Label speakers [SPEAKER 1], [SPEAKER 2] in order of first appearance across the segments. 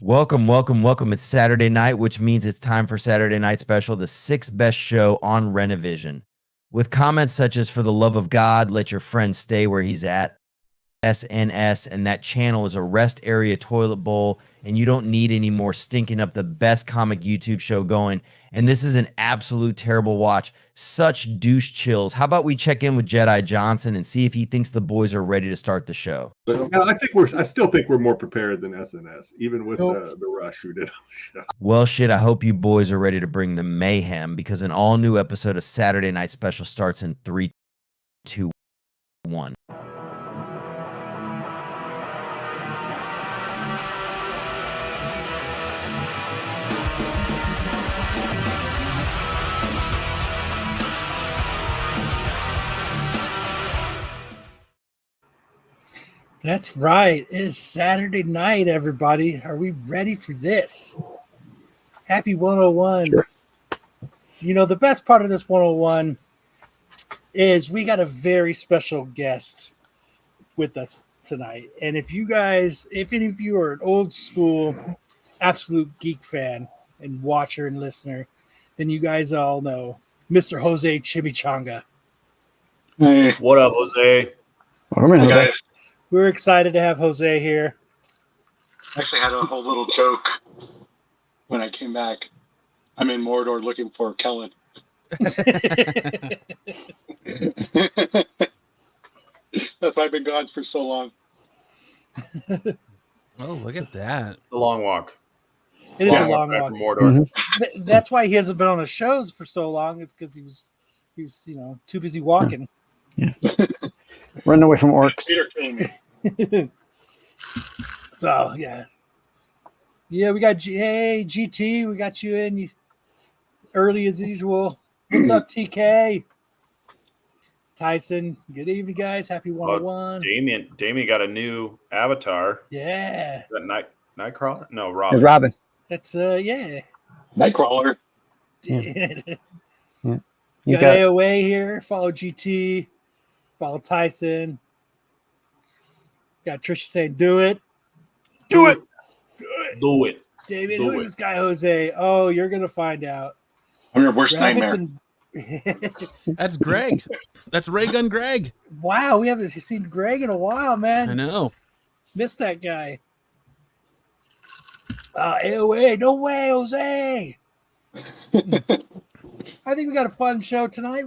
[SPEAKER 1] Welcome, welcome, welcome. It's Saturday night, which means it's time for Saturday Night Special, the sixth best show on Renovision. With comments such as, for the love of God, let your friend stay where he's at, SNS, and that channel is a rest area toilet bowl, and you don't need any more stinking up the best comic YouTube show going. And this is an absolute terrible watch. Such douche chills. How about we check in with Jedi Johnson and see if he thinks the boys are ready to start the show?
[SPEAKER 2] Yeah, I still think we're more prepared than SNS, even with the rush we did on the show.
[SPEAKER 1] Well, shit, I hope you boys are ready to bring the mayhem, because an all-new episode of Saturday Night Special starts in 3, 2, 1.
[SPEAKER 3] That's right. It is Saturday night, everybody. Are we ready for this? Happy 101. Sure. You know, the best part of this 101 is we got a very special guest with us tonight. And if any of you are an old school, absolute Geek fan and watcher and listener, then you guys all know Mr. Jose Chimichanga.
[SPEAKER 4] Hey. What up, Jose?
[SPEAKER 5] Hey, guys.
[SPEAKER 3] We're excited to have Jose here.
[SPEAKER 5] I actually had a whole little joke when I came back. I'm in Mordor looking for Kellen. That's why I've been gone for so long.
[SPEAKER 6] Oh, look at that.
[SPEAKER 4] It's a long walk.
[SPEAKER 3] It is a long walk.
[SPEAKER 4] From Mordor.
[SPEAKER 3] Mm-hmm. That's why he hasn't been on the shows for so long. It's because he was too busy walking.
[SPEAKER 7] Yeah. Running away from orcs.
[SPEAKER 3] So yeah, we got GT. We got you in early as usual. What's up, TK? Tyson. Good evening, guys. Happy 101.
[SPEAKER 4] Damien got a new avatar.
[SPEAKER 3] Yeah.
[SPEAKER 4] Is that Nightcrawler? No, Robin.
[SPEAKER 7] It's Robin.
[SPEAKER 3] That's yeah.
[SPEAKER 5] Nightcrawler.
[SPEAKER 3] Yeah.
[SPEAKER 7] Yeah.
[SPEAKER 3] You got AOA here. Follow GT. Follow Tyson. Got Trisha saying, do it. Do it.
[SPEAKER 4] Do it.
[SPEAKER 3] David, who is this guy, Jose? Oh, you're going to find out.
[SPEAKER 5] I'm your worst nightmare.
[SPEAKER 6] That's Greg. That's Ray Gun Greg.
[SPEAKER 3] Wow, we haven't seen Greg in a while, man.
[SPEAKER 6] I know.
[SPEAKER 3] Missed that guy. AOA, no way, Jose. I think we got a fun show tonight.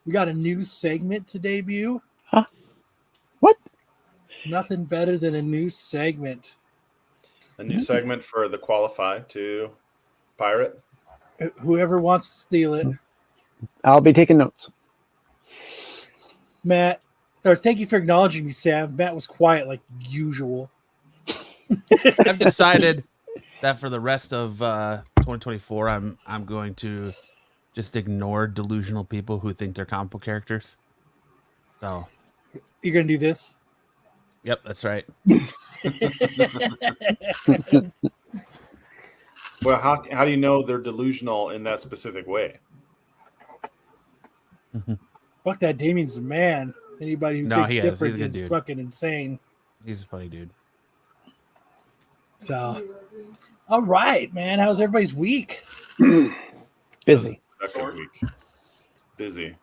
[SPEAKER 3] We got a new segment to debut.
[SPEAKER 7] Huh? What?
[SPEAKER 3] Nothing better than a new segment.
[SPEAKER 4] A new segment for the qualified to pirate.
[SPEAKER 3] Whoever wants to steal it.
[SPEAKER 7] I'll be taking notes.
[SPEAKER 3] Matt, thank you for acknowledging me, Sam. Matt was quiet like usual.
[SPEAKER 6] I've decided that for the rest of 2024, I'm going to just ignore delusional people who think they're comic book characters. So
[SPEAKER 3] you're gonna do this?
[SPEAKER 6] Yep, that's right.
[SPEAKER 4] Well, how do you know they're delusional in that specific way?
[SPEAKER 3] Fuck that, Damien's the man. Anybody who thinks different is fucking insane.
[SPEAKER 6] He's a funny dude.
[SPEAKER 3] So, all right, man. How's everybody's week?
[SPEAKER 7] Busy.
[SPEAKER 4] Short week. Busy.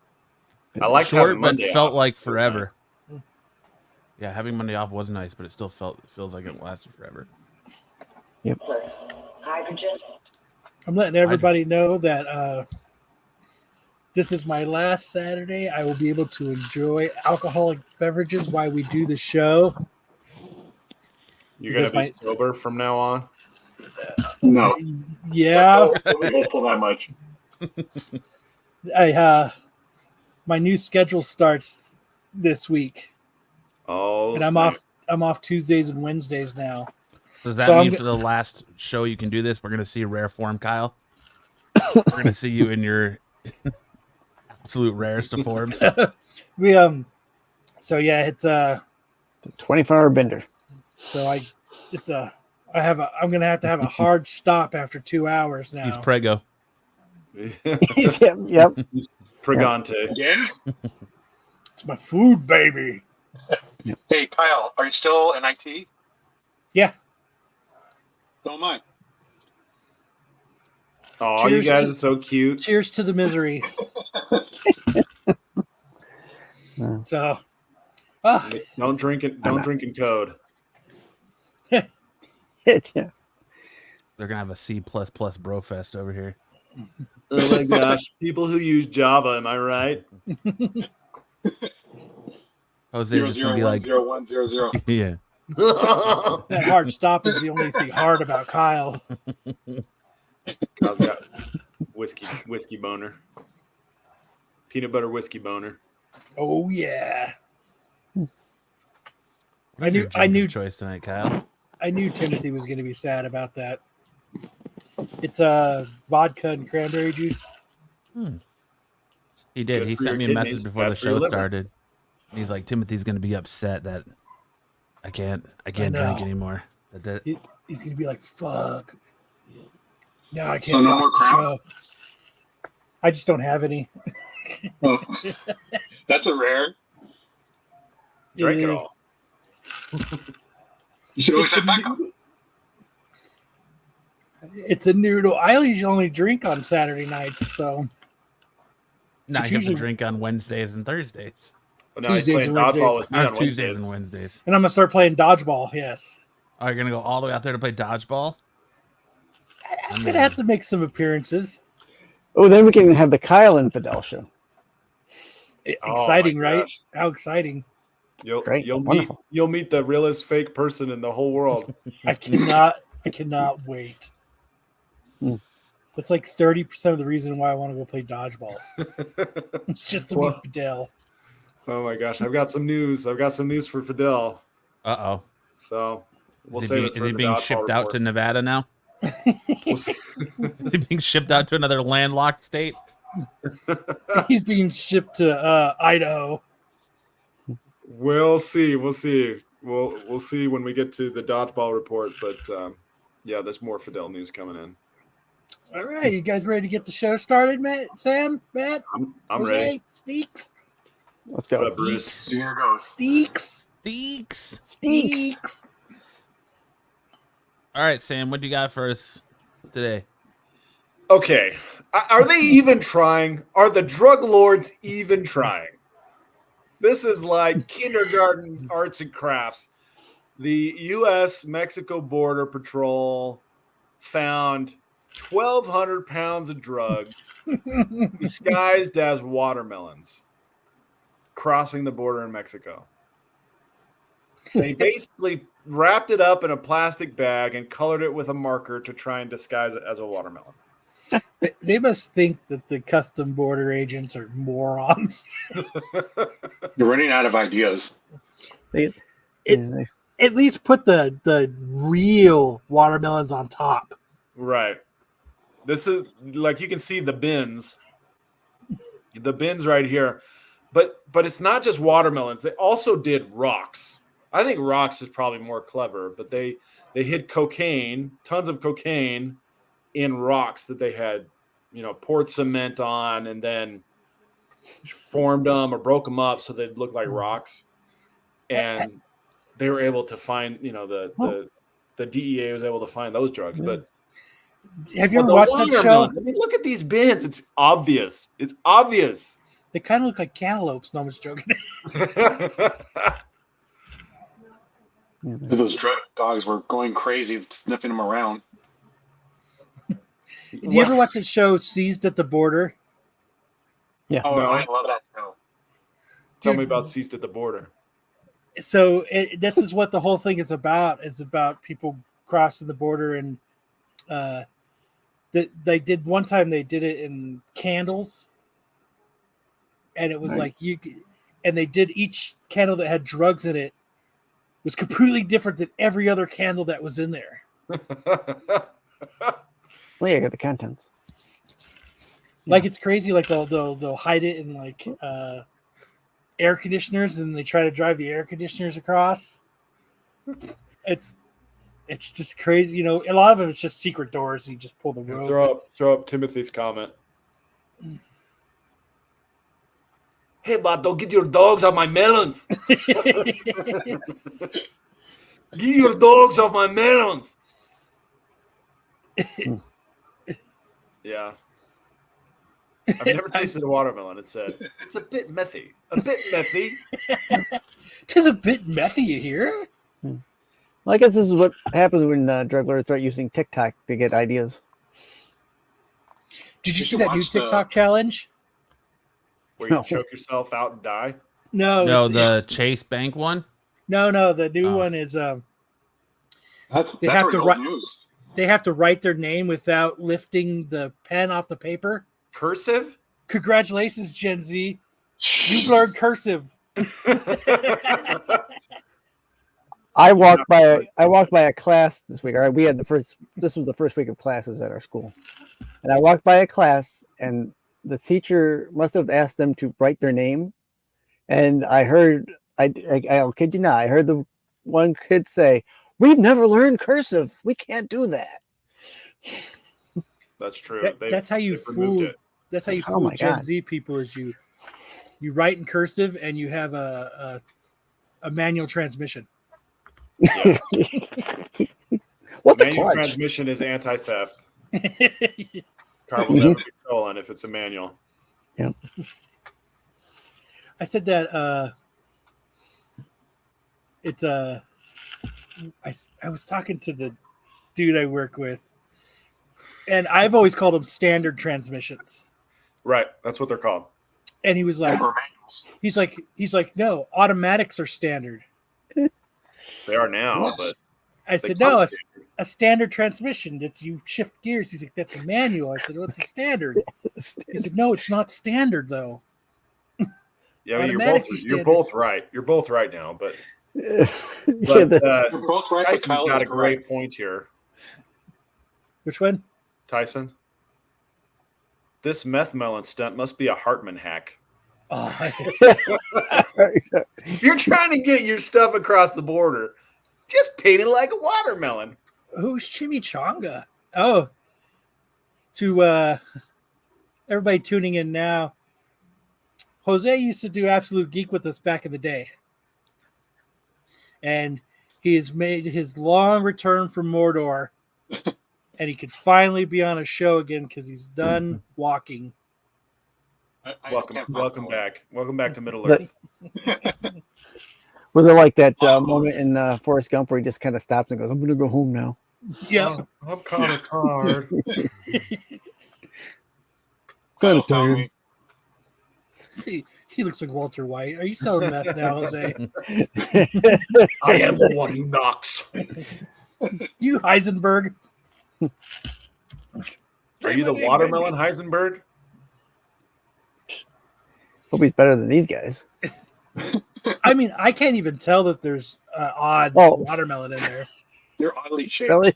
[SPEAKER 4] I like
[SPEAKER 6] short, but felt like forever. Nice. Yeah, having Monday off was nice, but it still feels like it lasted forever.
[SPEAKER 7] Yep.
[SPEAKER 8] Hydrogen.
[SPEAKER 3] I'm letting everybody know that this is my last Saturday. I will be able to enjoy alcoholic beverages while we do the show.
[SPEAKER 4] You're going to be sober from now on?
[SPEAKER 5] No.
[SPEAKER 3] Yeah.
[SPEAKER 5] We won't pull that much.
[SPEAKER 3] My new schedule starts this week.
[SPEAKER 4] Oh.
[SPEAKER 3] And I'm off Tuesdays and Wednesdays now.
[SPEAKER 6] Does that mean for the last show you can do this? We're going to see rare form, Kyle. We're going to see you in your absolute rarest of forms.
[SPEAKER 3] So yeah, it's
[SPEAKER 7] the 24-hour bender.
[SPEAKER 3] So I'm gonna have to have a hard stop after 2 hours now.
[SPEAKER 6] He's prego.
[SPEAKER 7] Yep.
[SPEAKER 4] He's pregante.
[SPEAKER 5] Again?
[SPEAKER 3] It's my food, baby.
[SPEAKER 5] Hey, Kyle, are you still in IT?
[SPEAKER 3] Yeah.
[SPEAKER 5] So am I.
[SPEAKER 4] Oh,
[SPEAKER 3] Cheers
[SPEAKER 4] you guys
[SPEAKER 3] to-
[SPEAKER 4] are so cute.
[SPEAKER 3] Cheers to the misery. So,
[SPEAKER 4] Don't drink it. Don't drink in code.
[SPEAKER 7] Yeah.
[SPEAKER 6] They're gonna have a C bro fest over here.
[SPEAKER 4] Oh my gosh, people who use Java, am I right?
[SPEAKER 6] Jose's just gonna be like,
[SPEAKER 5] 00100.
[SPEAKER 6] yeah.
[SPEAKER 3] that hard stop is the only thing hard about Kyle.
[SPEAKER 4] Kyle's got whiskey boner, peanut butter whiskey boner.
[SPEAKER 3] Oh yeah.
[SPEAKER 6] What's your
[SPEAKER 3] I knew
[SPEAKER 6] choice tonight, Kyle.
[SPEAKER 3] I knew Timothy was going to be sad about that. It's vodka and cranberry juice.
[SPEAKER 6] He did.
[SPEAKER 4] Good
[SPEAKER 6] He
[SPEAKER 4] for
[SPEAKER 6] sent me
[SPEAKER 4] your
[SPEAKER 6] a message
[SPEAKER 4] kidneys,
[SPEAKER 6] before
[SPEAKER 4] bad
[SPEAKER 6] the
[SPEAKER 4] for your
[SPEAKER 6] show
[SPEAKER 4] liver.
[SPEAKER 6] started. He's like, Timothy's gonna be upset that I can't
[SPEAKER 3] I
[SPEAKER 6] drink
[SPEAKER 3] know.
[SPEAKER 6] anymore. That
[SPEAKER 3] He's going to be like, "Fuck." No, I
[SPEAKER 5] So
[SPEAKER 3] can't
[SPEAKER 5] no
[SPEAKER 3] watch
[SPEAKER 5] more
[SPEAKER 3] the
[SPEAKER 5] Crown?
[SPEAKER 3] show. I just don't have any.
[SPEAKER 5] Oh. That's a rare.
[SPEAKER 4] Drink it
[SPEAKER 3] is.
[SPEAKER 4] all.
[SPEAKER 5] You should always
[SPEAKER 3] It's
[SPEAKER 5] have backup.
[SPEAKER 3] It's a noodle. I usually only drink on Saturday nights, so
[SPEAKER 6] now
[SPEAKER 3] It's
[SPEAKER 6] you have to
[SPEAKER 3] usually-
[SPEAKER 6] drink on Wednesdays and Thursdays.
[SPEAKER 4] But now he's
[SPEAKER 3] Tuesdays
[SPEAKER 4] playing
[SPEAKER 3] and
[SPEAKER 4] dodgeball
[SPEAKER 3] Wednesdays.
[SPEAKER 4] with me
[SPEAKER 6] Or
[SPEAKER 4] on
[SPEAKER 6] Tuesdays
[SPEAKER 4] Wednesdays.
[SPEAKER 6] and Wednesdays.
[SPEAKER 3] and I'm gonna start playing dodgeball. Yes,
[SPEAKER 6] Oh, you're gonna go all the way out there to play dodgeball?
[SPEAKER 3] I'm gonna have to make some appearances.
[SPEAKER 7] Oh, then we can have the Kyle Infidel show.
[SPEAKER 4] Oh,
[SPEAKER 3] Exciting,
[SPEAKER 4] my
[SPEAKER 3] right?
[SPEAKER 4] gosh.
[SPEAKER 3] How exciting!
[SPEAKER 7] Great.
[SPEAKER 4] You'll
[SPEAKER 7] Wonderful.
[SPEAKER 4] meet the realest fake person in the whole world.
[SPEAKER 3] I cannot wait.
[SPEAKER 7] Hmm.
[SPEAKER 3] That's like 30% of the reason why I want to go play dodgeball. It's just to meet
[SPEAKER 4] Well-
[SPEAKER 3] Fidel.
[SPEAKER 4] Oh my gosh, I've got some news. I've got some news for Fidel.
[SPEAKER 6] Uh-oh.
[SPEAKER 4] So we'll
[SPEAKER 6] Is
[SPEAKER 4] save
[SPEAKER 6] he,
[SPEAKER 4] it
[SPEAKER 6] is
[SPEAKER 4] for
[SPEAKER 6] he
[SPEAKER 4] the
[SPEAKER 6] being
[SPEAKER 4] dodgeball
[SPEAKER 6] shipped out to
[SPEAKER 4] report.
[SPEAKER 6] Nevada now?
[SPEAKER 4] We'll see.
[SPEAKER 6] Is he being shipped out to another landlocked state?
[SPEAKER 3] He's being shipped to Idaho.
[SPEAKER 4] We'll see. We'll see. We'll see when we get to the dodgeball report. But yeah, there's more Fidel news coming in.
[SPEAKER 3] All right, you guys ready to get the show started, Matt? Sam, Matt,
[SPEAKER 4] I'm
[SPEAKER 3] Jose,
[SPEAKER 4] ready.
[SPEAKER 3] Steaks,
[SPEAKER 7] Let's
[SPEAKER 4] What's
[SPEAKER 7] go.
[SPEAKER 4] up, Bruce?
[SPEAKER 5] Here goes.
[SPEAKER 3] Steaks,
[SPEAKER 6] Steaks.
[SPEAKER 3] Steaks.
[SPEAKER 6] All right, Sam, what do you got for us today?
[SPEAKER 4] Okay. Are they even trying? Are the drug lords even trying? This is like kindergarten arts and crafts. The U.S. Mexico Border Patrol found 1,200 pounds of drugs disguised as watermelons crossing the border in Mexico. They basically wrapped it up in a plastic bag and colored it with a marker to try and disguise it as a watermelon.
[SPEAKER 3] They must think that the custom border agents are morons.
[SPEAKER 5] You're running out of ideas.
[SPEAKER 3] At least put the real watermelons on top.
[SPEAKER 4] Right. This is like you can see the bins right here, but it's not just watermelons. They also did rocks. I think rocks is probably more clever, but they hid cocaine, tons of cocaine in rocks that they had, poured cement on and then formed them or broke them up so they'd look like rocks. And they were able to find, the DEA was able to find those drugs, but
[SPEAKER 3] Have you ever
[SPEAKER 4] the
[SPEAKER 3] watched that show?
[SPEAKER 4] watermelons, I mean, look at these bins. It's obvious. It's obvious.
[SPEAKER 3] They kind of look like cantaloupes. No, I'm just joking.
[SPEAKER 5] Those drug dogs were going crazy, sniffing them around.
[SPEAKER 3] Do you ever watch the show Seized at the Border?
[SPEAKER 7] Yeah.
[SPEAKER 5] Oh,
[SPEAKER 4] No.
[SPEAKER 5] I love that show.
[SPEAKER 4] Tell
[SPEAKER 3] Dude,
[SPEAKER 4] me about Seized at the Border.
[SPEAKER 3] So this is what the whole thing is about. It's about people crossing the border, and they did one time. They did it in candles, and it was
[SPEAKER 7] Nice.
[SPEAKER 3] like and they did each candle that had drugs in it was completely different than every other candle that was in there.
[SPEAKER 7] Well, yeah, I got the contents.
[SPEAKER 3] Like it's crazy. Like they'll hide it in like air conditioners, and they try to drive the air conditioners across. It's just crazy. A lot of it is just secret doors. You just pull the rope.
[SPEAKER 4] Throw up Timothy's comment. Hey, Bato, get your dogs off my melons. Get your dogs off my melons. Yeah. I've never tasted a watermelon. It's a bit methy. A bit methy.
[SPEAKER 3] Tis a bit methy, you hear?
[SPEAKER 7] Well, I guess this is what happens when drug lords start using TikTok to get ideas.
[SPEAKER 3] Did you
[SPEAKER 5] You
[SPEAKER 3] see
[SPEAKER 5] should
[SPEAKER 3] that new
[SPEAKER 5] watch the-
[SPEAKER 3] TikTok challenge?
[SPEAKER 4] Where you
[SPEAKER 7] No.
[SPEAKER 4] choke yourself out and die.
[SPEAKER 3] No,
[SPEAKER 6] No,
[SPEAKER 3] it's,
[SPEAKER 6] the
[SPEAKER 3] it's
[SPEAKER 6] Chase Bank one.
[SPEAKER 3] no. The new
[SPEAKER 6] Oh.
[SPEAKER 3] one is
[SPEAKER 5] That's
[SPEAKER 3] They have
[SPEAKER 5] already
[SPEAKER 3] to
[SPEAKER 5] old
[SPEAKER 3] write-
[SPEAKER 5] news.
[SPEAKER 3] they have to write their name without lifting the pen off the paper.
[SPEAKER 4] Cursive?
[SPEAKER 3] Congratulations, Gen Z! You've learned cursive.
[SPEAKER 7] I walked by a class this week. All right, we had this was the first week of classes at our school. And I walked by a class and the teacher must have asked them to write their name. And I'll kid you not, I heard the one kid say, "We've never learned cursive. We can't do that."
[SPEAKER 4] That's true.
[SPEAKER 3] That's how you
[SPEAKER 4] they've removed
[SPEAKER 3] fool.
[SPEAKER 4] it.
[SPEAKER 3] That's how you
[SPEAKER 7] Oh
[SPEAKER 3] fool
[SPEAKER 7] my
[SPEAKER 3] Gen
[SPEAKER 7] God.
[SPEAKER 3] Z people. Is you write in cursive and you have a manual transmission.
[SPEAKER 7] What the
[SPEAKER 4] Manual
[SPEAKER 7] clutch?
[SPEAKER 4] transmission is anti-theft. Car will never be stolen if it's a manual.
[SPEAKER 3] I said that it's I was talking to the dude I work with, and I've always called them standard transmissions.
[SPEAKER 4] Right. That's what they're called.
[SPEAKER 3] And he was like,
[SPEAKER 5] Or manuals.
[SPEAKER 3] he's like, no, automatics are standard.
[SPEAKER 4] They are now,
[SPEAKER 5] Yes.
[SPEAKER 4] but
[SPEAKER 3] I
[SPEAKER 4] they
[SPEAKER 3] said,
[SPEAKER 4] come
[SPEAKER 3] no,
[SPEAKER 4] standard.
[SPEAKER 3] a standard transmission that you shift gears. He's like, that's a manual. I said, well, it's a standard. He's like, no, it's not standard though.
[SPEAKER 4] Yeah, I mean,
[SPEAKER 3] Automatics is
[SPEAKER 4] you're
[SPEAKER 3] standard.
[SPEAKER 4] both right. You're both right now, but
[SPEAKER 7] Yeah,
[SPEAKER 4] but
[SPEAKER 7] the-
[SPEAKER 5] You're both right. but
[SPEAKER 4] Tyson's
[SPEAKER 5] Kyle
[SPEAKER 4] got
[SPEAKER 5] is
[SPEAKER 4] a great
[SPEAKER 5] correct.
[SPEAKER 4] point here.
[SPEAKER 3] Which one?
[SPEAKER 4] Tyson, this meth melon stunt must be a Hartman hack.
[SPEAKER 3] Oh,
[SPEAKER 4] You're trying to get your stuff across the border. Just paint it like a watermelon.
[SPEAKER 3] who's Chimichanga? Oh, to everybody tuning in now, Jose used to do Absolute Geek with us back in the day. And he has made his long return from Mordor. And he could finally be on a show again because he's done walking.
[SPEAKER 5] I
[SPEAKER 4] Welcome
[SPEAKER 5] can't
[SPEAKER 4] back. Welcome back to Middle
[SPEAKER 7] But-
[SPEAKER 4] Earth.
[SPEAKER 7] was it like that moment in Forrest Gump where he just kind of stops and goes, "I'm gonna go home now."
[SPEAKER 3] Yep.
[SPEAKER 4] I'm kind of tired.
[SPEAKER 7] Kinda
[SPEAKER 5] Kyle found
[SPEAKER 7] tired.
[SPEAKER 5] me.
[SPEAKER 3] See, he looks like Walter White. Are you selling meth now, Jose?
[SPEAKER 4] I am the one who knocks.
[SPEAKER 3] You Heisenberg.
[SPEAKER 4] Are you the watermelon Heisenberg?
[SPEAKER 7] Hope he's better than these guys.
[SPEAKER 3] I mean, I can't even tell that there's odd
[SPEAKER 7] Oh.
[SPEAKER 3] watermelon in there.
[SPEAKER 5] They're oddly shaped.
[SPEAKER 7] Really?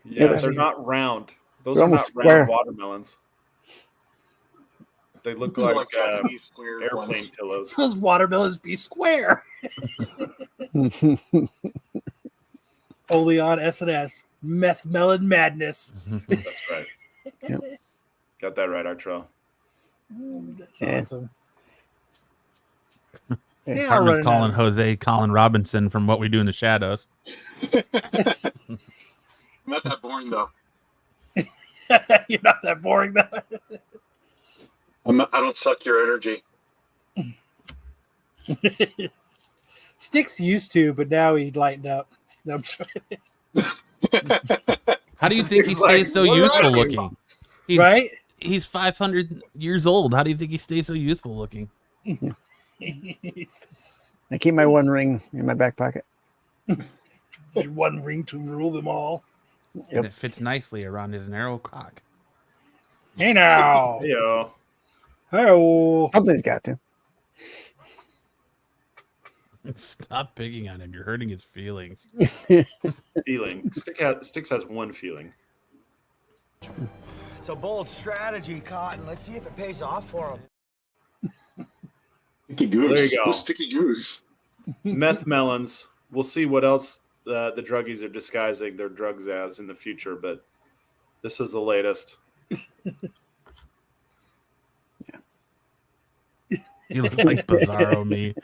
[SPEAKER 4] Yeah,
[SPEAKER 7] Yeah,
[SPEAKER 4] they're not round. Those
[SPEAKER 7] they're
[SPEAKER 4] are not
[SPEAKER 7] almost
[SPEAKER 4] round
[SPEAKER 7] square.
[SPEAKER 4] watermelons. They look
[SPEAKER 5] They're
[SPEAKER 4] like
[SPEAKER 5] Japanese square
[SPEAKER 4] airplane
[SPEAKER 5] ones.
[SPEAKER 4] pillows.
[SPEAKER 3] Those watermelons be square. Only on SNS. Meth melon madness.
[SPEAKER 4] That's right.
[SPEAKER 7] Yep.
[SPEAKER 4] Got that right, Artrell.
[SPEAKER 3] That's
[SPEAKER 7] Yeah.
[SPEAKER 3] awesome. They are
[SPEAKER 6] Hartman's
[SPEAKER 3] running
[SPEAKER 6] calling
[SPEAKER 3] out.
[SPEAKER 6] Jose Colin Robinson from What We Do in the Shadows.
[SPEAKER 5] Not that boring though.
[SPEAKER 3] You're not that boring, though.
[SPEAKER 5] I don't suck your energy.
[SPEAKER 3] Sticks used to, but now he lightened up. No, I'm sorry.
[SPEAKER 6] How do you think he
[SPEAKER 4] He's like,
[SPEAKER 6] stays so
[SPEAKER 4] "What
[SPEAKER 6] youthful
[SPEAKER 4] are you?"
[SPEAKER 6] looking? He's,
[SPEAKER 3] Right?
[SPEAKER 6] He's 500 years old. How do you think he stays so youthful looking?
[SPEAKER 7] I keep my one ring in my back pocket.
[SPEAKER 3] One ring to rule them all.
[SPEAKER 6] And it fits nicely around his narrow cock.
[SPEAKER 3] Hey now.
[SPEAKER 4] Heyo.
[SPEAKER 3] Hey.
[SPEAKER 7] Something's got to.
[SPEAKER 6] Stop picking on him. You're hurting his feelings.
[SPEAKER 4] Feeling. Sticks has one feeling.
[SPEAKER 8] It's a bold strategy, Cotton. Let's see if it pays off for him.
[SPEAKER 5] Sticky goose.
[SPEAKER 4] There you go.
[SPEAKER 5] Who's Sticky goose?
[SPEAKER 4] Meth melons. We'll see what else the druggies are disguising their drugs as in the future, but this is the latest.
[SPEAKER 6] You look like Bizarro me.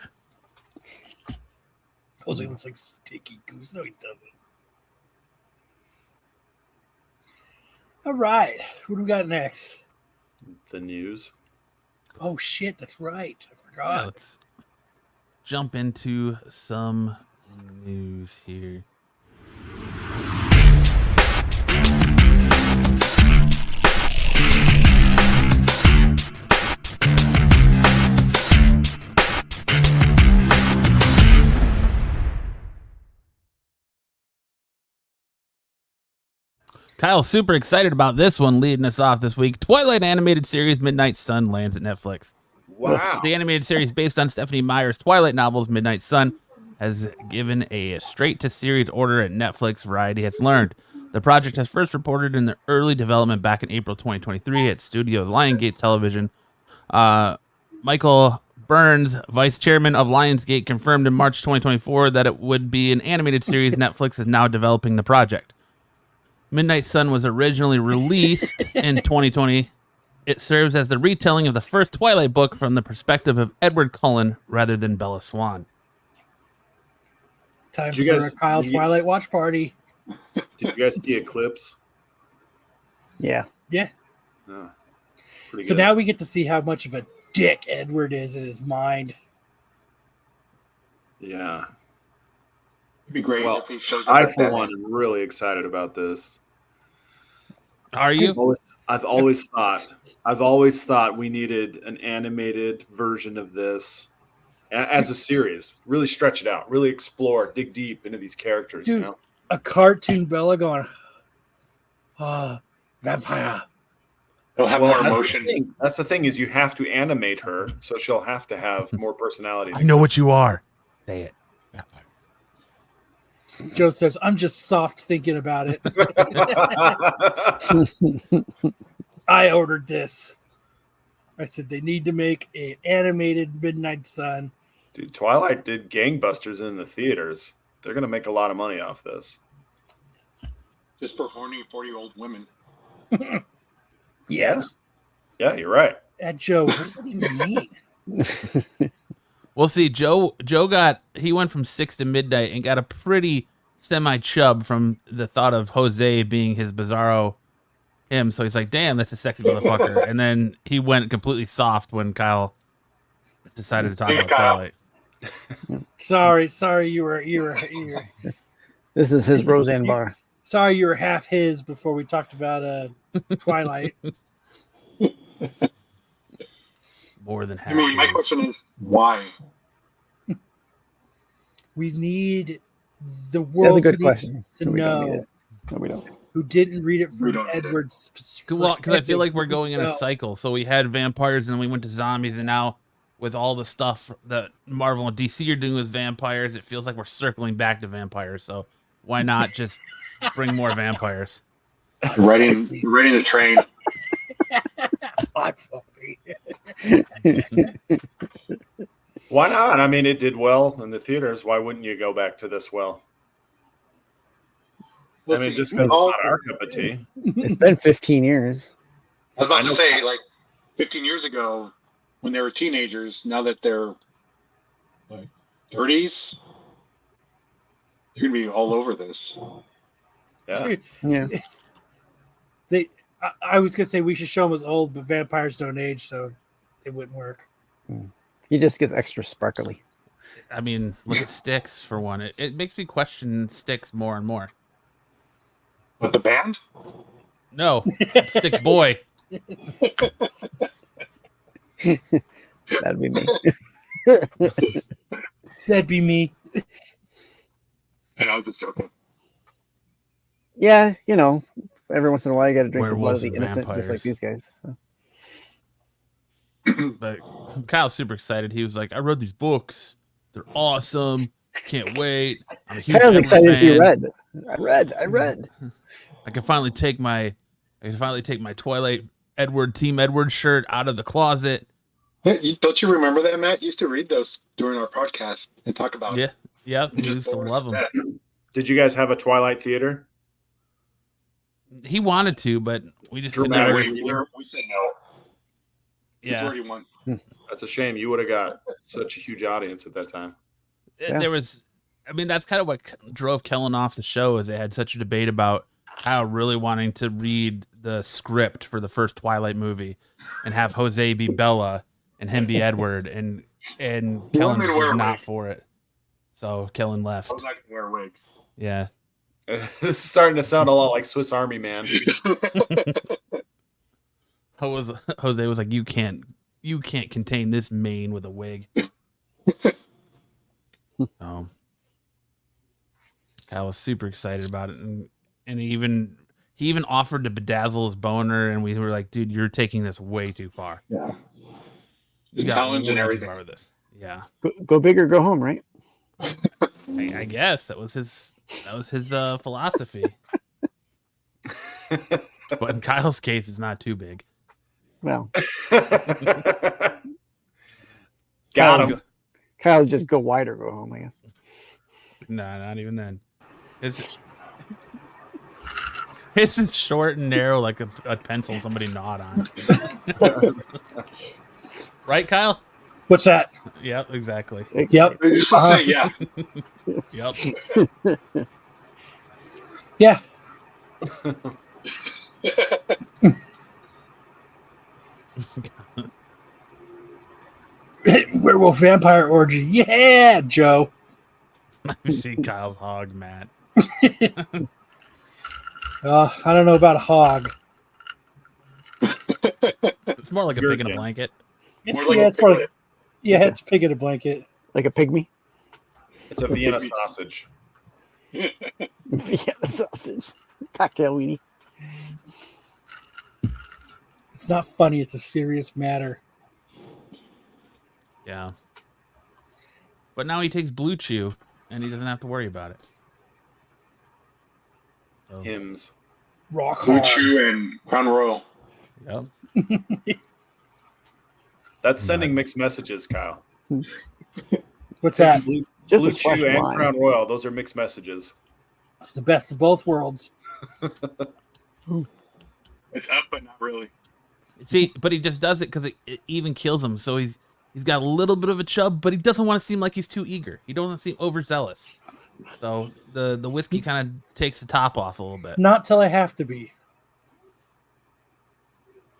[SPEAKER 3] Jose looks like Sticky Goose. No, he doesn't. All right. What do we got next?
[SPEAKER 4] The news.
[SPEAKER 3] Oh, shit. That's right. I
[SPEAKER 6] Yeah,
[SPEAKER 3] forgot.
[SPEAKER 6] let's jump into some news here. Kyle's super excited about this one, leading us off this week. Twilight animated series Midnight Sun lands at Netflix.
[SPEAKER 4] Wow.
[SPEAKER 6] The animated series based on Stephanie Meyer's Twilight novels, Midnight Sun, has given a straight-to-series order at Netflix, Variety has learned. The project has first reported in the early development back in April 2023 at Studio Lionsgate Television. Michael Burns, vice chairman of Lionsgate, confirmed in March 2024 that it would be an animated series. Netflix is now developing the project. Midnight Sun was originally released in 2020. It serves as the retelling of the first Twilight book from the perspective of Edward Cullen rather than Bella Swan.
[SPEAKER 3] Time
[SPEAKER 4] Did
[SPEAKER 3] for
[SPEAKER 4] you guys-
[SPEAKER 3] a Kyle
[SPEAKER 4] did you-
[SPEAKER 3] Twilight watch party.
[SPEAKER 4] Did you guys see Eclipse?
[SPEAKER 7] Yeah.
[SPEAKER 3] Yeah.
[SPEAKER 4] No. Pretty
[SPEAKER 3] So
[SPEAKER 4] good.
[SPEAKER 3] now we get to see how much of a dick Edward is in his mind.
[SPEAKER 4] Yeah.
[SPEAKER 5] It'd be great
[SPEAKER 4] Well,
[SPEAKER 5] if he shows up.
[SPEAKER 4] I,
[SPEAKER 5] at
[SPEAKER 4] for
[SPEAKER 5] that
[SPEAKER 4] one,
[SPEAKER 5] end.
[SPEAKER 4] am really excited about this.
[SPEAKER 6] Are you?
[SPEAKER 4] I've always thought we needed an animated version of this as a series. Really stretch it out. Really explore, dig deep into these characters.
[SPEAKER 3] Dude.
[SPEAKER 4] You know?
[SPEAKER 3] A cartoon Bella going, vampire.
[SPEAKER 5] He'll have
[SPEAKER 4] Well,
[SPEAKER 5] more
[SPEAKER 4] that's
[SPEAKER 5] emotion.
[SPEAKER 4] the thing. That's the thing is you have to animate her, so she'll have to have more personality.
[SPEAKER 6] I know what you are. Say it.
[SPEAKER 3] Joe says, I'm just soft thinking about it. I ordered this. I said they need to make an animated Midnight Sun.
[SPEAKER 4] Dude, Twilight did gangbusters in the theaters. They're gonna make a lot of money off this.
[SPEAKER 5] Just for horny 40-year-old women.
[SPEAKER 3] Yes.
[SPEAKER 4] Yeah, you're right.
[SPEAKER 3] Joe, what does that even mean?
[SPEAKER 6] We'll see. Joe he went from 6 to midnight and got a pretty semi-chub from the thought of Jose being his bizarro him. So he's like, damn, that's a sexy motherfucker. And then he went completely soft when Kyle decided to talk
[SPEAKER 5] Thanks,
[SPEAKER 6] about
[SPEAKER 5] Kyle.
[SPEAKER 6] Twilight.
[SPEAKER 3] Sorry, you were
[SPEAKER 7] This is his Roseanne bar.
[SPEAKER 3] sorry you were half his before we talked about Twilight.
[SPEAKER 6] More than half.
[SPEAKER 5] I mean, my
[SPEAKER 6] his.
[SPEAKER 5] question is, why?
[SPEAKER 3] We need the
[SPEAKER 7] That's
[SPEAKER 3] world
[SPEAKER 7] a good
[SPEAKER 3] needs
[SPEAKER 7] question.
[SPEAKER 3] to
[SPEAKER 7] No, we don't need
[SPEAKER 3] know
[SPEAKER 7] it. No, we don't.
[SPEAKER 3] who didn't read it
[SPEAKER 5] We
[SPEAKER 3] from
[SPEAKER 5] don't need it.
[SPEAKER 3] Edward's
[SPEAKER 6] Well, because I feel like we're
[SPEAKER 3] perspective.
[SPEAKER 6] going in a
[SPEAKER 3] No.
[SPEAKER 6] cycle. So we had vampires, and then we went to zombies, and now with all the stuff that Marvel and DC are doing with vampires, it feels like we're circling back to vampires. So why not just bring more vampires?
[SPEAKER 5] You're riding the train.
[SPEAKER 3] God, fuck me.
[SPEAKER 4] Why not? I mean, it did well in the theaters. Why wouldn't you go back to this well? I mean, just because it's not our cup of tea.
[SPEAKER 7] It's been 15 years.
[SPEAKER 5] I was about
[SPEAKER 4] I know-
[SPEAKER 5] to say, like, 15 years ago, when they were teenagers, now that they're like 30s, they're gonna be all over this.
[SPEAKER 4] Yeah.
[SPEAKER 7] Yeah.
[SPEAKER 3] I was gonna say we should show them as old, but vampires don't age, so it wouldn't work.
[SPEAKER 7] He just gets extra sparkly.
[SPEAKER 6] I mean, look at Styx for one. It makes me question Styx more and more.
[SPEAKER 5] But the band?
[SPEAKER 6] No, Styx boy.
[SPEAKER 7] That'd be me.
[SPEAKER 3] That'd be me.
[SPEAKER 5] And I was just joking.
[SPEAKER 7] Yeah, you know, every once in a while you got to drink the blood
[SPEAKER 6] Werewolves
[SPEAKER 7] of the
[SPEAKER 6] and
[SPEAKER 7] innocent, just like
[SPEAKER 6] vampires.
[SPEAKER 7] these guys. So.
[SPEAKER 6] But Kyle's super excited. He was like, I read these books. They're awesome. Can't wait. I'm a huge
[SPEAKER 7] Kind of
[SPEAKER 6] Edward
[SPEAKER 7] excited to be
[SPEAKER 6] fan.
[SPEAKER 7] read. I read.
[SPEAKER 6] I can finally take my Twilight Team Edward shirt out of the closet.
[SPEAKER 5] Don't you remember that, Matt? You used to read those during our podcast and talk about it.
[SPEAKER 6] Yeah, he used to love them.
[SPEAKER 4] Did you guys have a Twilight theater?
[SPEAKER 6] He wanted to, but we just could
[SPEAKER 4] Dramatic.
[SPEAKER 6] never.
[SPEAKER 5] We said no.
[SPEAKER 6] Yeah,
[SPEAKER 5] Majority one.
[SPEAKER 4] That's a shame. You would have got such a huge audience at that time.
[SPEAKER 7] Yeah.
[SPEAKER 6] There was. I mean, that's kind of what drove Kellen off the show. Is they had such a debate about Kyle really wanting to read the script for the first Twilight movie and have Jose be Bella and him be Edward, and Kellen
[SPEAKER 5] me to
[SPEAKER 6] just
[SPEAKER 5] wear
[SPEAKER 6] was
[SPEAKER 5] a
[SPEAKER 6] not
[SPEAKER 5] wig.
[SPEAKER 6] for it. So Kellen left.
[SPEAKER 5] I was not going to wear a wig.
[SPEAKER 6] Yeah.
[SPEAKER 4] This is starting to sound a lot like Swiss Army Man.
[SPEAKER 6] Jose was like, you can't contain this mane with a wig. I was super excited about it, and he even offered to bedazzle his boner, and we were like, dude, you're taking this way too far.
[SPEAKER 5] Yeah.
[SPEAKER 6] You
[SPEAKER 5] Just
[SPEAKER 6] got
[SPEAKER 5] challenge and
[SPEAKER 6] way too
[SPEAKER 5] everything.
[SPEAKER 6] far with this. Yeah.
[SPEAKER 7] Go big or go home, right?
[SPEAKER 6] I guess that was his philosophy. But in Kyle's case, it's not too big.
[SPEAKER 7] Well,
[SPEAKER 4] Got him.
[SPEAKER 7] Kyle just go wide or go home, I guess.
[SPEAKER 6] No, not even then. His is short and narrow like a pencil somebody gnawed on. Right, Kyle?
[SPEAKER 3] What's that?
[SPEAKER 6] Yep, exactly.
[SPEAKER 3] Yep.
[SPEAKER 5] You're supposed to say yeah.
[SPEAKER 6] Yep.
[SPEAKER 3] Yeah. Werewolf vampire orgy. Yeah, Joe.
[SPEAKER 6] I see Kyle's hog, Matt.
[SPEAKER 3] I don't know about a hog.
[SPEAKER 6] It's more like a pig in a blanket.
[SPEAKER 5] More like
[SPEAKER 3] Yeah,
[SPEAKER 5] a
[SPEAKER 3] it's more.
[SPEAKER 5] piglet.
[SPEAKER 3] Yeah, it's pig in a blanket.
[SPEAKER 7] Like a pygmy?
[SPEAKER 4] It's a Vienna sausage.
[SPEAKER 7] Yeah, sausage. Cocktail weenie.
[SPEAKER 3] It's not funny. It's a serious matter.
[SPEAKER 6] Yeah. But now he takes Blue Chew, and he doesn't have to worry about it. So,
[SPEAKER 4] Hymns.
[SPEAKER 3] Rock
[SPEAKER 5] Blue
[SPEAKER 3] hard.
[SPEAKER 5] Chew and Crown Royal.
[SPEAKER 6] yep.
[SPEAKER 4] That's sending mixed messages, Kyle.
[SPEAKER 3] What's that?
[SPEAKER 4] Blue,
[SPEAKER 7] Just
[SPEAKER 4] Blue
[SPEAKER 7] a splash
[SPEAKER 4] Chew
[SPEAKER 7] of
[SPEAKER 4] and
[SPEAKER 7] lime.
[SPEAKER 4] Crown Royal. Those are mixed messages.
[SPEAKER 3] The best of both worlds.
[SPEAKER 5] It's up, but not really.
[SPEAKER 6] See, but he just does it because it even kills him. So he's got a little bit of a chub, but he doesn't want to seem like he's too eager. He doesn't seem overzealous. So the whiskey kind of takes the top off a little bit.
[SPEAKER 3] Not till I have to be.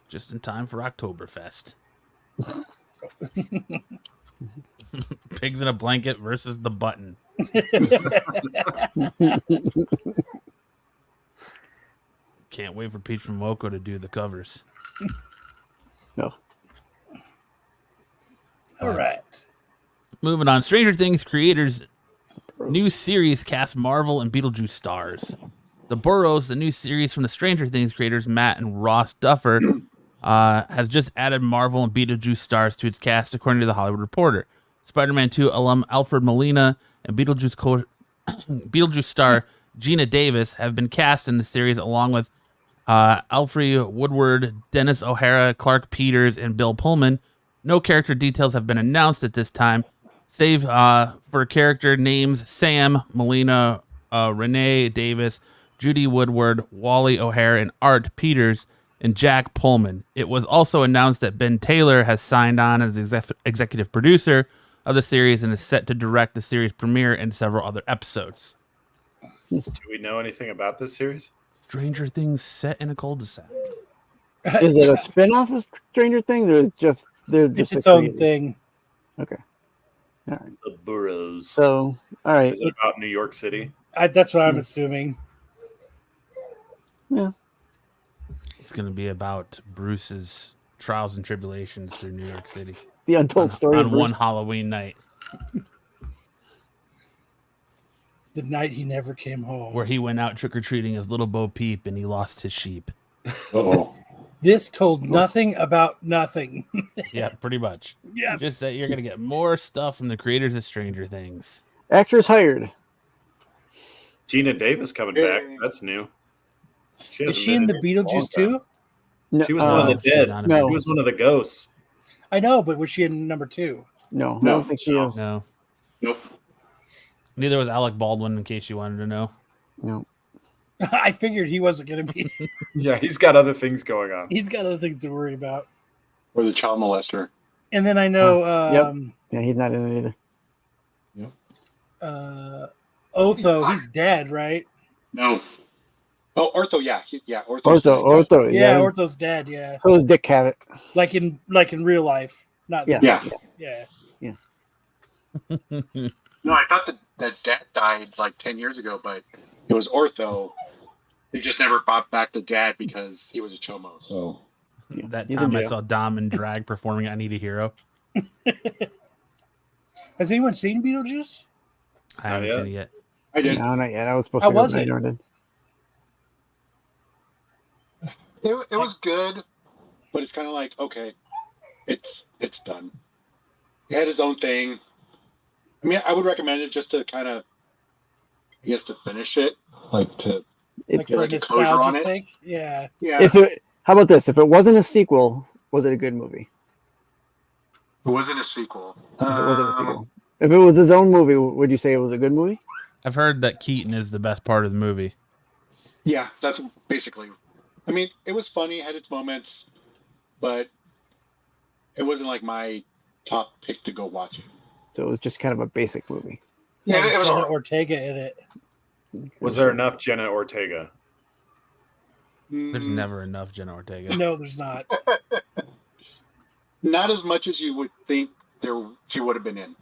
[SPEAKER 6] Just in time for Oktoberfest. Pigs in a blanket versus the button. Can't wait for Peach Momoko to do the covers.
[SPEAKER 7] No.
[SPEAKER 3] All right.
[SPEAKER 6] Moving on. Stranger Things creators new series cast Marvel and Beetlejuice stars. The Burrows, the new series from the Stranger Things creators Matt and Ross Duffer, has just added Marvel and Beetlejuice stars to its cast, according to The Hollywood Reporter. Spider-Man 2 alum Alfred Molina and Beetlejuice star Gina Davis have been cast in the series, along with Alfred Woodward, Dennis O'Hara, Clark Peters, and Bill Pullman. No character details have been announced at this time, save for character names Sam, Molina, Renee Davis, Judy Woodward, Wally O'Hara, and Art Peters, and Jack Pullman. It was also announced that Ben Taylor has signed on as executive producer of the series and is set to direct the series premiere and several other episodes.
[SPEAKER 4] Do we know anything about this series?
[SPEAKER 6] Stranger Things set in a cul-de-sac.
[SPEAKER 7] Is it a spin-off of Stranger Things, or they're
[SPEAKER 3] It's
[SPEAKER 7] just
[SPEAKER 3] its
[SPEAKER 7] a
[SPEAKER 3] own
[SPEAKER 7] creator?
[SPEAKER 3] thing.
[SPEAKER 7] Okay. All right.
[SPEAKER 4] The Burrows.
[SPEAKER 7] So, all right.
[SPEAKER 4] Is it about New York City?
[SPEAKER 3] That's what I'm assuming.
[SPEAKER 7] Yeah.
[SPEAKER 6] It's going to be about Bruce's trials and tribulations through New York City
[SPEAKER 7] The untold story of
[SPEAKER 6] on
[SPEAKER 7] Bruce.
[SPEAKER 6] one Halloween night,
[SPEAKER 3] The night he never came home.
[SPEAKER 6] where he went out trick-or-treating as Little Bo Peep and he lost his sheep.
[SPEAKER 5] Uh-oh.
[SPEAKER 3] This told nothing about nothing.
[SPEAKER 6] Yeah, pretty much.
[SPEAKER 3] Yeah.
[SPEAKER 6] Just that you're going to get more stuff from the creators of Stranger Things.
[SPEAKER 7] Actors hired.
[SPEAKER 4] Gina Davis coming back. That's new. She
[SPEAKER 3] Is
[SPEAKER 4] hasn't
[SPEAKER 3] she in the
[SPEAKER 4] been in a long
[SPEAKER 3] Beetlejuice
[SPEAKER 4] time.
[SPEAKER 3] too?
[SPEAKER 7] No,
[SPEAKER 4] She was one of the
[SPEAKER 6] she's
[SPEAKER 4] dead.
[SPEAKER 6] not
[SPEAKER 7] in
[SPEAKER 4] She was one of the ghosts.
[SPEAKER 3] I know, but was she in number 2?
[SPEAKER 7] no, I
[SPEAKER 5] No.
[SPEAKER 7] don't think she is.
[SPEAKER 6] No.
[SPEAKER 5] Nope.
[SPEAKER 6] Neither was Alec Baldwin, in case you wanted to know.
[SPEAKER 7] No.
[SPEAKER 3] I figured he wasn't going to be.
[SPEAKER 4] Yeah, he's got other things going on.
[SPEAKER 3] He's got other things to worry about.
[SPEAKER 5] Or the child molester.
[SPEAKER 3] And then I know
[SPEAKER 7] Yep. Yeah, he's not in it either.
[SPEAKER 3] Otho, he's dead, right?
[SPEAKER 5] No. Oh, Ortho, yeah,
[SPEAKER 7] Ortho,
[SPEAKER 3] Yeah,
[SPEAKER 7] yeah.
[SPEAKER 3] Ortho's dead. Yeah,
[SPEAKER 7] So was Dick Cavett.
[SPEAKER 3] like in real life, not
[SPEAKER 7] Yeah.
[SPEAKER 5] Yeah.
[SPEAKER 3] yeah.
[SPEAKER 5] No, I thought that dad died like 10 years ago, but it was Ortho. They just never brought back the dad because he was a chomo. So
[SPEAKER 6] That
[SPEAKER 7] He's in
[SPEAKER 6] time I
[SPEAKER 7] jail.
[SPEAKER 6] saw Dom in drag performing I Need a Hero.
[SPEAKER 3] Has anyone seen Beetlejuice?
[SPEAKER 6] I haven't
[SPEAKER 4] yet.
[SPEAKER 6] seen it yet.
[SPEAKER 5] I did.
[SPEAKER 7] No, not yet. I was supposed
[SPEAKER 3] How
[SPEAKER 7] to go,
[SPEAKER 3] was
[SPEAKER 7] but I
[SPEAKER 3] it?
[SPEAKER 7] never did.
[SPEAKER 5] It was good, but it's kind of like, okay, it's done. He had his own thing. I mean, I would recommend it just to kind of, I guess, to finish it, like to
[SPEAKER 3] Like
[SPEAKER 5] get
[SPEAKER 3] for
[SPEAKER 5] like a closure on
[SPEAKER 3] nostalgia's
[SPEAKER 5] it.
[SPEAKER 3] sake? Yeah.
[SPEAKER 5] Yeah.
[SPEAKER 7] How about this? If it wasn't a sequel, was it a good movie?
[SPEAKER 5] It wasn't a sequel.
[SPEAKER 7] If it wasn't a sequel. If it was his own movie, would you say it was a good movie?
[SPEAKER 6] I've heard that Keaton is the best part of the movie.
[SPEAKER 5] Yeah, that's basically. I mean, it was funny, had its moments, but it wasn't like my top pick to go watch it.
[SPEAKER 7] So it was just kind of a basic movie.
[SPEAKER 5] Yeah, it was
[SPEAKER 3] Jenna
[SPEAKER 5] all right.
[SPEAKER 3] Ortega in it.
[SPEAKER 4] Was there enough Jenna Ortega?
[SPEAKER 6] There's never enough Jenna Ortega.
[SPEAKER 3] No, there's not.
[SPEAKER 5] Not as much as you would think she would have been in.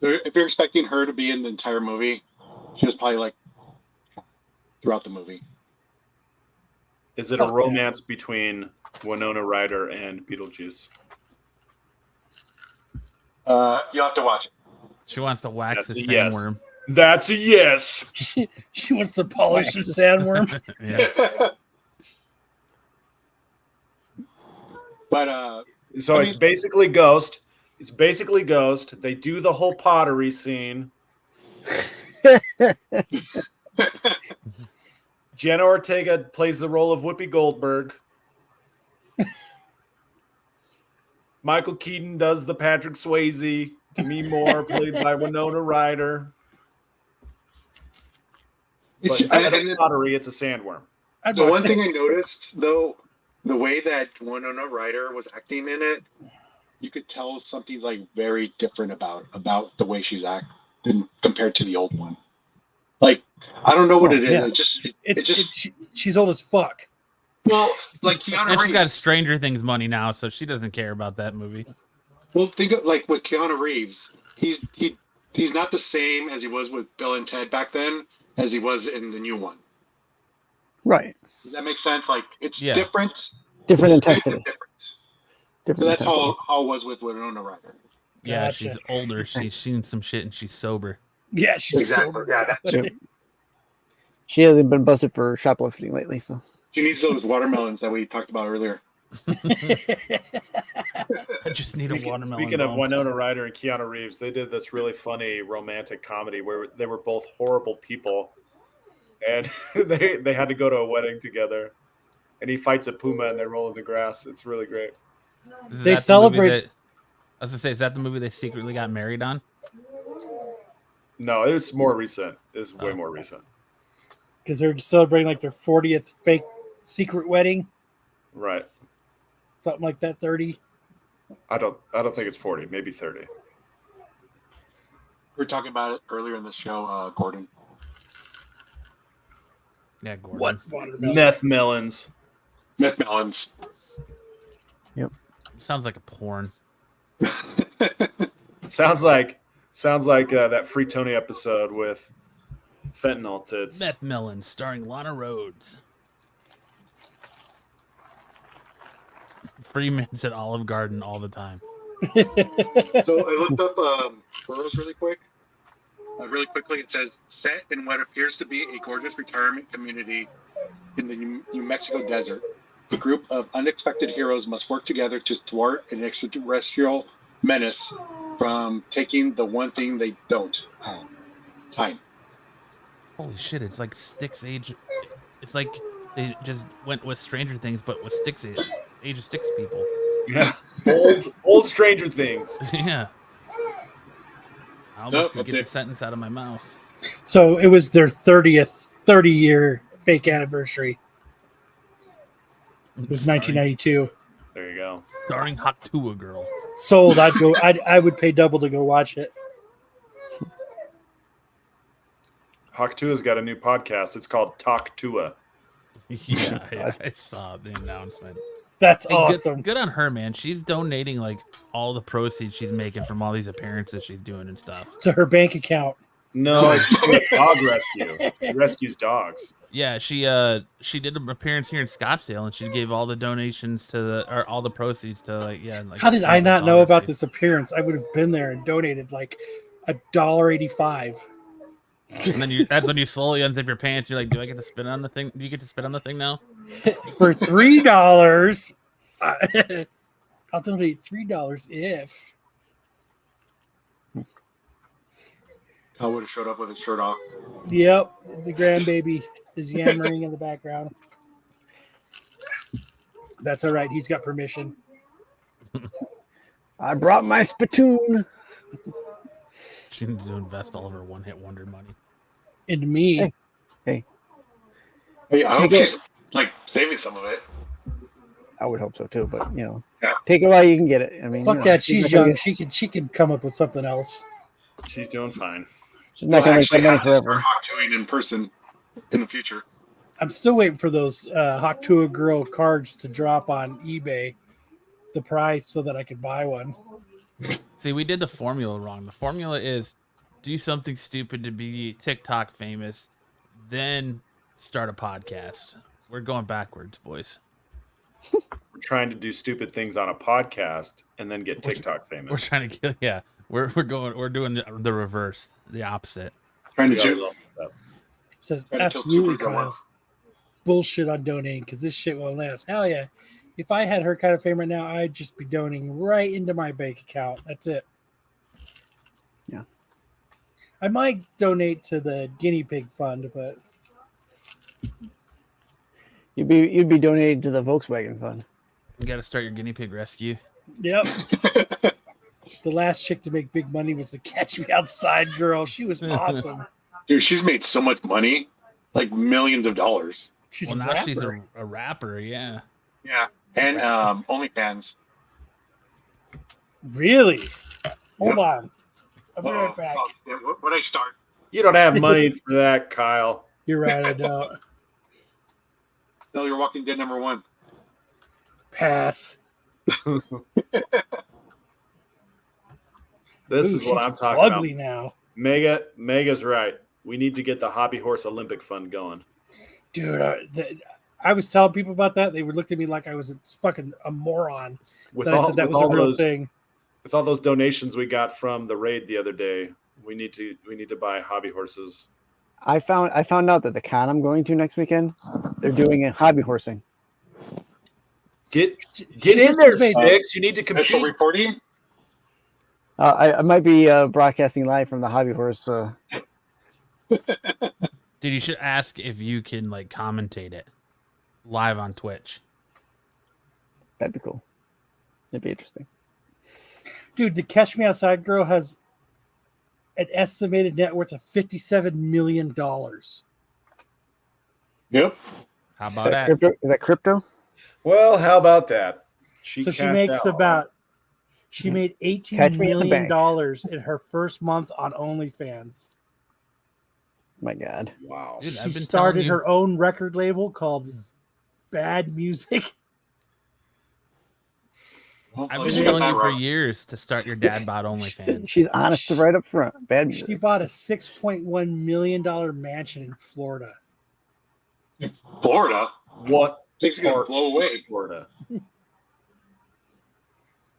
[SPEAKER 5] So if you're expecting her to be in the entire movie, she was probably like throughout the movie.
[SPEAKER 4] Is it a romance between Winona Ryder and Beetlejuice?
[SPEAKER 5] You'll have to watch it.
[SPEAKER 6] She wants to wax
[SPEAKER 4] That's
[SPEAKER 6] the
[SPEAKER 4] a yes.
[SPEAKER 6] sandworm.
[SPEAKER 4] That's a yes.
[SPEAKER 3] She wants to polish the sandworm.
[SPEAKER 6] Yeah.
[SPEAKER 5] But
[SPEAKER 4] So it's basically Ghost. It's basically Ghost. They do the whole pottery scene. Jenna Ortega plays the role of Whoopi Goldberg. Michael Keaton does the Patrick Swayze. Demi Moore played by Winona Ryder. But instead of pottery, it's a sandworm.
[SPEAKER 5] The one thing I noticed, though, the way that Winona Ryder was acting in it, you could tell something's like very different about the way she's acting compared to the old one. Like, I don't know what it is.
[SPEAKER 3] Yeah. She's old as fuck.
[SPEAKER 5] Well, like Keanu
[SPEAKER 6] And she's got
[SPEAKER 5] Reeves.
[SPEAKER 6] Stranger Things money now, so she doesn't care about that movie.
[SPEAKER 5] Well, think of like with Keanu Reeves, he's not the same as he was with Bill and Ted back then as he was in the new one.
[SPEAKER 7] Right.
[SPEAKER 5] Does that make sense? Like it's
[SPEAKER 6] Yeah.
[SPEAKER 5] different.
[SPEAKER 7] Different
[SPEAKER 5] It's
[SPEAKER 7] intensity.
[SPEAKER 5] different. So that's how it was with Winona Ryder.
[SPEAKER 6] Yeah,
[SPEAKER 3] Gotcha.
[SPEAKER 6] she's older. She's seen some shit and she's sober.
[SPEAKER 3] Yeah, she's
[SPEAKER 5] Exactly.
[SPEAKER 3] sober.
[SPEAKER 5] Yeah, that's
[SPEAKER 7] Yep. She hasn't been busted for shoplifting lately, so
[SPEAKER 5] She needs those watermelons that we talked about earlier.
[SPEAKER 6] I just need a watermelon.
[SPEAKER 4] Speaking of
[SPEAKER 6] bone.
[SPEAKER 4] Winona Ryder and Keanu Reeves, they did this really funny romantic comedy where they were both horrible people, and they had to go to a wedding together. And he fights a puma and they roll in the grass. It's really great.
[SPEAKER 6] Is
[SPEAKER 3] They
[SPEAKER 6] that the
[SPEAKER 3] celebrate-
[SPEAKER 6] movie I was gonna say, is that the movie they secretly got married on?
[SPEAKER 4] No, it's more recent. It's way more recent.
[SPEAKER 3] Because they're celebrating like their 40th fake secret wedding,
[SPEAKER 4] Right.
[SPEAKER 3] something like that. 30.
[SPEAKER 4] I don't think it's 40, maybe 30.
[SPEAKER 5] We were talking about it earlier in the show, Gordon.
[SPEAKER 6] Yeah, Gordon.
[SPEAKER 3] What watermelon?
[SPEAKER 4] Meth melons.
[SPEAKER 5] Meth melons.
[SPEAKER 6] Sounds like a porn.
[SPEAKER 4] Sounds like that Free Tony episode with fentanyl tits.
[SPEAKER 6] Meth Melon, starring Lana Rhodes. Free mints at Olive Garden all the time.
[SPEAKER 5] So I looked up burrows really quick. Really quickly, it says set in what appears to be a gorgeous retirement community in the New Mexico desert. A group of unexpected heroes must work together to thwart an extraterrestrial menace from taking the one thing they don't time.
[SPEAKER 6] Holy shit, it's like Styx Age. It's like they just went with Stranger Things, but with Styx Age of Styx people.
[SPEAKER 4] Yeah. old Stranger Things.
[SPEAKER 6] Yeah. I almost could get the sentence out of my mouth.
[SPEAKER 3] So it was their 30-year fake anniversary. It was 1992.
[SPEAKER 4] There you go.
[SPEAKER 6] Starring Haktua Girl.
[SPEAKER 3] Sold. I would pay double to go watch it.
[SPEAKER 4] Hawk Tua's got a new podcast. It's called Talk Tua.
[SPEAKER 6] Yeah, I saw the announcement.
[SPEAKER 3] That's
[SPEAKER 6] Hey,
[SPEAKER 3] awesome.
[SPEAKER 6] Good on her, man. She's donating like all the proceeds she's making from all these appearances she's doing and stuff.
[SPEAKER 3] To her bank account.
[SPEAKER 4] No, it's a dog rescue. She rescues dogs.
[SPEAKER 6] Yeah, she did an appearance here in Scottsdale, and she gave all the donations to all the proceeds to like.
[SPEAKER 3] How did I not know about this appearance? I would have been there and donated like $1.85.
[SPEAKER 6] And then that's when you slowly unzip your pants. You're like, do I get to spin on the thing? Do you get to spin on the thing now?
[SPEAKER 3] For $3, I'll donate $3 if.
[SPEAKER 5] I would have showed up with his shirt off.
[SPEAKER 3] Yep, the grandbaby is yammering in the background. That's all right. He's got permission.
[SPEAKER 7] I brought my spittoon.
[SPEAKER 6] She needs to invest all of her one-hit wonder money
[SPEAKER 3] into me.
[SPEAKER 7] Hey,
[SPEAKER 5] I hope she's like saving some of it.
[SPEAKER 7] I would hope so too, but
[SPEAKER 5] Yeah.
[SPEAKER 7] take it while you can get it. I mean,
[SPEAKER 3] Fuck that. She's young. She can come up with something else.
[SPEAKER 4] She's doing fine.
[SPEAKER 7] She's not gonna make that money forever.
[SPEAKER 5] Hawk Tuing in person in the future.
[SPEAKER 3] I'm still waiting for those Hawk Tua girl cards to drop on eBay, the price, so that I could buy one.
[SPEAKER 6] See, we did the formula wrong. The formula is do something stupid to be TikTok famous, then start a podcast. We're going backwards, boys.
[SPEAKER 4] We're trying to do stupid things on a podcast and then get TikTok famous.
[SPEAKER 6] We're trying to get We're doing the reverse, the opposite.
[SPEAKER 5] Trying to do
[SPEAKER 3] Says absolutely Kyle. Bullshit on donating because this shit won't last. Hell yeah. If I had her kind of fame right now, I'd just be donating right into my bank account. That's it.
[SPEAKER 7] Yeah.
[SPEAKER 3] I might donate to the guinea pig fund, but
[SPEAKER 7] you'd be donating to the Volkswagen fund.
[SPEAKER 6] You got to start your guinea pig rescue.
[SPEAKER 3] Yep. The last chick to make big money was the Catch Me Outside girl. She was awesome.
[SPEAKER 5] Dude, she's made so much money, like millions of dollars.
[SPEAKER 3] She's
[SPEAKER 6] now she's a rapper, yeah.
[SPEAKER 5] Yeah, and OnlyFans.
[SPEAKER 3] Really? Hold on. I'll be right back.
[SPEAKER 5] What I start?
[SPEAKER 4] You don't have money for that, Kyle.
[SPEAKER 3] You're right, I don't.
[SPEAKER 5] No, you're Walking Dead #1.
[SPEAKER 3] Pass.
[SPEAKER 4] This is what I'm talking about.
[SPEAKER 3] Ugly now.
[SPEAKER 4] Mega's right. We need to get the Hobby Horse Olympic Fund going.
[SPEAKER 3] Dude, I was telling people about that. They would look at me like I was fucking a moron. I said that was a real thing.
[SPEAKER 4] With all those donations we got from the raid the other day, we need to buy hobby horses.
[SPEAKER 7] I found out that the con I'm going to next weekend, they're doing a hobby horsing.
[SPEAKER 4] Get in there, Sticks. You need to compete.
[SPEAKER 5] Special reporting.
[SPEAKER 7] I might be broadcasting live from the hobby horse.
[SPEAKER 6] Dude, you should ask if you can like commentate it live on Twitch.
[SPEAKER 7] That'd be cool. That'd be interesting.
[SPEAKER 3] Dude, the Catch Me Outside girl has an estimated net worth of $57 million.
[SPEAKER 5] Yep.
[SPEAKER 6] How about that?
[SPEAKER 7] Crypto? Is that crypto?
[SPEAKER 4] Well, how about that?
[SPEAKER 3] She makes she made $18 million in her first month on OnlyFans.
[SPEAKER 7] My God.
[SPEAKER 4] Wow.
[SPEAKER 6] Dude,
[SPEAKER 3] She started her own record label called Bad Music.
[SPEAKER 6] I've been telling you for years to start your dad bod OnlyFans.
[SPEAKER 7] She's honest right up front. Bad music.
[SPEAKER 3] She bought a $6.1 million mansion in Florida.
[SPEAKER 5] Florida?
[SPEAKER 4] What?
[SPEAKER 5] Things gonna blow away.
[SPEAKER 4] Florida.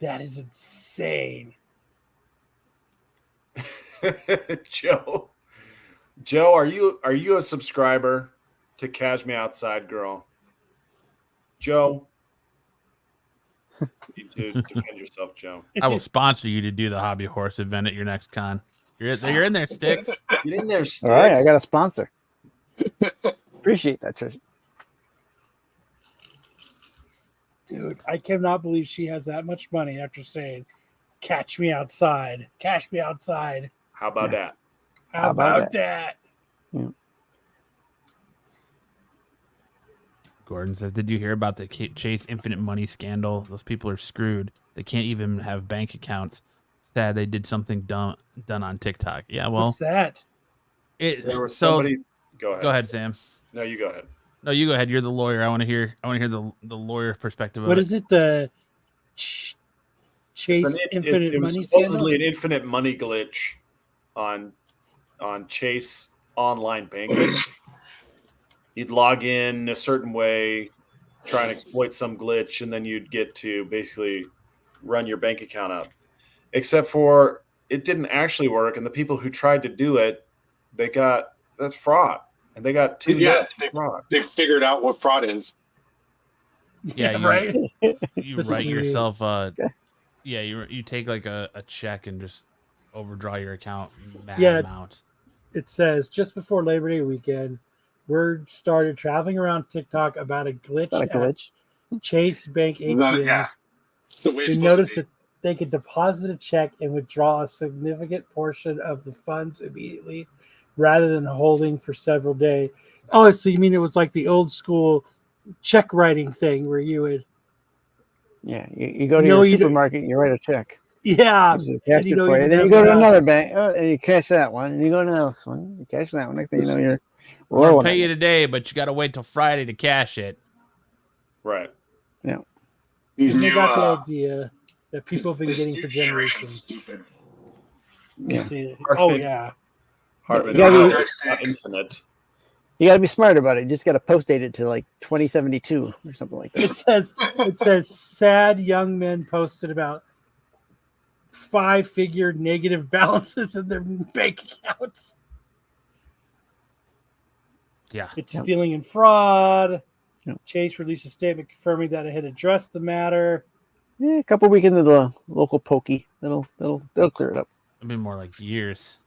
[SPEAKER 3] That is insane.
[SPEAKER 4] Joe, are you a subscriber to Catch Me Outside Girl? Joe, you need to defend yourself, Joe.
[SPEAKER 6] I will sponsor you to do the hobby horse event at your next con. You're in there, Sticks.
[SPEAKER 4] Get in there, Sticks.
[SPEAKER 7] All right, I got a sponsor. Appreciate that, Trish.
[SPEAKER 3] Dude, I cannot believe she has that much money after saying, "Catch me outside. Catch me outside."
[SPEAKER 4] How about that?
[SPEAKER 3] How about that?
[SPEAKER 7] Yeah.
[SPEAKER 6] Gordon says, "Did you hear about the Chase Infinite Money scandal? Those people are screwed. They can't even have bank accounts. Sad they did something done on TikTok." Yeah, well,
[SPEAKER 3] What's that?
[SPEAKER 4] There was
[SPEAKER 6] so
[SPEAKER 4] somebody. Go ahead,
[SPEAKER 6] Sam.
[SPEAKER 4] No, you go ahead.
[SPEAKER 6] No, you go ahead. You're the lawyer. I want to hear the lawyer perspective of
[SPEAKER 3] What
[SPEAKER 6] it.
[SPEAKER 3] is it? The Chase infinite
[SPEAKER 4] it was
[SPEAKER 3] money
[SPEAKER 4] supposedly
[SPEAKER 3] scandal?
[SPEAKER 4] an infinite money glitch on Chase online banking. You'd log in a certain way, try and exploit some glitch, and then you'd get to basically run your bank account up. Except for it didn't actually work, and the people who tried to do it, that's fraud, and they got two. Fraud.
[SPEAKER 5] They figured out what fraud is.
[SPEAKER 6] Yeah,
[SPEAKER 3] right.
[SPEAKER 6] You write yourself. You take like a check and just overdraw your account amount.
[SPEAKER 3] It says just before Labor Day weekend, word started traveling around TikTok about a glitch. At Chase Bank ATMs. They noticed that they could deposit a check and withdraw a significant portion of the funds immediately, rather than holding for several days. Oh, so you mean it was like the old school check writing thing where you would?
[SPEAKER 7] Yeah, you go to your supermarket and you write a check.
[SPEAKER 3] Yeah,
[SPEAKER 7] you cash it for you. Then you go to another bank and you cash that one, and you go to the next one, you cash that one. Next thing you know, you're rolling.
[SPEAKER 6] I'll pay you today, but you got to wait till Friday to cash it.
[SPEAKER 4] Right.
[SPEAKER 7] Yeah.
[SPEAKER 3] They got the idea that people have been getting for generations.
[SPEAKER 7] Yeah.
[SPEAKER 4] Hartman, infinite.
[SPEAKER 7] You got to be smart about it. You just got to post date it to like 2072 or something like that.
[SPEAKER 3] It says sad young men posted about 5-figure negative balances in their bank accounts.
[SPEAKER 6] Yeah.
[SPEAKER 3] It's stealing and fraud. Chase released a statement confirming that it had addressed the matter.
[SPEAKER 7] Yeah, a couple weeks into the local pokey, they'll clear it up.
[SPEAKER 6] It'll be more like years.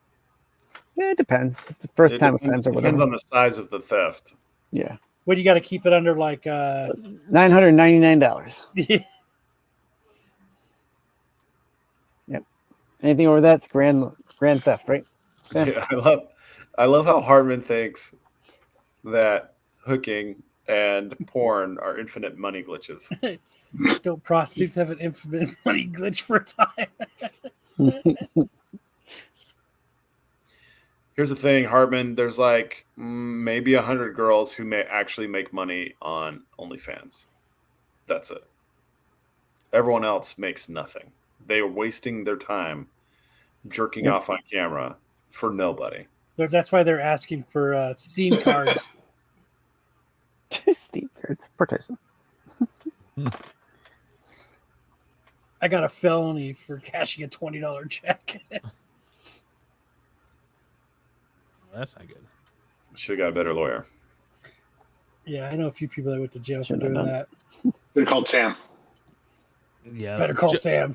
[SPEAKER 7] Yeah, it depends. It's the first time offense or whatever.
[SPEAKER 4] Depends on the size of the theft.
[SPEAKER 7] Yeah.
[SPEAKER 3] What do you got to keep it under? Like
[SPEAKER 7] $999. Yep. Anything over that's grand theft, right?
[SPEAKER 4] Yeah, I love how Hartman thinks that hooking and porn are infinite money glitches.
[SPEAKER 3] Don't prostitutes have an infinite money glitch for a time?
[SPEAKER 4] Here's the thing, Hartman. There's like maybe 100 girls who may actually make money on OnlyFans. That's it. Everyone else makes nothing. They are wasting their time jerking off on camera for nobody.
[SPEAKER 3] That's why they're asking for Steam cards.
[SPEAKER 7] Steam cards. Per person.
[SPEAKER 3] I got a felony for cashing a $20 check.
[SPEAKER 6] That's not good.
[SPEAKER 4] Should have got a better lawyer.
[SPEAKER 3] Yeah, I know a few people that went to jail for doing that.
[SPEAKER 5] They're called Sam.
[SPEAKER 6] Yeah.
[SPEAKER 3] Better call Sam.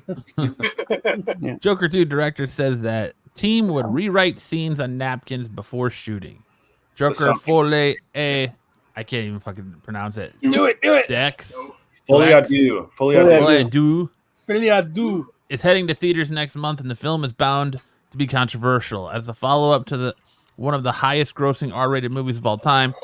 [SPEAKER 6] Joker 2 director says that team would rewrite scenes on napkins before shooting. Joker Folie I can't even fucking pronounce it.
[SPEAKER 3] Do it.
[SPEAKER 6] Dex.
[SPEAKER 4] Foliadu.
[SPEAKER 6] It's heading to theaters next month, and the film is bound to be controversial. As a follow-up to one of the highest-grossing R-rated movies of all time,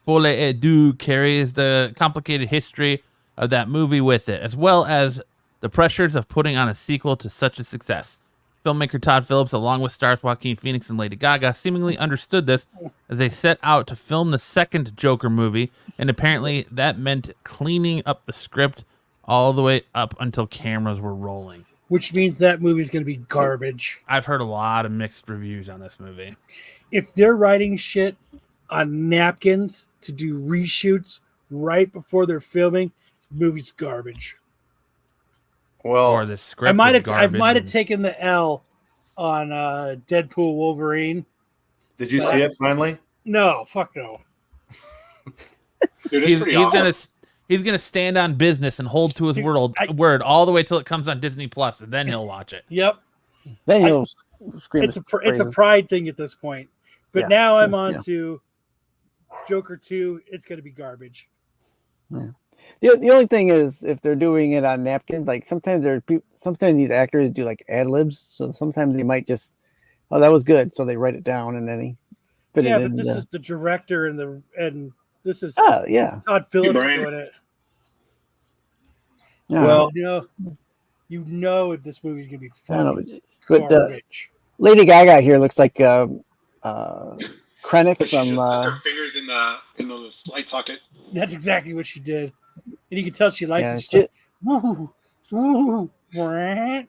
[SPEAKER 6] Folie carries the complicated history of that movie with it, as well as the pressures of putting on a sequel to such a success. Filmmaker Todd Phillips, along with stars Joaquin Phoenix and Lady Gaga, seemingly understood this as they set out to film the second Joker movie, and apparently that meant cleaning up the script all the way up until cameras were rolling.
[SPEAKER 3] Which means that movie's going to be garbage.
[SPEAKER 6] I've heard a lot of mixed reviews on this movie.
[SPEAKER 3] If they're writing shit on napkins to do reshoots right before they're filming, the movie's garbage.
[SPEAKER 4] Well,
[SPEAKER 6] or the script.
[SPEAKER 3] I might have taken the L on Deadpool Wolverine.
[SPEAKER 4] Did you see it finally?
[SPEAKER 3] No, fuck no.
[SPEAKER 5] Dude,
[SPEAKER 6] he's gonna stand on business and hold to his word all the way till it comes on Disney Plus, and then he'll watch it.
[SPEAKER 3] Yep.
[SPEAKER 7] Then he'll scream.
[SPEAKER 3] It's a pride thing at this point. But now I'm on to Joker 2. It's going to be garbage.
[SPEAKER 7] Yeah. The only thing is, if they're doing it on napkins, like sometimes these actors do like ad libs, so sometimes they might just, oh, that was good, so they write it down and then they fit it in. Yeah, but
[SPEAKER 3] this is the director and this is Todd Phillips doing it.
[SPEAKER 7] Yeah.
[SPEAKER 3] Well, you know this movie's gonna be fun.
[SPEAKER 7] But Lady Gaga here looks like Krennic
[SPEAKER 5] But she
[SPEAKER 7] from
[SPEAKER 5] just puts her fingers in the light socket.
[SPEAKER 3] That's exactly what she did. And you can tell she liked
[SPEAKER 7] yeah,
[SPEAKER 3] it. She's like, woo, woo, wah.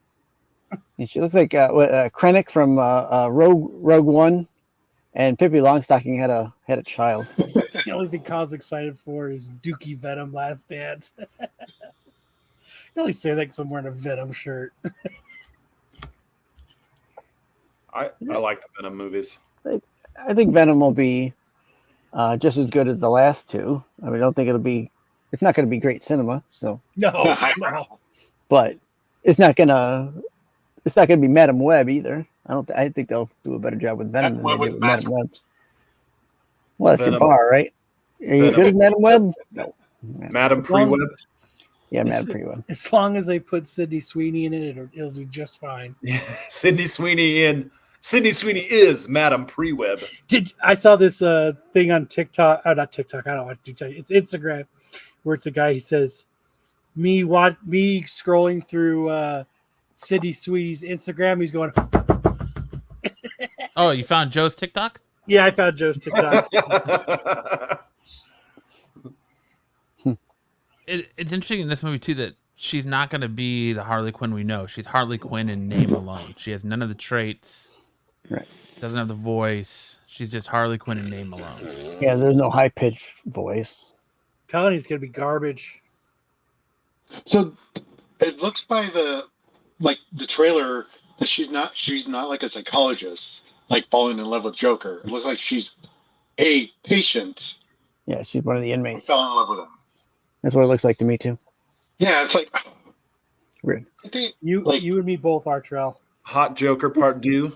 [SPEAKER 7] she looks like Krennic from Rogue One, and Pippi Longstocking had a child.
[SPEAKER 3] The only thing Kyle's excited for is Dookie Venom Last Dance. You only say that because I'm wearing a Venom shirt.
[SPEAKER 4] I like the Venom movies.
[SPEAKER 7] I think Venom will be just as good as the last two. I mean, I don't think it's not going to be great cinema. So,
[SPEAKER 3] No, no.
[SPEAKER 7] but it's not going to be Madam Web either. I think they'll do a better job with Venom than they did with Madam Web. Well, that's your
[SPEAKER 4] Venom.
[SPEAKER 7] bar, right? Are you good as Madam Web? No.
[SPEAKER 4] Madam Pre-Web.
[SPEAKER 7] Yeah, Madam Pre-Web.
[SPEAKER 3] As long as they put Sydney Sweeney in it, it'll do just fine.
[SPEAKER 4] Yeah. Sydney Sweeney is Madam Pre-Web.
[SPEAKER 3] I saw this thing on TikTok? Oh, not TikTok. I don't want to tell you. It's Instagram, where it's a guy. He says, "Me scrolling through Sydney Sweeney's Instagram." He's going,
[SPEAKER 6] Oh, you found Joe's TikTok?
[SPEAKER 3] "Yeah, I found Joe's TikTok."
[SPEAKER 6] It's interesting in this movie too that she's not going to be the Harley Quinn we know. She's Harley Quinn in name alone. She has none of the traits.
[SPEAKER 7] Right.
[SPEAKER 6] Doesn't have the voice. She's just Harley Quinn in name alone.
[SPEAKER 7] Yeah, there's no high pitched voice.
[SPEAKER 3] Telling you, it's gonna be garbage.
[SPEAKER 5] So it looks by the trailer that she's not like a psychologist, like falling in love with Joker. It looks like she's a patient
[SPEAKER 7] Yeah, she's one of the
[SPEAKER 5] who
[SPEAKER 7] inmates.
[SPEAKER 5] fell in love with him.
[SPEAKER 7] That's what it looks like to me too.
[SPEAKER 5] Yeah, it's like
[SPEAKER 7] Weird.
[SPEAKER 5] I think
[SPEAKER 3] You and me both, Artrell.
[SPEAKER 4] Hot Joker Part 2.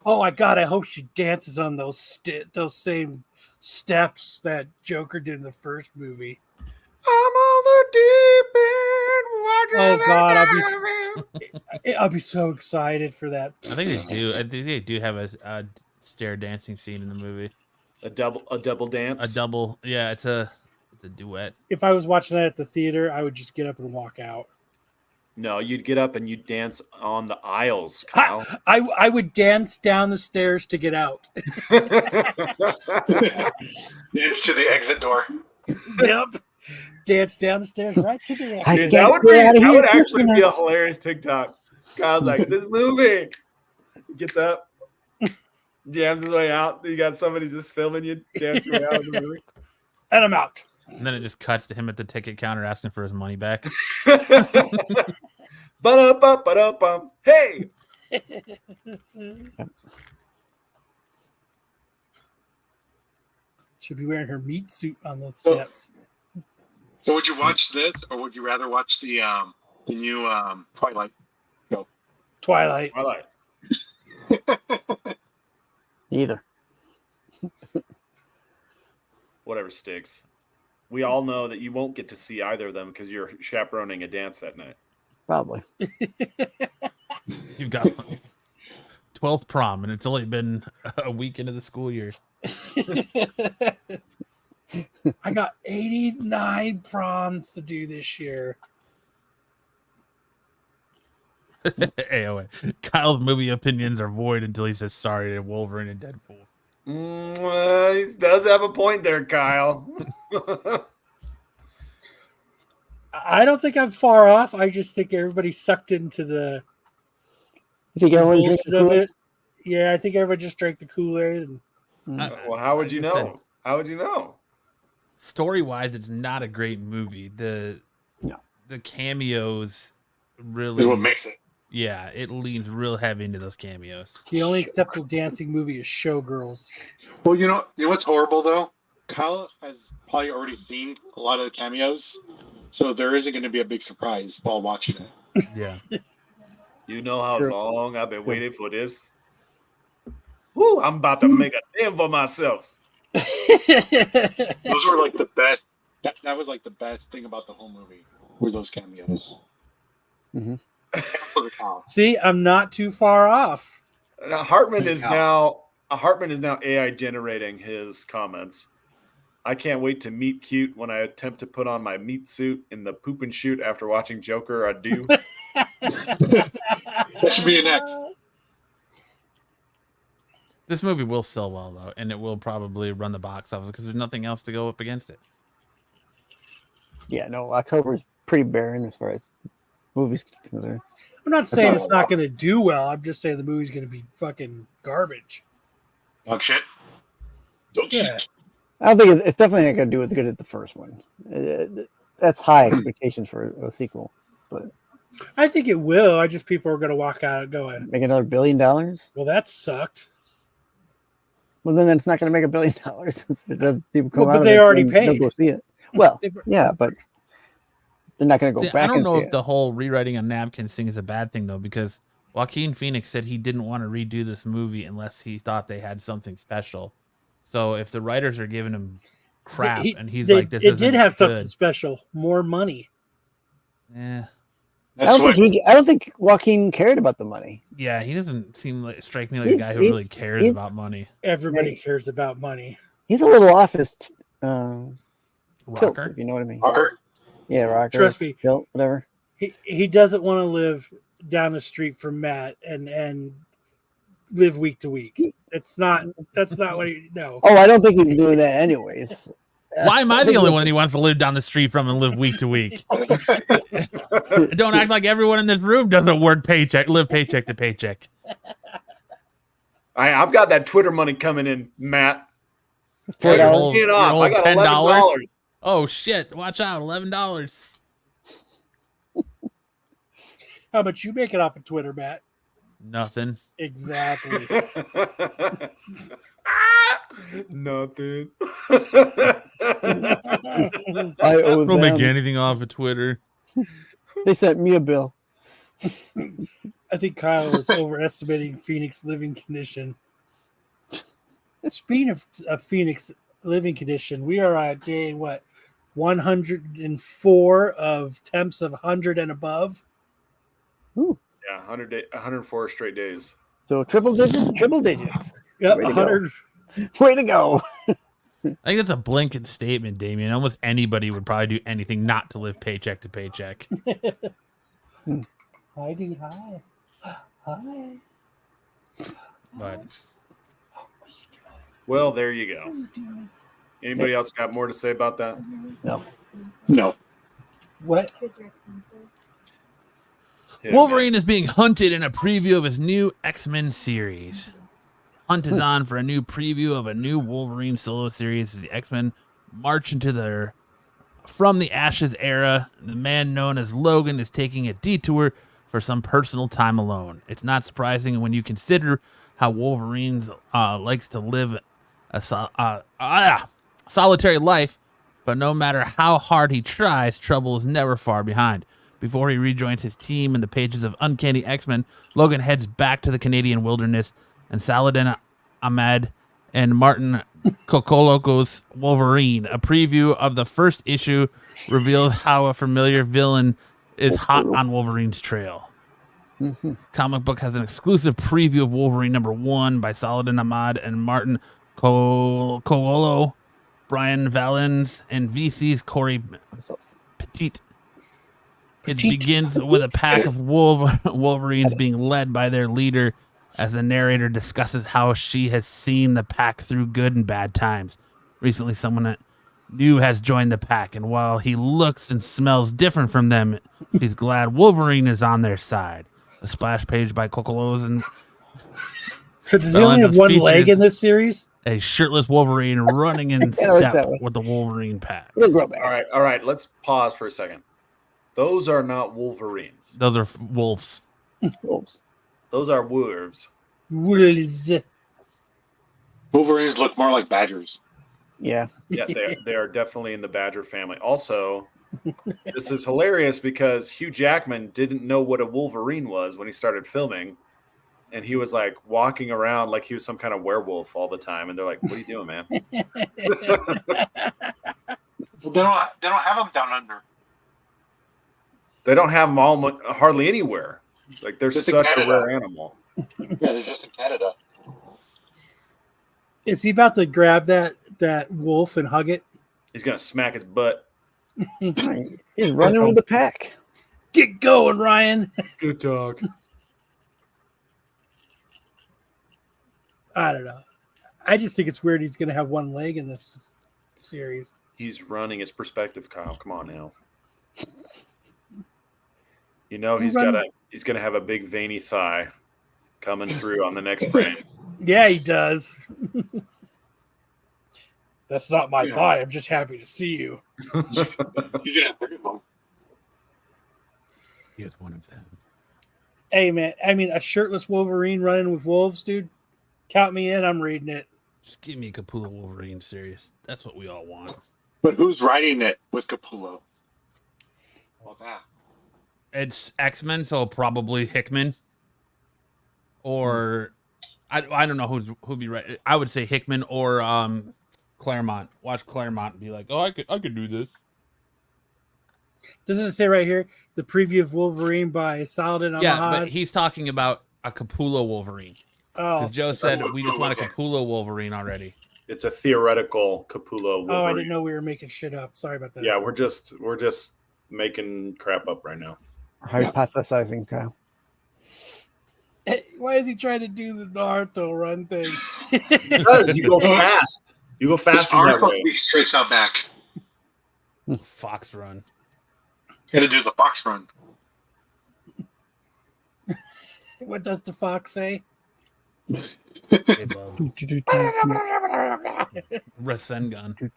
[SPEAKER 3] Oh my God! I hope she dances on those same steps that Joker did in the first movie.
[SPEAKER 4] I'm on the deep end.
[SPEAKER 3] Oh God, I'll be so excited for that.
[SPEAKER 6] I think they do. I think they do have a stair dancing scene in the movie.
[SPEAKER 4] A double dance.
[SPEAKER 6] A double. Yeah, it's a duet.
[SPEAKER 3] If I was watching that at the theater, I would just get up and walk out.
[SPEAKER 4] No, you'd get up and you'd dance on the aisles, Kyle.
[SPEAKER 3] I would dance down the stairs to get out.
[SPEAKER 5] dance to the exit door.
[SPEAKER 3] Yep. Dance down the stairs right to the exit.
[SPEAKER 7] I
[SPEAKER 4] That would,
[SPEAKER 7] get out of
[SPEAKER 4] that
[SPEAKER 7] here
[SPEAKER 4] would actually
[SPEAKER 7] quick
[SPEAKER 4] be a
[SPEAKER 7] enough.
[SPEAKER 4] hilarious TikTok. Kyle's like, this movie. He gets up, jams his way out. You got somebody just filming you dancing your way out of the movie.
[SPEAKER 3] And I'm out.
[SPEAKER 6] And then it just cuts to him at the ticket counter asking for his money back.
[SPEAKER 4] Ba-da-ba-ba-da-bum. Hey!
[SPEAKER 3] She'll be wearing her meat suit on those steps.
[SPEAKER 5] So would you watch this, or would you rather watch the new Twilight show?
[SPEAKER 3] Twilight.
[SPEAKER 4] Twilight.
[SPEAKER 7] Either.
[SPEAKER 4] Whatever sticks. We all know that you won't get to see either of them because you're chaperoning a dance that night.
[SPEAKER 7] Probably.
[SPEAKER 6] You've got 12th prom, and it's only been a week into the school year.
[SPEAKER 3] I got 89 proms to do this year.
[SPEAKER 6] AOA. Kyle's movie opinions are void until he says sorry to Wolverine and Deadpool.
[SPEAKER 4] He does have a point there, Kyle.
[SPEAKER 3] I don't think I'm far off. I just think everybody sucked into the
[SPEAKER 7] You think everyone's
[SPEAKER 3] bullshit
[SPEAKER 7] drinking
[SPEAKER 3] of
[SPEAKER 7] Kool-Aid?
[SPEAKER 3] it. Yeah, I think everybody just drank the Kool-Aid. And
[SPEAKER 4] Well, how would you
[SPEAKER 6] Like I said,
[SPEAKER 4] know? How would you know?
[SPEAKER 6] Story-wise, it's not a great movie. The cameos really
[SPEAKER 5] Is what makes it.
[SPEAKER 6] Yeah, it leans real heavy into those cameos.
[SPEAKER 3] the only acceptable dancing movie is Showgirls.
[SPEAKER 5] Well, you know what's horrible though? Kyle has probably already seen a lot of the cameos, so there isn't going to be a big surprise while watching it.
[SPEAKER 6] Yeah.
[SPEAKER 4] You know how
[SPEAKER 7] True.
[SPEAKER 4] long I've been waiting for this? Woo, I'm about to make a name for myself.
[SPEAKER 5] Those were like the best. That was like the best thing about the whole movie were those cameos.
[SPEAKER 7] Mhm.
[SPEAKER 5] For the Kyle.
[SPEAKER 3] See, I'm not too far off.
[SPEAKER 4] Now, Hartman is now AI generating his comments. I can't wait to meet cute when I attempt to put on my meat suit in the poop and shoot after watching Joker. I do.
[SPEAKER 5] That should be an X.
[SPEAKER 6] This movie will sell well though, and it will probably run the box office because there's nothing else to go up against it.
[SPEAKER 7] Yeah, no, October is pretty barren as far as movies concerned.
[SPEAKER 3] I'm not saying it's not going to do well. I'm just saying the movie's going to be fucking garbage.
[SPEAKER 5] Dog shit. Dog
[SPEAKER 3] Yeah.
[SPEAKER 5] shit.
[SPEAKER 7] I don't think it's definitely not going to do as good as the first one. That's high expectations for a sequel, but
[SPEAKER 3] I think it will. I just people are going to walk out going,
[SPEAKER 7] make another $1 billion.
[SPEAKER 3] well, that sucked.
[SPEAKER 7] Well, then it's not going to make $1 billion. People come
[SPEAKER 3] Well,
[SPEAKER 7] out
[SPEAKER 3] but they
[SPEAKER 7] of it
[SPEAKER 3] already
[SPEAKER 7] and
[SPEAKER 3] paid.
[SPEAKER 7] they'll go see it. Well,
[SPEAKER 3] They've-
[SPEAKER 7] yeah, but they're not going to go
[SPEAKER 6] See,
[SPEAKER 7] back
[SPEAKER 6] I don't
[SPEAKER 7] and
[SPEAKER 6] know
[SPEAKER 7] see
[SPEAKER 6] if
[SPEAKER 7] it.
[SPEAKER 6] the whole rewriting a napkins thing is a bad thing though, because Joaquin Phoenix said he didn't want to redo this movie unless he thought they had something special. So if the writers are giving him crap and he's like, "This
[SPEAKER 3] it
[SPEAKER 6] isn't
[SPEAKER 3] did have something
[SPEAKER 6] good,"
[SPEAKER 3] special, more money.
[SPEAKER 6] yeah,
[SPEAKER 7] I don't think Joaquin cared about the money.
[SPEAKER 6] yeah, he doesn't strike me like a guy who really cares about money.
[SPEAKER 3] Everybody cares about money.
[SPEAKER 7] He's a little off his tilt,
[SPEAKER 6] Rocker,
[SPEAKER 7] if you know what I mean.
[SPEAKER 5] Rocker.
[SPEAKER 7] Yeah, rocker.
[SPEAKER 3] Trust me.
[SPEAKER 7] Tilt, whatever.
[SPEAKER 3] He doesn't want to live down the street from Matt and live week to week. That's not what he no.
[SPEAKER 7] Oh, I don't think he's doing that anyways.
[SPEAKER 6] why am I the only one he wants to live down the street from and live week to week? Don't act like everyone in this room doesn't live paycheck to paycheck.
[SPEAKER 4] I've got that Twitter money coming in, Matt.
[SPEAKER 7] $4.
[SPEAKER 6] Your
[SPEAKER 4] I
[SPEAKER 6] old
[SPEAKER 4] got
[SPEAKER 6] $10.
[SPEAKER 4] $11.
[SPEAKER 6] Oh shit! Watch out, $11.
[SPEAKER 3] How much you make it off of Twitter, Matt?
[SPEAKER 6] Nothing.
[SPEAKER 3] Exactly.
[SPEAKER 4] Nothing.
[SPEAKER 7] I owe
[SPEAKER 6] Don't make
[SPEAKER 7] them.
[SPEAKER 6] anything off of Twitter.
[SPEAKER 7] They sent me a bill.
[SPEAKER 3] I think Kyle is overestimating Phoenix living condition. Speaking of Phoenix living condition, we are at day 104 of temps of 100 and above.
[SPEAKER 7] Ooh.
[SPEAKER 4] Yeah, 104 straight days.
[SPEAKER 7] So triple digits.
[SPEAKER 3] Yep,
[SPEAKER 7] Way to go.
[SPEAKER 3] 100.
[SPEAKER 7] Way to go.
[SPEAKER 6] I think that's a blanket statement, Damien. Almost anybody would probably do anything not to live paycheck to paycheck.
[SPEAKER 3] Heidi, hi. Hi.
[SPEAKER 6] But
[SPEAKER 4] Well, there you go. Anybody else got more to say about that?
[SPEAKER 5] No.
[SPEAKER 3] What?
[SPEAKER 4] Yeah,
[SPEAKER 6] Wolverine is being hunted in a preview of his new X-Men series. Hunt is on for a new preview of a new Wolverine solo series as the X-Men march into their From the Ashes era. The man known as Logan is taking a detour for some personal time alone. It's not surprising when you consider how Wolverine likes to live a solitary life, but no matter how hard he tries, trouble is never far behind. Before he rejoins his team in the pages of Uncanny X-Men, Logan heads back to the Canadian wilderness, and Saladin Ahmed and Martin Kokoloko's Wolverine. A preview of the first issue reveals how a familiar villain is hot on Wolverine's trail. Comic book has an exclusive preview of Wolverine #1 by Saladin Ahmad and Martin Coolo, Brian Valens, and VC's Corey Petit. It begins with a pack of Wolverines being led by their leader, as the narrator discusses how she has seen the pack through good and bad times. Recently, someone new has joined the pack, and while he looks and smells different from them, he's glad Wolverine is on their side. A splash page by Kokolos and
[SPEAKER 3] So does he only have one leg in this series?
[SPEAKER 6] a shirtless Wolverine running in
[SPEAKER 7] I like that
[SPEAKER 6] step
[SPEAKER 7] one.
[SPEAKER 6] with the Wolverine pack.
[SPEAKER 7] It'll grow back.
[SPEAKER 4] All right. Let's pause for a second. Those are not Wolverines.
[SPEAKER 6] Those are wolves.
[SPEAKER 7] Wolves.
[SPEAKER 4] Those are wolves.
[SPEAKER 3] Wolves.
[SPEAKER 5] Wolverines look more like badgers.
[SPEAKER 7] Yeah.
[SPEAKER 4] Yeah, they are definitely in the badger family. Also, this is hilarious because Hugh Jackman didn't know what a Wolverine was when he started filming. And he was like walking around like he was some kind of werewolf all the time. And they're like, what are you doing, man?
[SPEAKER 5] Well, they don't have them down under.
[SPEAKER 4] They don't have them hardly anywhere. Like they're
[SPEAKER 5] Just in
[SPEAKER 4] such a
[SPEAKER 5] Canada.
[SPEAKER 4] rare animal.
[SPEAKER 5] Yeah, they're just in Canada.
[SPEAKER 3] Is he about to grab that wolf and hug it?
[SPEAKER 4] He's going to smack his butt.
[SPEAKER 7] He's running with the pack.
[SPEAKER 3] Get going, Ryan.
[SPEAKER 4] Good dog.
[SPEAKER 3] I don't know. I just think it's weird he's going to have one leg in this series.
[SPEAKER 4] He's running his perspective, Kyle. Come on now. You know he's gonna have a big veiny thigh coming through on the next frame.
[SPEAKER 3] Yeah, he does. That's not my thigh. I'm just happy to see you.
[SPEAKER 5] He's gonna have three of them.
[SPEAKER 6] He is one of them.
[SPEAKER 3] Hey, man. I mean, a shirtless Wolverine running with wolves, dude. Count me in. I'm reading it.
[SPEAKER 6] Just give me a Capullo Wolverine series. That's what we all want.
[SPEAKER 5] But who's writing it with Capullo? All that.
[SPEAKER 6] It's X-Men, so probably Hickman. Or I don't know who'd be right. I would say Hickman or Claremont. Watch Claremont and be like, oh, I could do this.
[SPEAKER 3] Doesn't it say right here the preview of Wolverine by Saladin Ahmad?
[SPEAKER 6] Yeah, but he's talking about a Capullo Wolverine.
[SPEAKER 3] Oh,
[SPEAKER 6] Because Joe said we just want a Capullo Wolverine already.
[SPEAKER 4] It's a theoretical Capullo Wolverine.
[SPEAKER 3] oh, I didn't know we were making shit up. Sorry about that.
[SPEAKER 4] Yeah, we're just making crap up right now.
[SPEAKER 7] Hypothesizing, Kyle.
[SPEAKER 3] Hey, why is he trying to do the Naruto run thing?
[SPEAKER 4] Because you go fast. You go
[SPEAKER 5] His
[SPEAKER 4] faster
[SPEAKER 5] arm's
[SPEAKER 4] that
[SPEAKER 5] supposed
[SPEAKER 4] way.
[SPEAKER 5] to be straight out back.
[SPEAKER 6] Fox Run.
[SPEAKER 5] Gotta do the box run.
[SPEAKER 3] What does the fox say?
[SPEAKER 6] Hey, Bo. Rasengan.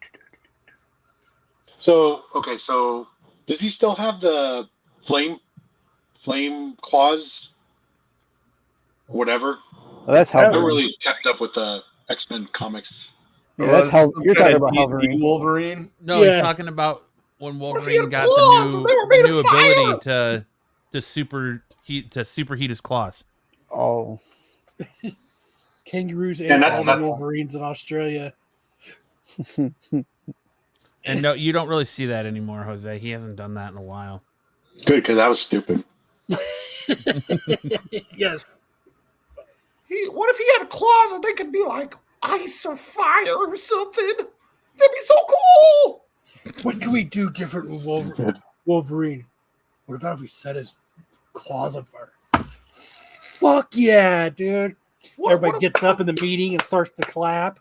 [SPEAKER 5] So does he still have the flame claws? Whatever.
[SPEAKER 7] Well, that's
[SPEAKER 5] I haven't
[SPEAKER 7] Halvering.
[SPEAKER 5] really kept up with the X-Men comics.
[SPEAKER 7] Yeah, that's how
[SPEAKER 4] Some
[SPEAKER 7] you're
[SPEAKER 4] kind
[SPEAKER 7] talking
[SPEAKER 4] of
[SPEAKER 7] about
[SPEAKER 4] D&D
[SPEAKER 7] Halvering.
[SPEAKER 4] Wolverine.
[SPEAKER 6] No,
[SPEAKER 3] Yeah.
[SPEAKER 6] he's talking about when
[SPEAKER 4] What if he
[SPEAKER 6] Wolverine
[SPEAKER 4] had
[SPEAKER 6] got
[SPEAKER 4] claws
[SPEAKER 6] the
[SPEAKER 4] and they were made
[SPEAKER 6] new
[SPEAKER 4] of fire?
[SPEAKER 6] ability to superheat his claws.
[SPEAKER 7] Oh,
[SPEAKER 3] Kangaroos
[SPEAKER 5] Yeah,
[SPEAKER 3] ate
[SPEAKER 5] not-
[SPEAKER 3] all the
[SPEAKER 5] not-
[SPEAKER 3] Wolverines in Australia.
[SPEAKER 6] And no, you don't really see that anymore, Jose. He hasn't done that in a while.
[SPEAKER 5] Good, because that was stupid.
[SPEAKER 3] Yes.
[SPEAKER 4] What if he had claws and they could be like ice or fire or something? That'd be so cool.
[SPEAKER 3] What can we do different with Wolverine? What about if we set his claws on fire? Fuck yeah, dude. Everybody gets up in the meeting and starts to clap.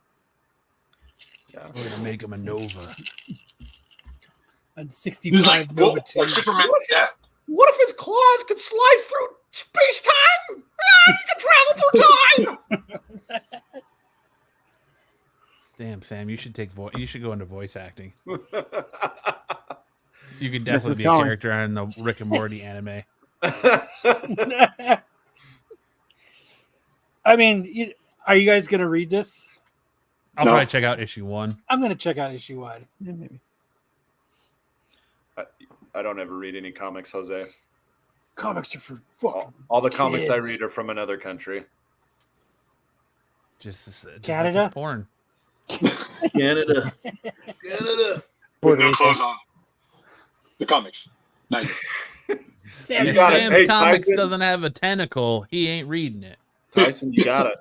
[SPEAKER 6] We're gonna make him a Nova.
[SPEAKER 3] And
[SPEAKER 5] He's
[SPEAKER 3] 65
[SPEAKER 5] like,
[SPEAKER 3] Nova 2.
[SPEAKER 5] like Superman. Yeah.
[SPEAKER 4] What if his claws could slice through space time? He could travel through time.
[SPEAKER 6] Damn, Sam, you should you should go into voice acting. You could definitely
[SPEAKER 7] Mrs.
[SPEAKER 6] be a
[SPEAKER 7] Cohen.
[SPEAKER 6] character on the Rick and Morty anime.
[SPEAKER 3] I mean, are you guys going to read this?
[SPEAKER 6] I'll
[SPEAKER 5] No.
[SPEAKER 6] probably check out issue 1.
[SPEAKER 3] I'm going to check out issue 1.
[SPEAKER 7] yeah, maybe.
[SPEAKER 4] I don't ever read any comics, Jose.
[SPEAKER 3] Comics are for fucking
[SPEAKER 4] All the comics I
[SPEAKER 3] kids.
[SPEAKER 4] read are from another country.
[SPEAKER 6] Just
[SPEAKER 3] Canada?
[SPEAKER 6] like porn.
[SPEAKER 4] Canada.
[SPEAKER 5] With no clothes on. The comics. Nice.
[SPEAKER 3] Sam,
[SPEAKER 6] If
[SPEAKER 4] got it.
[SPEAKER 6] Sam's
[SPEAKER 4] Hey,
[SPEAKER 6] comics
[SPEAKER 4] Tyson.
[SPEAKER 6] doesn't have a tentacle, he ain't reading it.
[SPEAKER 4] Tyson, you got it.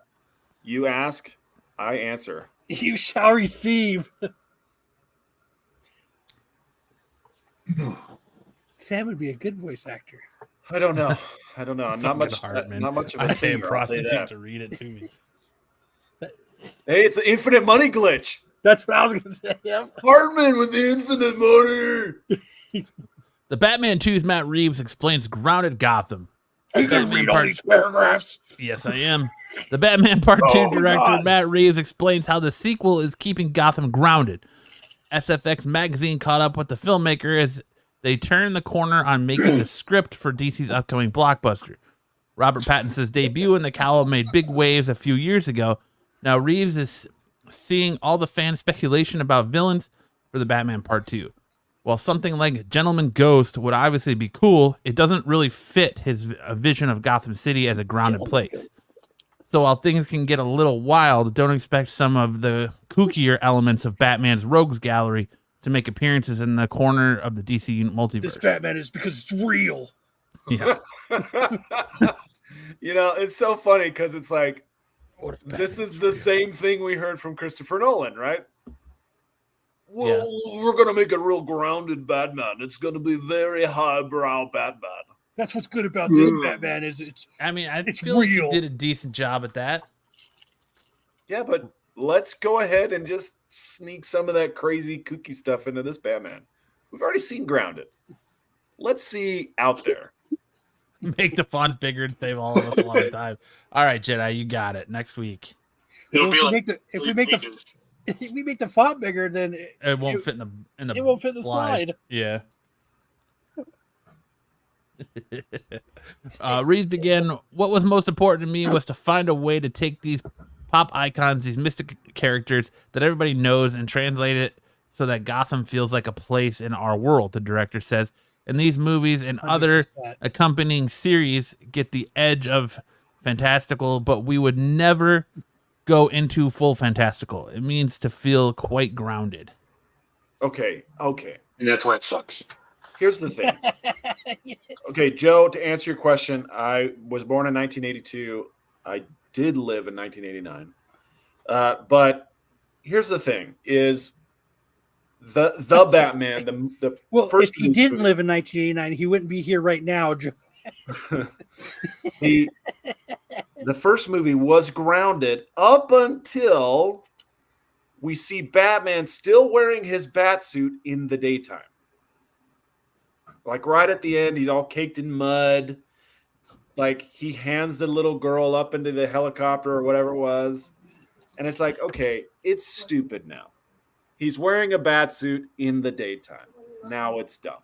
[SPEAKER 4] You ask, I answer.
[SPEAKER 3] you shall receive. Sam would be a good voice actor.
[SPEAKER 4] I don't know. I'm not
[SPEAKER 6] Something
[SPEAKER 4] much.
[SPEAKER 6] Hartman.
[SPEAKER 4] Not much of
[SPEAKER 6] I
[SPEAKER 4] a
[SPEAKER 6] pay a
[SPEAKER 4] singer, I'll say
[SPEAKER 6] prostitute
[SPEAKER 4] that.
[SPEAKER 6] to read it to me.
[SPEAKER 4] Hey, it's an infinite money glitch.
[SPEAKER 3] That's what I was going to say. Yep.
[SPEAKER 4] Hartman with the infinite money.
[SPEAKER 6] The Batman 2's Matt Reeves explains grounded Gotham.
[SPEAKER 3] Are you going to read all these paragraphs?
[SPEAKER 6] Yes, I am. The Batman Part 2
[SPEAKER 3] Oh,
[SPEAKER 6] director
[SPEAKER 3] God.
[SPEAKER 6] Matt Reeves explains how the sequel is keeping Gotham grounded. SFX magazine caught up with the filmmaker as they turn the corner on making the script for DC's upcoming blockbuster. Robert Pattinson's debut in the cowl made big waves a few years ago. Now Reeves is seeing all the fan speculation about villains for the Batman Part 2. While something like Gentleman Ghost would obviously be cool, it doesn't really fit his vision of Gotham City as a grounded place. So while things can get a little wild, don't expect some of the kookier elements of Batman's rogues gallery to make appearances in the corner of the DC multiverse.
[SPEAKER 3] This Batman is because it's real.
[SPEAKER 6] Yeah.
[SPEAKER 4] You know, it's so funny because it's like,
[SPEAKER 3] What if
[SPEAKER 4] this
[SPEAKER 3] Batman's
[SPEAKER 4] is the
[SPEAKER 3] real?
[SPEAKER 4] same thing we heard from Christopher Nolan, right? Well, we're going to make a real grounded Batman. It's going to be very highbrow Batman.
[SPEAKER 3] That's what's good about this Batman is it's
[SPEAKER 6] I mean, I
[SPEAKER 3] It's
[SPEAKER 6] feel like
[SPEAKER 3] real.
[SPEAKER 6] he did a decent job at that.
[SPEAKER 4] Yeah, but let's go ahead and just sneak some of that crazy kooky stuff into this Batman. We've already seen Grounded. Let's see Out There.
[SPEAKER 6] Make the fonts bigger and save all of us a lot of time. All right, Jedi, you got it. Next week.
[SPEAKER 5] It'll
[SPEAKER 3] Well,
[SPEAKER 5] be like
[SPEAKER 3] if we make the font bigger, then
[SPEAKER 6] It won't fit in the
[SPEAKER 3] it won't fit the slide.
[SPEAKER 6] Yeah. Read again. What was most important to me was to find a way to take these pop icons, these mystic characters that everybody knows, and translate it so that Gotham feels like a place in our world, the director says. And these movies and other
[SPEAKER 3] 100%.
[SPEAKER 6] accompanying series get the edge of fantastical, but we would never go into full fantastical. It means to feel quite grounded.
[SPEAKER 4] Okay.
[SPEAKER 5] and that's why it sucks.
[SPEAKER 4] Here's the thing.
[SPEAKER 3] Yes.
[SPEAKER 4] Okay, Joe, to answer your question, I was born in 1982. I did live in 1989. But here's the thing: is the Batman the
[SPEAKER 3] Well,
[SPEAKER 4] first
[SPEAKER 3] if he didn't live in 1989, he wouldn't be here right now.
[SPEAKER 4] the first movie was grounded up until we see Batman still wearing his bat suit in the daytime. Like right at the end, he's all caked in mud. Like he hands the little girl up into the helicopter or whatever it was. And it's like, okay, it's stupid now. He's wearing a bat suit in the daytime. Now it's dumb.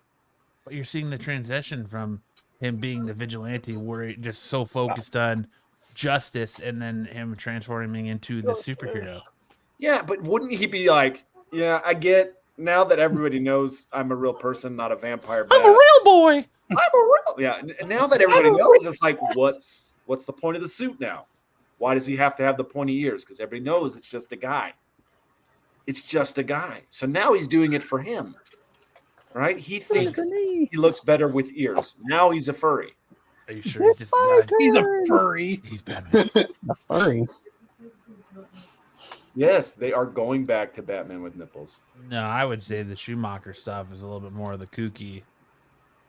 [SPEAKER 6] But you're seeing the transition from him being the vigilante, where he just so focused on justice, and then him transforming into the superhero.
[SPEAKER 4] Yeah, but wouldn't he be like, yeah, I get now that everybody knows I'm a real person, not a vampire bat.
[SPEAKER 6] I'm a real boy.
[SPEAKER 4] I'm a real. Yeah, and now that everybody knows, it's like, what's the point of the suit now? Why does he have to have the pointy ears? Because everybody knows it's just a guy. It's just a guy. So now he's doing it for him, right? He thinks he looks better with ears. Now he's a furry.
[SPEAKER 6] Are you sure he's just a guy?
[SPEAKER 3] He's a furry.
[SPEAKER 6] He's Batman.
[SPEAKER 7] A furry.
[SPEAKER 4] Yes, they are going back to Batman with nipples.
[SPEAKER 6] No, I would say the Schumacher stuff is a little bit more of the kooky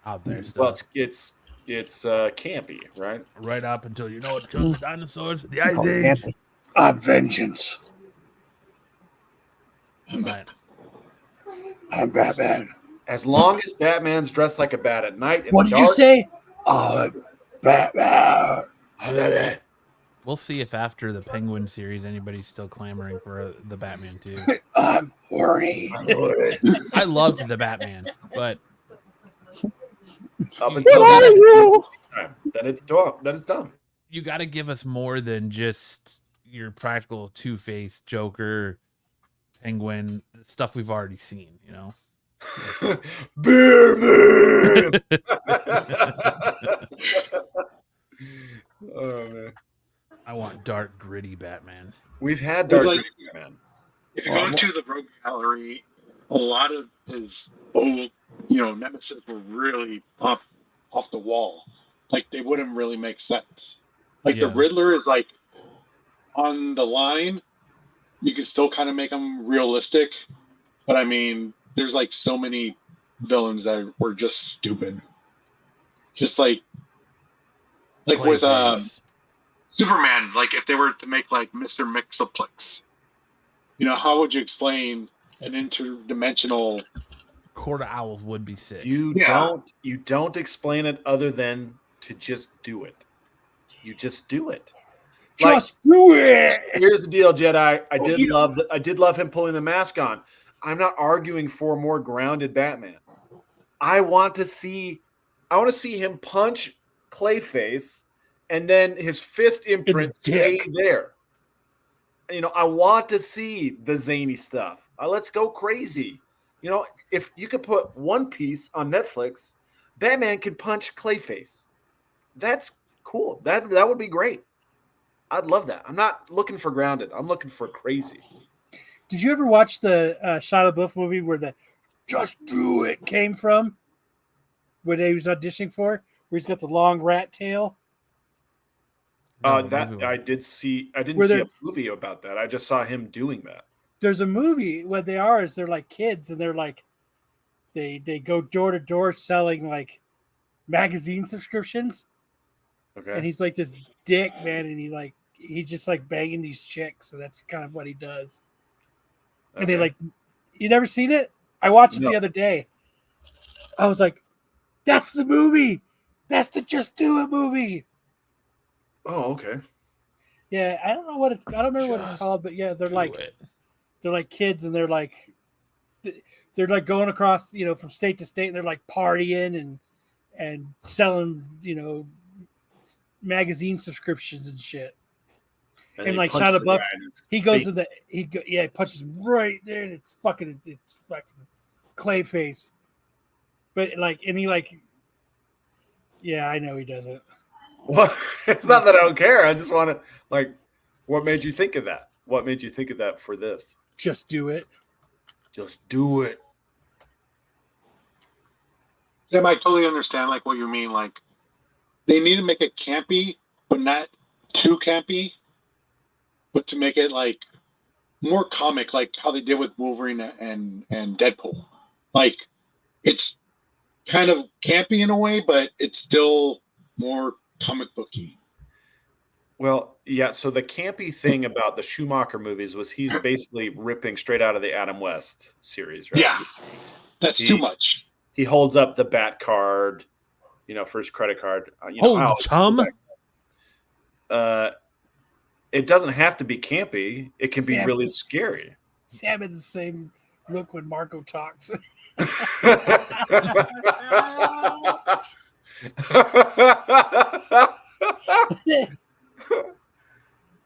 [SPEAKER 6] out there stuff.
[SPEAKER 4] Well, it's campy, right?
[SPEAKER 6] Right up until it comes to dinosaurs, the Ice
[SPEAKER 7] Call it
[SPEAKER 6] Age.
[SPEAKER 7] campy.
[SPEAKER 3] I'm vengeance.
[SPEAKER 6] But
[SPEAKER 3] I'm Batman.
[SPEAKER 4] As long as Batman's dressed like a bat at night. In
[SPEAKER 3] What
[SPEAKER 4] the
[SPEAKER 3] did you
[SPEAKER 4] dark,
[SPEAKER 3] say? I'm Batman.
[SPEAKER 6] we'll see if after the Penguin series anybody's still clamoring for the Batman too.
[SPEAKER 3] I'm horny.
[SPEAKER 6] I loved the Batman, but
[SPEAKER 4] up until then it's done. Then it's done.
[SPEAKER 6] you got to give us more than just your practical Two-Face, Joker, Penguin, stuff we've already seen,
[SPEAKER 4] Beer man. Oh man,
[SPEAKER 6] I want dark, gritty Batman.
[SPEAKER 4] we've had
[SPEAKER 5] There's
[SPEAKER 4] Dark
[SPEAKER 5] like-
[SPEAKER 4] Batman.
[SPEAKER 5] If you go into the Rogue Gallery, a lot of his old, nemesis were really off the wall. Like they wouldn't really make sense. Like the
[SPEAKER 6] Yeah.
[SPEAKER 5] Riddler is like on the line. You can still kind of make him realistic, but I mean, there's like so many villains that were just stupid. Just like with
[SPEAKER 6] Clayface.
[SPEAKER 5] Superman, like if they were to make like Mr. Mixoplex, how would you explain an interdimensional?
[SPEAKER 6] Court of Owls would be sick.
[SPEAKER 4] You
[SPEAKER 5] Yeah.
[SPEAKER 4] don't explain it other than to just do it. You just do it.
[SPEAKER 3] Just do it.
[SPEAKER 4] Here's the deal, Jedi. I
[SPEAKER 3] you-
[SPEAKER 4] did love him pulling the mask on. I'm not arguing for more grounded Batman. I want to see him punch Clayface and then his fist imprint stay
[SPEAKER 3] dick.
[SPEAKER 4] there. I want to see the zany stuff. Let's go crazy. If you could put One Piece on Netflix, Batman can punch Clayface. That's cool. That would be great. I'd love that. I'm not looking for grounded. I'm looking for crazy.
[SPEAKER 3] Did you ever watch the Shia LaBeouf movie where the "Just Do It" came from? What he was auditioning for, where he's got the long rat tail.
[SPEAKER 6] No,
[SPEAKER 4] That
[SPEAKER 6] movie
[SPEAKER 4] I
[SPEAKER 6] was-
[SPEAKER 4] did see. I didn't
[SPEAKER 3] Were
[SPEAKER 4] see
[SPEAKER 3] there-
[SPEAKER 4] a movie about that. I just saw him doing that.
[SPEAKER 3] There's a movie where they're like kids, and they're like they go door to door selling like magazine subscriptions,
[SPEAKER 4] Okay.
[SPEAKER 3] and he's like this dick man, and he's just like banging these chicks, so that's kind of what he does. And
[SPEAKER 4] Okay.
[SPEAKER 3] they like, you never seen it? I watched it
[SPEAKER 4] No.
[SPEAKER 3] the other day. I was like, that's the movie. That's the Just Do It movie.
[SPEAKER 4] Oh, okay.
[SPEAKER 3] Yeah, I don't know what it's. I don't remember what it's
[SPEAKER 6] Just
[SPEAKER 3] called, but yeah,
[SPEAKER 6] Do it.
[SPEAKER 3] they're like kids, and they're like going across, from state to state, and they're like partying and selling, magazine subscriptions and shit. And
[SPEAKER 4] he
[SPEAKER 3] like
[SPEAKER 4] punches
[SPEAKER 3] Shia
[SPEAKER 4] the
[SPEAKER 3] LaBeouf,
[SPEAKER 4] guy in his
[SPEAKER 3] he goes
[SPEAKER 4] face.
[SPEAKER 3] in the he punches right there, and it's fucking Clayface. But like, and he like, yeah, I know he doesn't.
[SPEAKER 4] Well, it's not that I don't care. I just want to like, what made you think of that? What made you think of that for this?
[SPEAKER 3] Just do it.
[SPEAKER 4] Just do it.
[SPEAKER 5] Sam, I totally understand like what you mean. Like they need to make it campy, but not too campy, but to make it like more comic, like how they did with Wolverine and Deadpool. Like it's kind of campy in a way, but it's still more comic booky.
[SPEAKER 4] Well, yeah. So the campy thing about the Schumacher movies was he's basically ripping straight out of the Adam West series, right?
[SPEAKER 5] Yeah, that's too much.
[SPEAKER 4] He holds up the bat card, for his credit card.
[SPEAKER 6] Hold, chum.
[SPEAKER 4] It doesn't have to be campy. It can be
[SPEAKER 3] Sam
[SPEAKER 4] really
[SPEAKER 3] is-
[SPEAKER 4] scary.
[SPEAKER 3] Sam had the same look when Marco talks.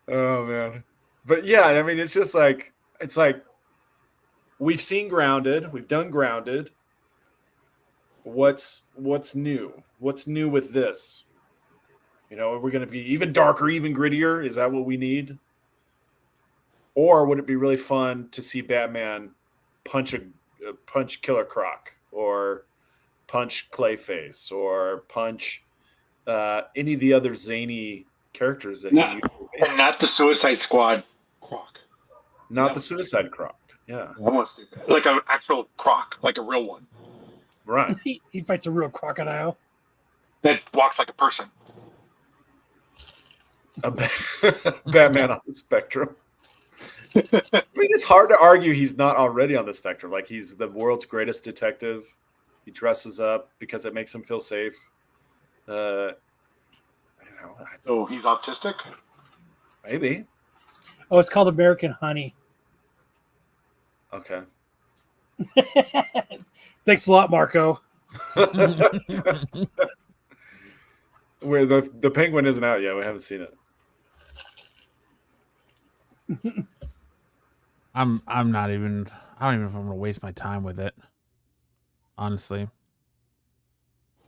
[SPEAKER 4] Oh man. But yeah, I mean it's like we've seen Grounded, we've done Grounded. What's new? What's new with this? Are we going to be even darker, even grittier? Is that what we need? Or would it be really fun to see Batman punch Killer Croc, or punch Clayface, or punch any of the other zany characters that he uses?
[SPEAKER 5] And not the Suicide Squad Croc.
[SPEAKER 4] Not the Suicide Croc. Yeah.
[SPEAKER 5] Almost like an actual croc, like a real one
[SPEAKER 4] Right.
[SPEAKER 3] he fights a real crocodile.
[SPEAKER 5] that walks like a person.
[SPEAKER 4] A Batman on the spectrum. I mean, it's hard to argue he's not already on the spectrum. Like, he's the world's greatest detective. He dresses up because it makes him feel safe.
[SPEAKER 5] Oh, he's autistic?
[SPEAKER 4] Maybe.
[SPEAKER 3] Oh, it's called American Honey.
[SPEAKER 4] Okay.
[SPEAKER 3] Thanks a lot, Marco.
[SPEAKER 4] Where the Penguin isn't out yet. We haven't seen it.
[SPEAKER 6] I'm not even. I don't even know if I'm gonna waste my time with it. Honestly,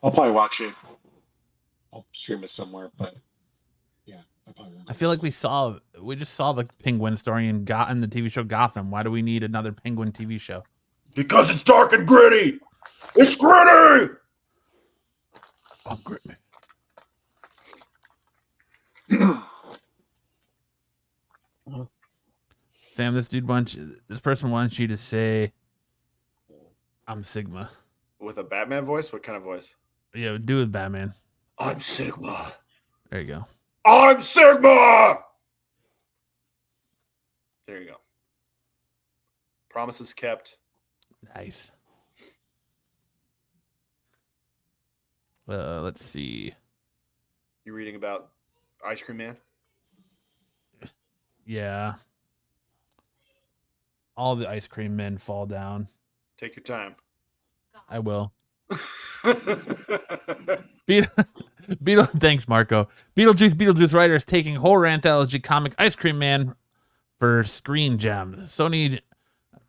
[SPEAKER 5] I'll probably watch it. I'll stream it somewhere, but yeah, I probably won't.
[SPEAKER 6] I feel like we just saw the Penguin story in the TV show Gotham. Why do we need another Penguin TV show?
[SPEAKER 4] Because it's dark and gritty. It's gritty.
[SPEAKER 6] Oh, gritty. Sam, this person wants you to say, "I'm Sigma."
[SPEAKER 4] With a Batman voice? What kind of voice?
[SPEAKER 6] Yeah, do with Batman.
[SPEAKER 4] I'm Sigma.
[SPEAKER 6] There you go.
[SPEAKER 4] I'm Sigma. There you go. Promises kept.
[SPEAKER 6] Nice. Let's see.
[SPEAKER 4] You reading about Ice Cream Man?
[SPEAKER 6] Yeah. All the ice cream men fall down.
[SPEAKER 4] Take your time.
[SPEAKER 6] I will. Thanks, Marco. Beetlejuice writers taking horror anthology comic Ice Cream Man for Screen Gems. Sony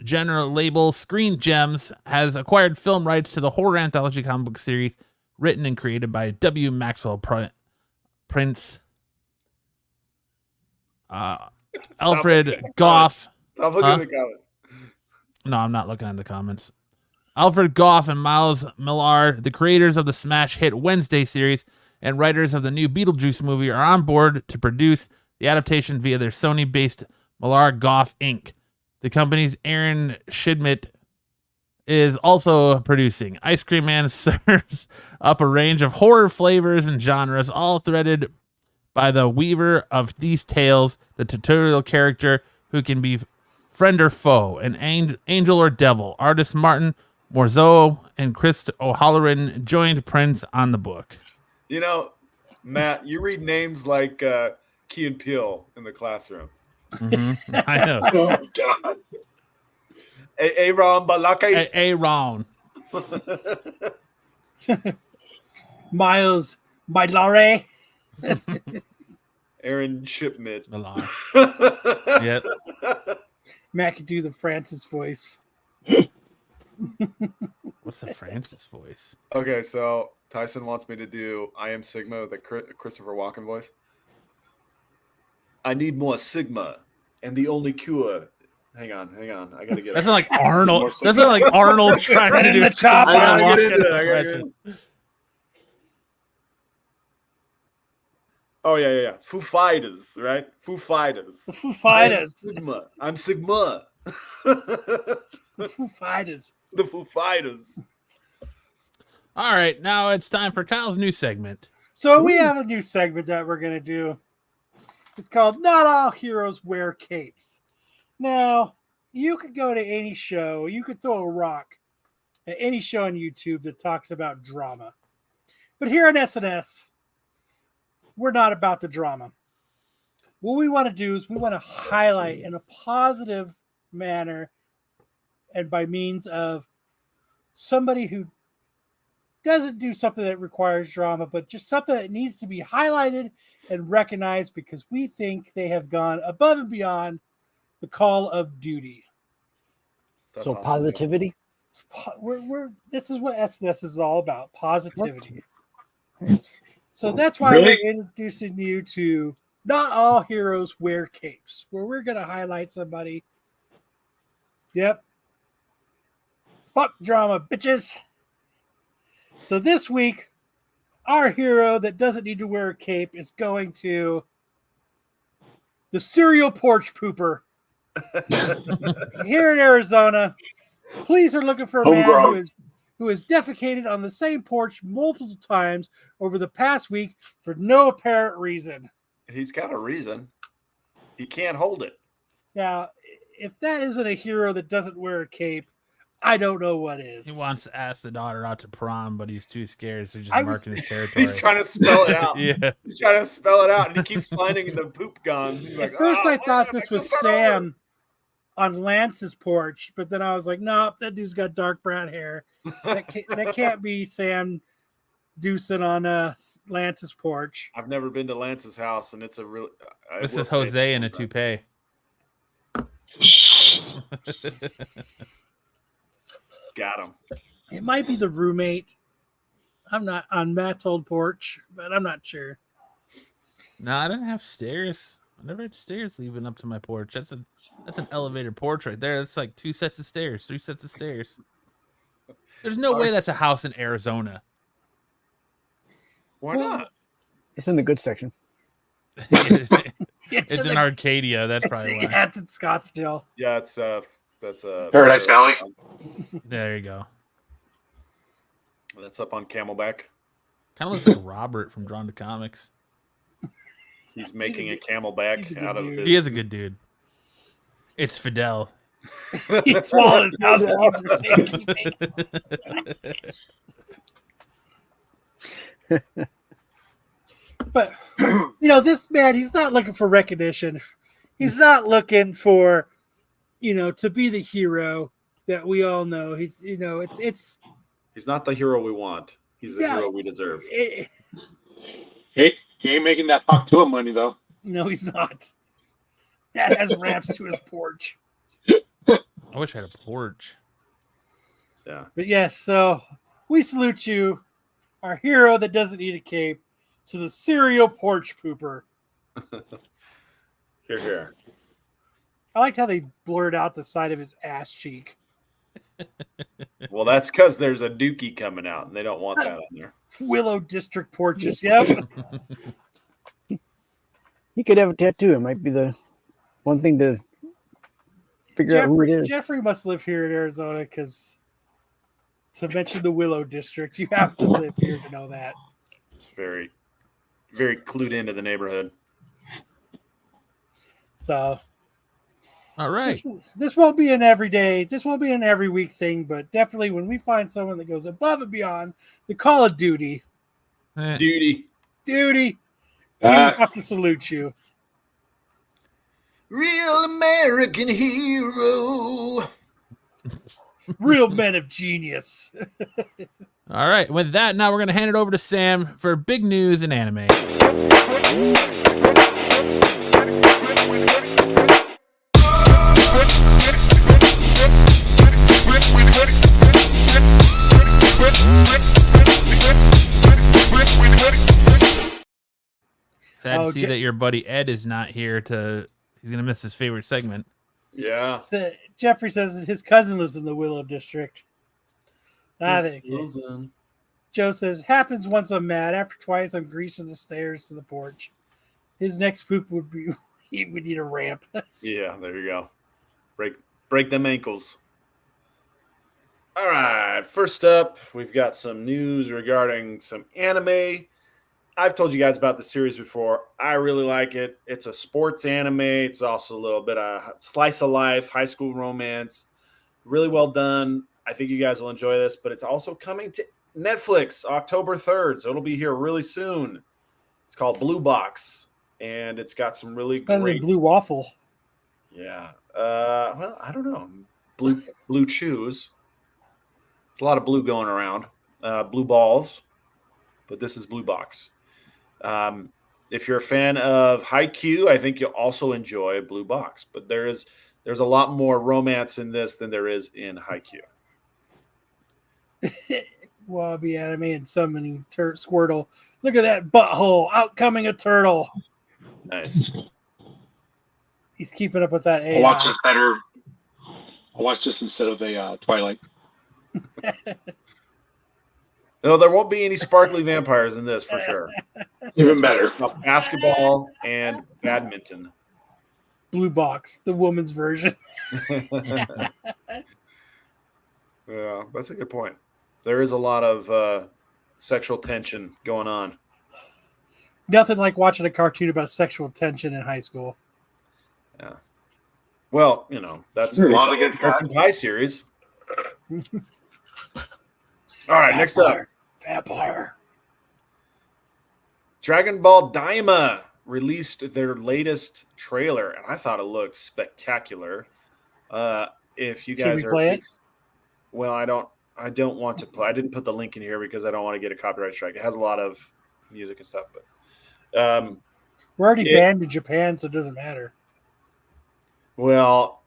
[SPEAKER 6] general label Screen Gems has acquired film rights to the horror anthology comic book series written and created by W. Maxwell Prince, Alfred Goff.
[SPEAKER 4] I'm looking at the comments.
[SPEAKER 6] No, I'm not looking at the comments. Alfred Goff and Miles Millar, the creators of the smash hit Wednesday series and writers of the new Beetlejuice movie, are on board to produce the adaptation via their Sony-based Millar Goff Inc. The company's Aaron Schmidt is also producing. Ice Cream Man serves up a range of horror flavors and genres, all threaded by the weaver of these tales, the tutorial character who can be friend or foe, an angel or devil. Artist Martin Morzeau and Chris O'Halloran joined Prince on the book.
[SPEAKER 4] You know, Matt, you read names like Key and Peele in the classroom.
[SPEAKER 6] Mm-hmm. I know.
[SPEAKER 2] Oh God.
[SPEAKER 4] Aaron Balake.
[SPEAKER 6] Aaron.
[SPEAKER 3] Miles Bailare.
[SPEAKER 4] Aaron Shipmid.
[SPEAKER 6] Yep.
[SPEAKER 3] Matt could do the Francis voice.
[SPEAKER 6] What's the Francis voice?
[SPEAKER 4] Okay, so Tyson wants me to do I Am Sigma, the Christopher Walken voice. I need more Sigma, and the only cure. Hang on. I gotta get.
[SPEAKER 6] That's not like Arnold. That's not like Arnold trying to do
[SPEAKER 3] the chop.
[SPEAKER 4] I gotta get into it. Oh yeah. Foo Fighters, right? Foo Fighters.
[SPEAKER 3] The Foo Fighters.
[SPEAKER 4] Sigma. I'm Sigma.
[SPEAKER 3] The Foo Fighters.
[SPEAKER 4] The Foo Fighters.
[SPEAKER 6] All right, now it's time for Kyle's new segment.
[SPEAKER 3] So we have a new segment that we're going to do. It's called Not All Heroes Wear Capes. Now, you could go to any show, you could throw a rock at any show on YouTube that talks about drama. But here on SNS, we're not about the drama. What we want to do is we want to highlight in a positive manner and by means of somebody who doesn't do something that requires drama, but just something that needs to be highlighted and recognized because we think they have gone above and beyond the call of duty.
[SPEAKER 4] That's
[SPEAKER 7] So
[SPEAKER 4] awesome.
[SPEAKER 7] positivity.
[SPEAKER 3] This is what SNS is all about, positivity. So that's why we're introducing you to Not All Heroes Wear Capes, where we're going to highlight somebody. Yep. Fuck drama, bitches. So this week, our hero that doesn't need to wear a cape is going to the serial porch pooper. Here in Arizona, police are looking for a man who has defecated on the same porch multiple times over the past week for no apparent reason.
[SPEAKER 4] He's got a reason. He can't hold it.
[SPEAKER 3] Now, if that isn't a hero that doesn't wear a cape, I don't know what is.
[SPEAKER 6] He wants to ask the daughter out to prom, but he's too scared, so he's just marking his territory.
[SPEAKER 4] He's trying to spell it out.
[SPEAKER 6] Yeah.
[SPEAKER 4] He's trying to spell it out, and he keeps finding the poop gun. He's like,
[SPEAKER 3] At first, I thought
[SPEAKER 4] why
[SPEAKER 3] this
[SPEAKER 4] did I
[SPEAKER 3] was
[SPEAKER 4] go
[SPEAKER 3] Sam on Lance's porch, but then I was like, nope, that dude's got dark brown hair. That can't be Sam Deucin on Lance's porch.
[SPEAKER 4] I've never been to Lance's house, and it's a real.
[SPEAKER 6] This is Jose in a toupee.
[SPEAKER 4] Got him.
[SPEAKER 3] It might be the roommate. I'm not on Matt's old porch, but I'm not sure.
[SPEAKER 6] No, I didn't have stairs. I never had stairs leading up to my porch. That's an elevated porch right there. It's like 2 sets of stairs, 3 sets of stairs. There's no way that's a house in Arizona.
[SPEAKER 4] Why not?
[SPEAKER 7] It's in the good section.
[SPEAKER 6] It's in Arcadia. That's probably why.
[SPEAKER 3] Yeah, it's in Scottsdale.
[SPEAKER 4] Yeah, that's
[SPEAKER 5] Paradise Valley.
[SPEAKER 6] There you go.
[SPEAKER 4] That's up on Camelback.
[SPEAKER 6] Kind of looks like Robert from Drawn to Comics.
[SPEAKER 4] He's making a Camelback out of
[SPEAKER 3] dude.
[SPEAKER 4] his.
[SPEAKER 6] He is a good dude. It's Fidel.
[SPEAKER 3] He swallowed his house keys for safekeeping. But this man, he's not looking for recognition. He's not looking for, to be the hero that we all know. He's,
[SPEAKER 4] He's not the hero we want. He's the hero we deserve.
[SPEAKER 2] He ain't making that Factua money though.
[SPEAKER 3] No, he's not. That has ramps to his porch.
[SPEAKER 6] I wish I had a porch.
[SPEAKER 4] Yeah.
[SPEAKER 3] But yes, so we salute you, our hero that doesn't need a cape, to the serial porch pooper.
[SPEAKER 4] Here.
[SPEAKER 3] I liked how they blurred out the side of his ass cheek.
[SPEAKER 4] Well, that's because there's a dookie coming out, and they don't want that on there.
[SPEAKER 3] Willow District porches, yep.
[SPEAKER 7] He could have a tattoo. It might be the one thing to figure out who it is.
[SPEAKER 3] Jeffrey must live here in Arizona because to mention the Willow District, you have to live here to know that.
[SPEAKER 4] It's very. very clued into the neighborhood.
[SPEAKER 3] So
[SPEAKER 6] All right.
[SPEAKER 3] this won't be an everyday, this won't be an every week thing, but definitely when we find someone that goes above and beyond the Call of Duty,
[SPEAKER 4] Duty.
[SPEAKER 3] we have to salute you.
[SPEAKER 4] Real American hero.
[SPEAKER 3] Real men of genius.
[SPEAKER 6] All right. With that, now we're going to hand it over to Sam for big news in anime. Sad to see that your buddy Ed is not here he's going to miss his favorite segment.
[SPEAKER 4] Yeah.
[SPEAKER 3] Jeffrey says his cousin lives in the Willow District. Joe says, happens once I'm mad. After twice, I'm greasing the stairs to the porch. His next poop would be, he would need a ramp.
[SPEAKER 4] Yeah, there you go. Break them ankles. All right. First up, we've got some news regarding some anime. I've told you guys about the series before. I really like it. It's a sports anime. It's also a little bit of slice of life, high school romance. Really well done. I think you guys will enjoy this, but it's also coming to Netflix October 3rd, so it'll be here really soon. It's called Blue Box, and it's got some really great
[SPEAKER 3] Blue Waffle.
[SPEAKER 4] Yeah. Well, I don't know. Blue chews. There's a lot of blue going around. Blue balls, but this is Blue Box. If you're a fan of Haikyuu, I think you'll also enjoy Blue Box. But there's a lot more romance in this than there is in Haikyuu.
[SPEAKER 3] Wallaby anime and summoning Squirtle. Look at that butthole outcoming a turtle.
[SPEAKER 4] Nice.
[SPEAKER 3] He's keeping up with that AI.
[SPEAKER 5] I'll watch this better. I'll watch this instead of the Twilight.
[SPEAKER 4] No, there won't be any sparkly vampires in this for sure.
[SPEAKER 5] Even better.
[SPEAKER 4] Basketball and badminton.
[SPEAKER 3] Blue Box, the woman's version.
[SPEAKER 4] Yeah, that's a good point. There is a lot of sexual tension going on.
[SPEAKER 3] Nothing like watching a cartoon about sexual tension in high school.
[SPEAKER 4] Yeah. Well, that's
[SPEAKER 5] a lot against
[SPEAKER 4] the Pie series. All right, next up.
[SPEAKER 3] Vampire.
[SPEAKER 4] Dragon Ball Daima released their latest trailer, and I thought it looked spectacular. If you guys
[SPEAKER 3] play it?
[SPEAKER 4] Well, I don't want to play. I didn't put the link in here because I don't want to get a copyright strike. It has a lot of music and stuff, but
[SPEAKER 3] we're already banned in Japan, so it doesn't matter.
[SPEAKER 4] Well,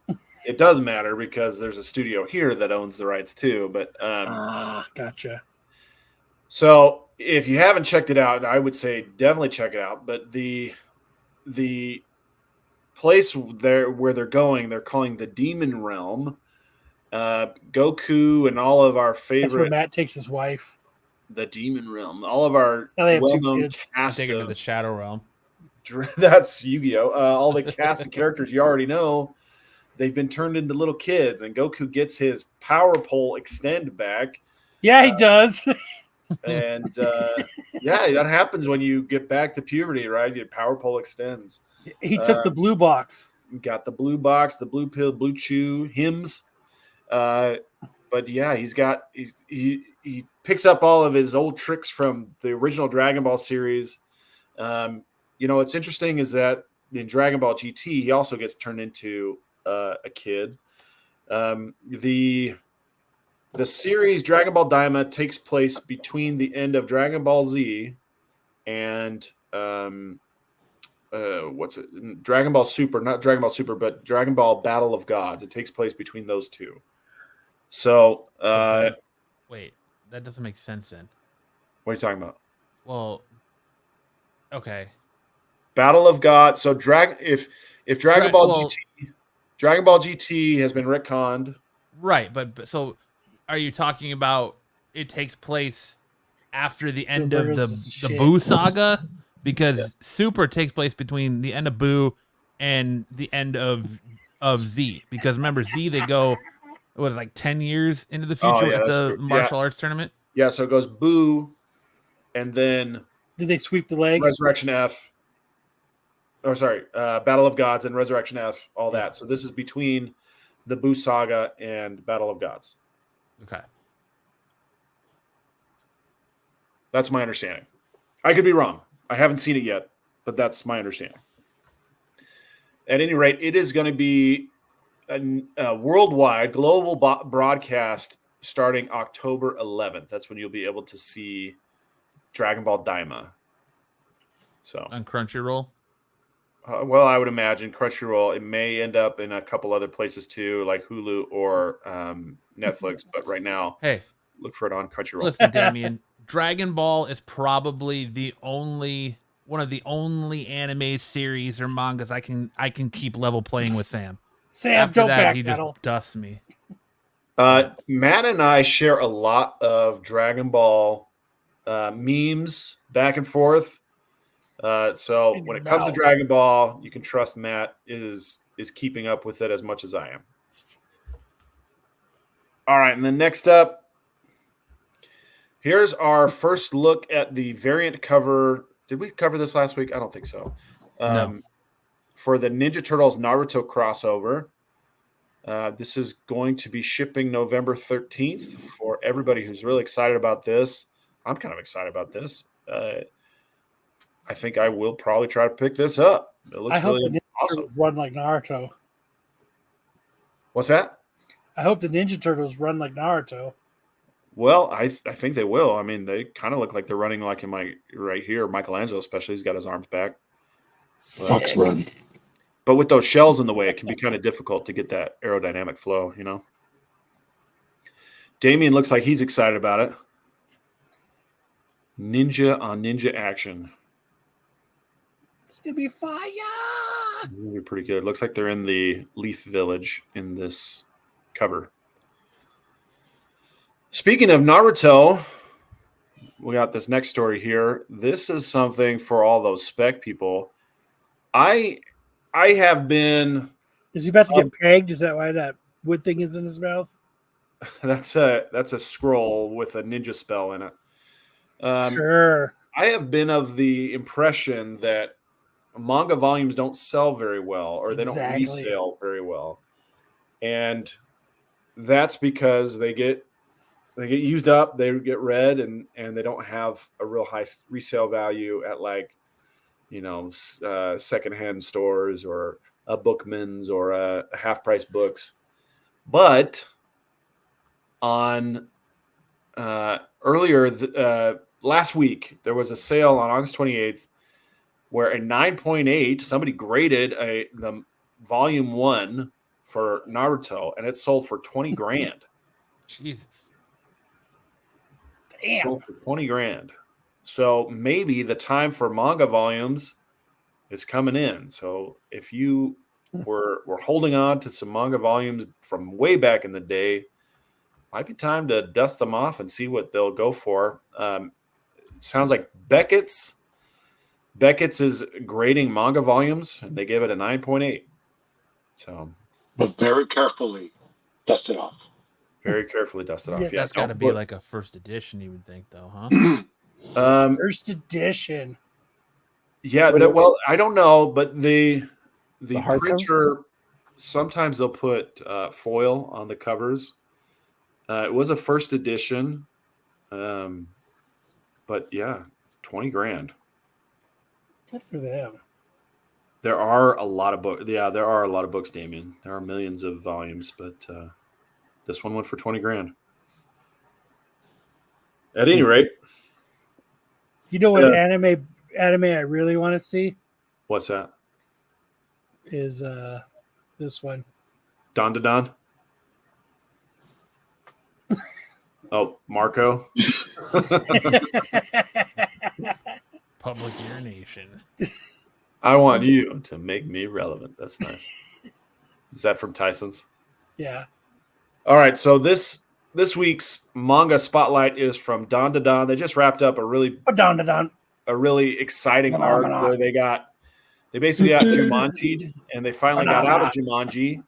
[SPEAKER 4] it does matter because there's a studio here that owns the rights too. But
[SPEAKER 3] gotcha.
[SPEAKER 4] So if you haven't checked it out, I would say definitely check it out. But the place where they're going, they're calling the Demon Realm. Goku and all of our favorite.
[SPEAKER 3] That's where Matt takes his wife.
[SPEAKER 4] The Demon Realm. All of our
[SPEAKER 3] well-known
[SPEAKER 4] cast
[SPEAKER 6] Take it to the Shadow Realm.
[SPEAKER 4] That's Yu-Gi-Oh! All the cast of characters you already know, they've been turned into little kids, and Goku gets his power pole extend back.
[SPEAKER 3] Yeah, he does.
[SPEAKER 4] And yeah, that happens when you get back to puberty, right? Your power pole extends.
[SPEAKER 3] He took the blue box.
[SPEAKER 4] Got the blue box, the blue pill, blue chew, hymns. But yeah, he picks up all of his old tricks from the original Dragon Ball series. What's interesting is that in Dragon Ball GT, he also gets turned into a kid. The series Dragon Ball Daima takes place between the end of Dragon Ball Z and Dragon Ball Super, not Dragon Ball Super, but Dragon Ball Battle of Gods. It takes place between those two. So
[SPEAKER 6] wait, that doesn't make sense then.
[SPEAKER 4] What are you talking about?
[SPEAKER 6] Well, okay.
[SPEAKER 4] Battle of God. So if Dragon Ball GT has been retconned.
[SPEAKER 6] Right, but so are you talking about it takes place after the end of the Boo saga? Because Super takes place between the end of Boo and the end of Z. Because remember, Z, they go, what is it, like 10 years into the future at the martial arts tournament?
[SPEAKER 4] Yeah, so it goes Boo, and then
[SPEAKER 3] Did they sweep the leg?
[SPEAKER 4] Resurrection F. Oh, sorry, Battle of Gods and Resurrection F, all that. So this is between the Boo Saga and Battle of Gods.
[SPEAKER 6] Okay.
[SPEAKER 4] That's my understanding. I could be wrong. I haven't seen it yet, but that's my understanding. At any rate, it is going to be a worldwide global broadcast starting October 11th. That's when you'll be able to see Dragon Ball Daima. So
[SPEAKER 6] On Crunchyroll?
[SPEAKER 4] Well, I would imagine Crunchyroll. It may end up in a couple other places too, like Hulu or Netflix. But right now,
[SPEAKER 6] hey,
[SPEAKER 4] look for it on Crunchyroll.
[SPEAKER 6] Listen, Damien, Dragon Ball is probably one of the only anime series or mangas I can keep level playing with Sam.
[SPEAKER 3] Sam,
[SPEAKER 6] After
[SPEAKER 3] don't
[SPEAKER 6] that,
[SPEAKER 3] back
[SPEAKER 6] he just
[SPEAKER 3] pedal.
[SPEAKER 6] dusts me.
[SPEAKER 4] Matt and I share a lot of Dragon Ball memes back and forth. So when it comes to Dragon Ball, you can trust Matt is keeping up with it as much as I am. All right, and then next up, here's our first look at the variant cover. Did we cover this last week? I don't think so.
[SPEAKER 6] No.
[SPEAKER 4] For the Ninja Turtles Naruto crossover. This is going to be shipping November 13th for everybody who's really excited about this. I'm kind of excited about this. I think I will probably try to pick this up. It looks really awesome.
[SPEAKER 3] Run like Naruto.
[SPEAKER 4] What's that?
[SPEAKER 3] I hope the Ninja Turtles run like Naruto.
[SPEAKER 4] Well, I think they will. I mean, they kind of look like they're running like in my right here. Michelangelo, especially, he's got his arms back.
[SPEAKER 2] Fox run.
[SPEAKER 4] But with those shells in the way, it can be kind of difficult to get that aerodynamic flow, you know. Damien looks like he's excited about it. Ninja on ninja action.
[SPEAKER 3] It's gonna be fire.
[SPEAKER 4] It's gonna be pretty good. Looks like they're in the Leaf Village in this cover. Speaking of Naruto, we got this next story here. This is something for all those spec people. I have been.
[SPEAKER 3] Is he about to get pegged? Is that why that wood thing is in his mouth?
[SPEAKER 4] That's a scroll with a ninja spell in it.
[SPEAKER 3] Sure.
[SPEAKER 4] I have been of the impression that manga volumes don't sell very well, or they don't resale very well, and that's because they get used up, they get read, and they don't have a real high resale value at, like, you know, secondhand stores or a Bookman's or half price books. But on earlier last week, there was a sale on August 28th where a 9.8, somebody graded the volume 1 for Naruto, and it sold for 20 grand.
[SPEAKER 6] Jesus.
[SPEAKER 3] Damn.
[SPEAKER 4] Sold for 20 grand. So maybe the time for manga volumes is coming in. So if you were holding on to some manga volumes from way back in the day, might be time to dust them off and see what they'll go for. Sounds like Beckett's is grading manga volumes, and they gave it a 9.8. So,
[SPEAKER 5] but very carefully dust it off.
[SPEAKER 4] Very carefully dust it off.
[SPEAKER 3] Yeah,
[SPEAKER 6] That's got to be like a first edition, you would think, though, huh?
[SPEAKER 3] First edition.
[SPEAKER 4] Yeah. Well, I don't know, but the printer, sometimes they'll put foil on the covers. It was a first edition, but yeah, 20 grand.
[SPEAKER 3] Good for them.
[SPEAKER 4] There are a lot of books. Yeah, there are a lot of books, Damien. There are millions of volumes, but this one went for 20 grand. At any rate.
[SPEAKER 3] You know what anime I really want to see?
[SPEAKER 4] What's that?
[SPEAKER 3] Is this one.
[SPEAKER 4] Don to Don? Oh, Marco.
[SPEAKER 6] Public urination.
[SPEAKER 4] I want you to make me relevant. That's nice. Is that from Tyson's?
[SPEAKER 3] Yeah.
[SPEAKER 4] All right. So this week's manga spotlight is from Don to Don. They just wrapped up a really exciting arc where they basically got Jumanji'd, and they finally got out of Jumanji.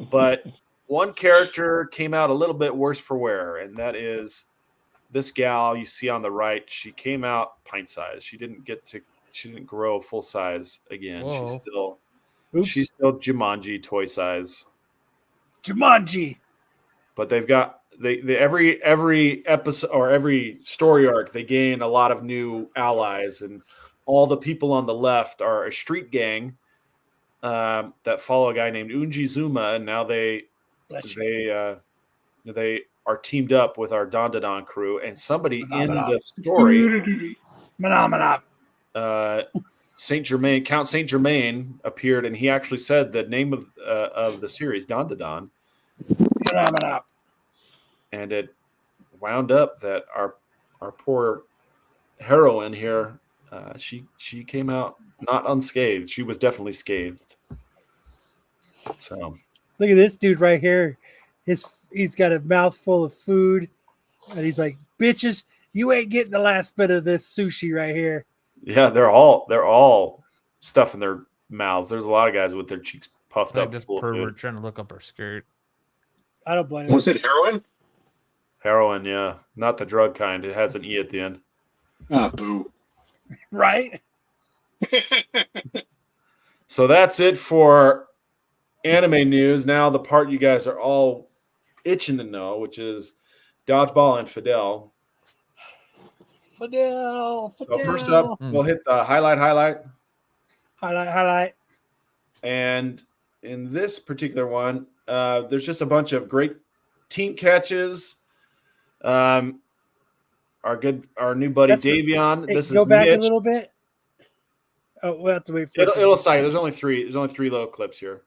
[SPEAKER 4] But one character came out a little bit worse for wear, and that is this gal you see on the right, she came out pint size. She didn't grow full size again.
[SPEAKER 6] Whoa.
[SPEAKER 4] She's still Jumanji toy size.
[SPEAKER 3] Jumanji.
[SPEAKER 4] But they've got every episode or every story arc, they gain a lot of new allies, and all the people on the left are a street gang that follow a guy named Unji Zuma, and now they are teamed up with our Don crew, and somebody in the story, Count Saint Germain appeared, and he actually said the name of the series, Don. And it wound up that our poor heroine here, she came out not unscathed. She was definitely scathed. So
[SPEAKER 3] look at this dude right here. He's got a mouthful of food, and he's like, "Bitches, you ain't getting the last bit of this sushi right here."
[SPEAKER 4] Yeah, they're all stuffing their mouths. There's a lot of guys with their cheeks puffed up.
[SPEAKER 6] This pervert trying to look up her skirt.
[SPEAKER 3] I don't blame him.
[SPEAKER 5] Was it heroin?
[SPEAKER 4] Heroin, yeah. Not the drug kind. It has an E at the end.
[SPEAKER 5] Ah, boo.
[SPEAKER 3] Right?
[SPEAKER 4] So that's it for anime news. Now the part you guys are all itching to know, which is Dodgeball and Fidel.
[SPEAKER 3] Fidel.
[SPEAKER 4] So first up, we'll hit the highlight. And in this particular one, there's just a bunch of great team catches. Our new buddy Davion.
[SPEAKER 3] Hey,
[SPEAKER 4] this
[SPEAKER 3] go
[SPEAKER 4] is
[SPEAKER 3] back
[SPEAKER 4] Mitch.
[SPEAKER 3] a little bit. Oh, we'll have to wait for
[SPEAKER 4] It'll say there's only three little clips here.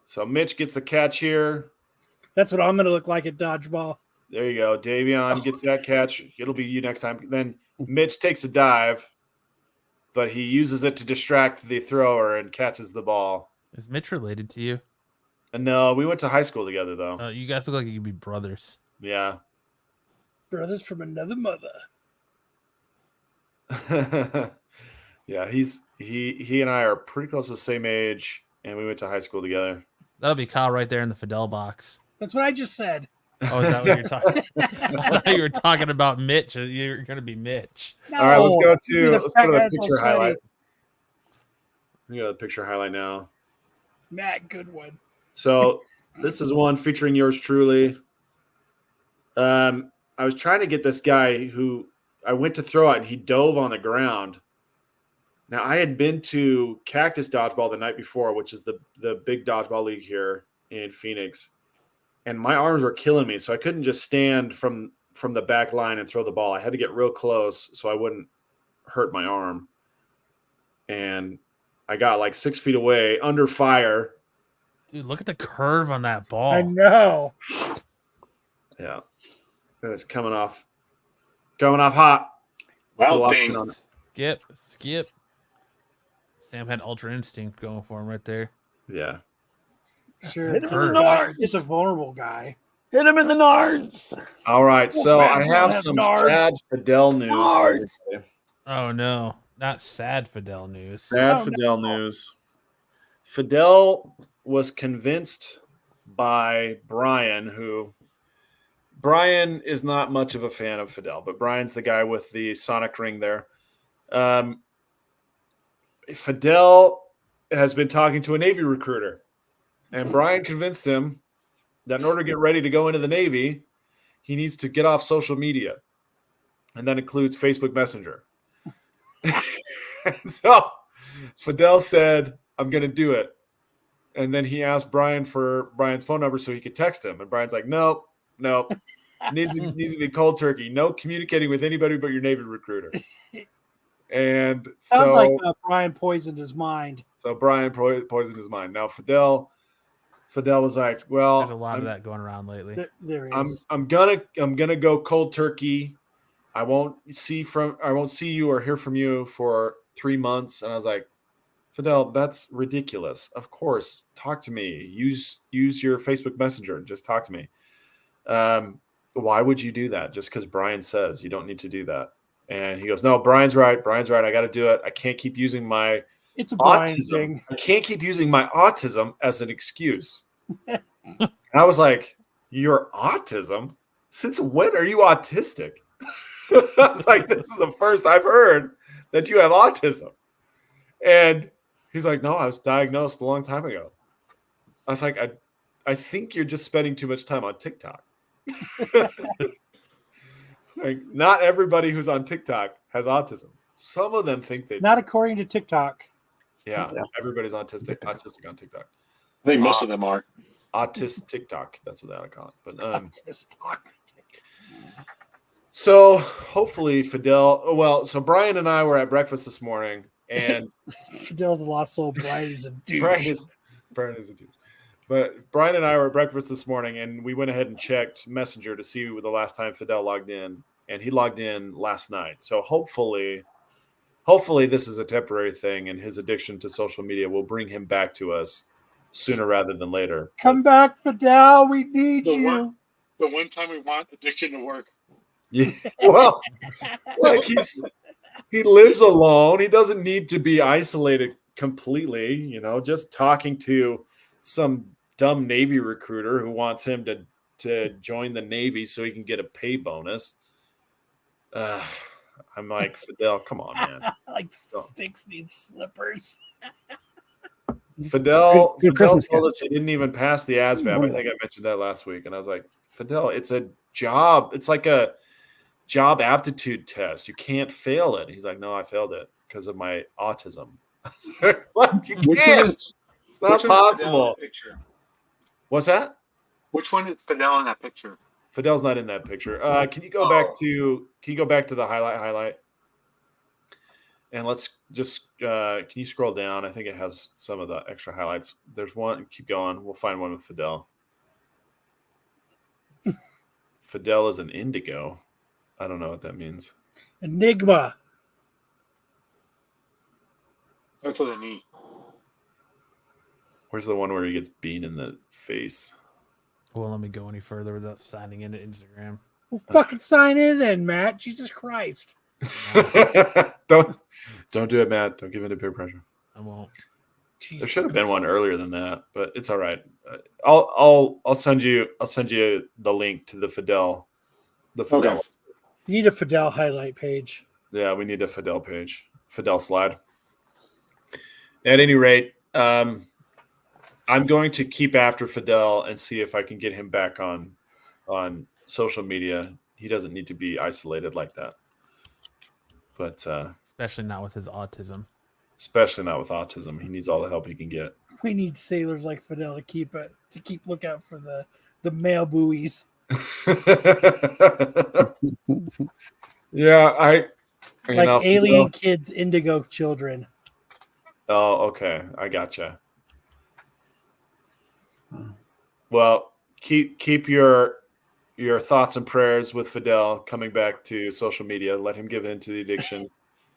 [SPEAKER 4] So Mitch gets the catch here.
[SPEAKER 3] That's what I'm going to look like at dodgeball.
[SPEAKER 4] There you go. Davion gets that catch. It'll be you next time. Then Mitch takes a dive, but he uses it to distract the thrower and catches the ball.
[SPEAKER 6] Is Mitch related to you?
[SPEAKER 4] No, we went to high school together, though.
[SPEAKER 6] You guys look like you could be brothers.
[SPEAKER 4] Yeah.
[SPEAKER 3] Brothers from another mother.
[SPEAKER 4] Yeah, he and I are pretty close to the same age, and we went to high school together.
[SPEAKER 6] That'll be Kyle right there in the Fidel box.
[SPEAKER 3] That's what I just said.
[SPEAKER 6] Oh, is that what you're talking? I thought you were talking about Mitch. You're going to be Mitch.
[SPEAKER 3] No,
[SPEAKER 4] all right, let's go to the
[SPEAKER 3] guy
[SPEAKER 4] picture highlight. We got the picture highlight now.
[SPEAKER 3] Matt Goodwin.
[SPEAKER 4] So this is one featuring yours truly. I was trying to get this guy who I went to throw out, and he dove on the ground. Now, I had been to Cactus Dodgeball the night before, which is the big dodgeball league here in Phoenix, and my arms were killing me, so I couldn't just stand from the back line and throw the ball. I had to get real close so I wouldn't hurt my arm. And I got like 6 feet away under fire.
[SPEAKER 6] Dude, look at the curve on that ball.
[SPEAKER 3] I know.
[SPEAKER 4] Yeah. And it's coming off hot.
[SPEAKER 5] Well, thanks.
[SPEAKER 6] Skip. Sam had Ultra Instinct going for him right there.
[SPEAKER 4] Yeah.
[SPEAKER 3] Sure.
[SPEAKER 7] Hit him in the nards.
[SPEAKER 3] It's a vulnerable guy.
[SPEAKER 7] Hit him in the nards.
[SPEAKER 4] All right. So I
[SPEAKER 3] man,
[SPEAKER 4] have
[SPEAKER 3] have
[SPEAKER 4] some
[SPEAKER 3] nards.
[SPEAKER 4] sad Fidel news.
[SPEAKER 7] Nards.
[SPEAKER 6] Oh, no. Not sad Fidel news.
[SPEAKER 4] Sad Fidel news. Fidel was convinced by Brian, who Brian is not much of a fan of Fidel, but Brian's the guy with the sonic ring there. Fidel has been talking to a Navy recruiter, and Brian convinced him that in order to get ready to go into the Navy, he needs to get off social media, and that includes Facebook Messenger. So Fidel said, "I'm going to do it." And then he asked Brian for Brian's phone number so he could text him. And Brian's like, nope. It needs to be cold turkey. No communicating with anybody but your Navy recruiter. And
[SPEAKER 3] Sounds like Brian poisoned his mind.
[SPEAKER 4] So Brian poisoned his mind. Now Fidel was like, well,
[SPEAKER 6] there's a lot of that going around lately.
[SPEAKER 3] There is.
[SPEAKER 4] I'm gonna go cold turkey. I won't see you or hear from you for 3 months. And I was like, Fidel, that's ridiculous. Of course, talk to me. Use your Facebook Messenger and just talk to me. Why would you do that? Just because Brian says you don't need to do that. And he goes, no, Brian's right. I got to do it. I can't keep using my
[SPEAKER 3] It's a Brian
[SPEAKER 4] autism.
[SPEAKER 3] thing.
[SPEAKER 4] I can't keep using my autism as an excuse. And I was like, your autism? since when are you autistic? I was like, this is the first I've heard that you have autism. And he's like, no, I was diagnosed a long time ago. I was like, I think you're just spending too much time on TikTok. Like, not everybody who's on TikTok has autism. Some of them think they
[SPEAKER 3] Not
[SPEAKER 4] do.
[SPEAKER 3] according to TikTok.
[SPEAKER 4] Yeah, everybody's autistic on TikTok.
[SPEAKER 5] I think most of them are.
[SPEAKER 4] Autist TikTok, that's what I call it. But
[SPEAKER 3] TikTok.
[SPEAKER 4] so hopefully Fidel. Well, so Brian and I were at breakfast this morning, and
[SPEAKER 3] Fidel's a lost soul. Brian is a dude.
[SPEAKER 4] Brian is a dude. But Brian and I were at breakfast this morning, and we went ahead and checked Messenger to see the last time Fidel logged in, and he logged in last night. So hopefully this is a temporary thing, and his addiction to social media will bring him back to us sooner rather than later.
[SPEAKER 3] Come back, Fidel. We need you.
[SPEAKER 5] The one time we want addiction to work.
[SPEAKER 4] Yeah. Well, like he lives alone. He doesn't need to be isolated completely. You know, just talking to some dumb Navy recruiter who wants him to join the Navy so he can get a pay bonus. I'm like, Fidel, come on, man.
[SPEAKER 3] Like sticks need slippers.
[SPEAKER 4] Fidel
[SPEAKER 7] Good
[SPEAKER 4] told
[SPEAKER 7] Christmas
[SPEAKER 4] us he didn't even pass the ASVAB. I think I mentioned that last week. And I was like, Fidel, it's a job. It's like a job aptitude test. You can't fail it. He's like, no, I failed it because of my autism. What? You can't. It's not possible. What's that?
[SPEAKER 5] Which one is Fidel in that picture?
[SPEAKER 4] Fidel's not in that picture. Can you go back to the highlight? And let's just can you scroll down? I think it has some of the extra highlights. There's one. Keep going. We'll find one with Fidel. Fidel is an indigo. I don't know what that means.
[SPEAKER 3] Enigma.
[SPEAKER 5] That's what I need.
[SPEAKER 4] Where's the one where he gets bean in the face?
[SPEAKER 6] Won't let me go any further without signing into Instagram.
[SPEAKER 3] Well, fucking sign in then, Matt. Jesus Christ.
[SPEAKER 4] Don't do it, Matt. Don't give in to peer pressure.
[SPEAKER 6] I won't.
[SPEAKER 4] There should have been one earlier than that, but it's all right. I'll send you the link to the Fidel.
[SPEAKER 5] Okay.
[SPEAKER 3] You need a Fidel highlight page.
[SPEAKER 4] Yeah, we need a Fidel page. Fidel slide. At any rate, I'm going to keep after Fidel and see if I can get him back on social media. He doesn't need to be isolated like that. But
[SPEAKER 6] Especially not with his autism.
[SPEAKER 4] especially not with autism. He needs all the help he can get.
[SPEAKER 3] We need sailors like Fidel to keep lookout for the male buoys.
[SPEAKER 4] Yeah,
[SPEAKER 3] Like alien kids, indigo children.
[SPEAKER 4] Oh, okay. I gotcha. Well, keep your thoughts and prayers with Fidel coming back to social media. Let him give in to the addiction.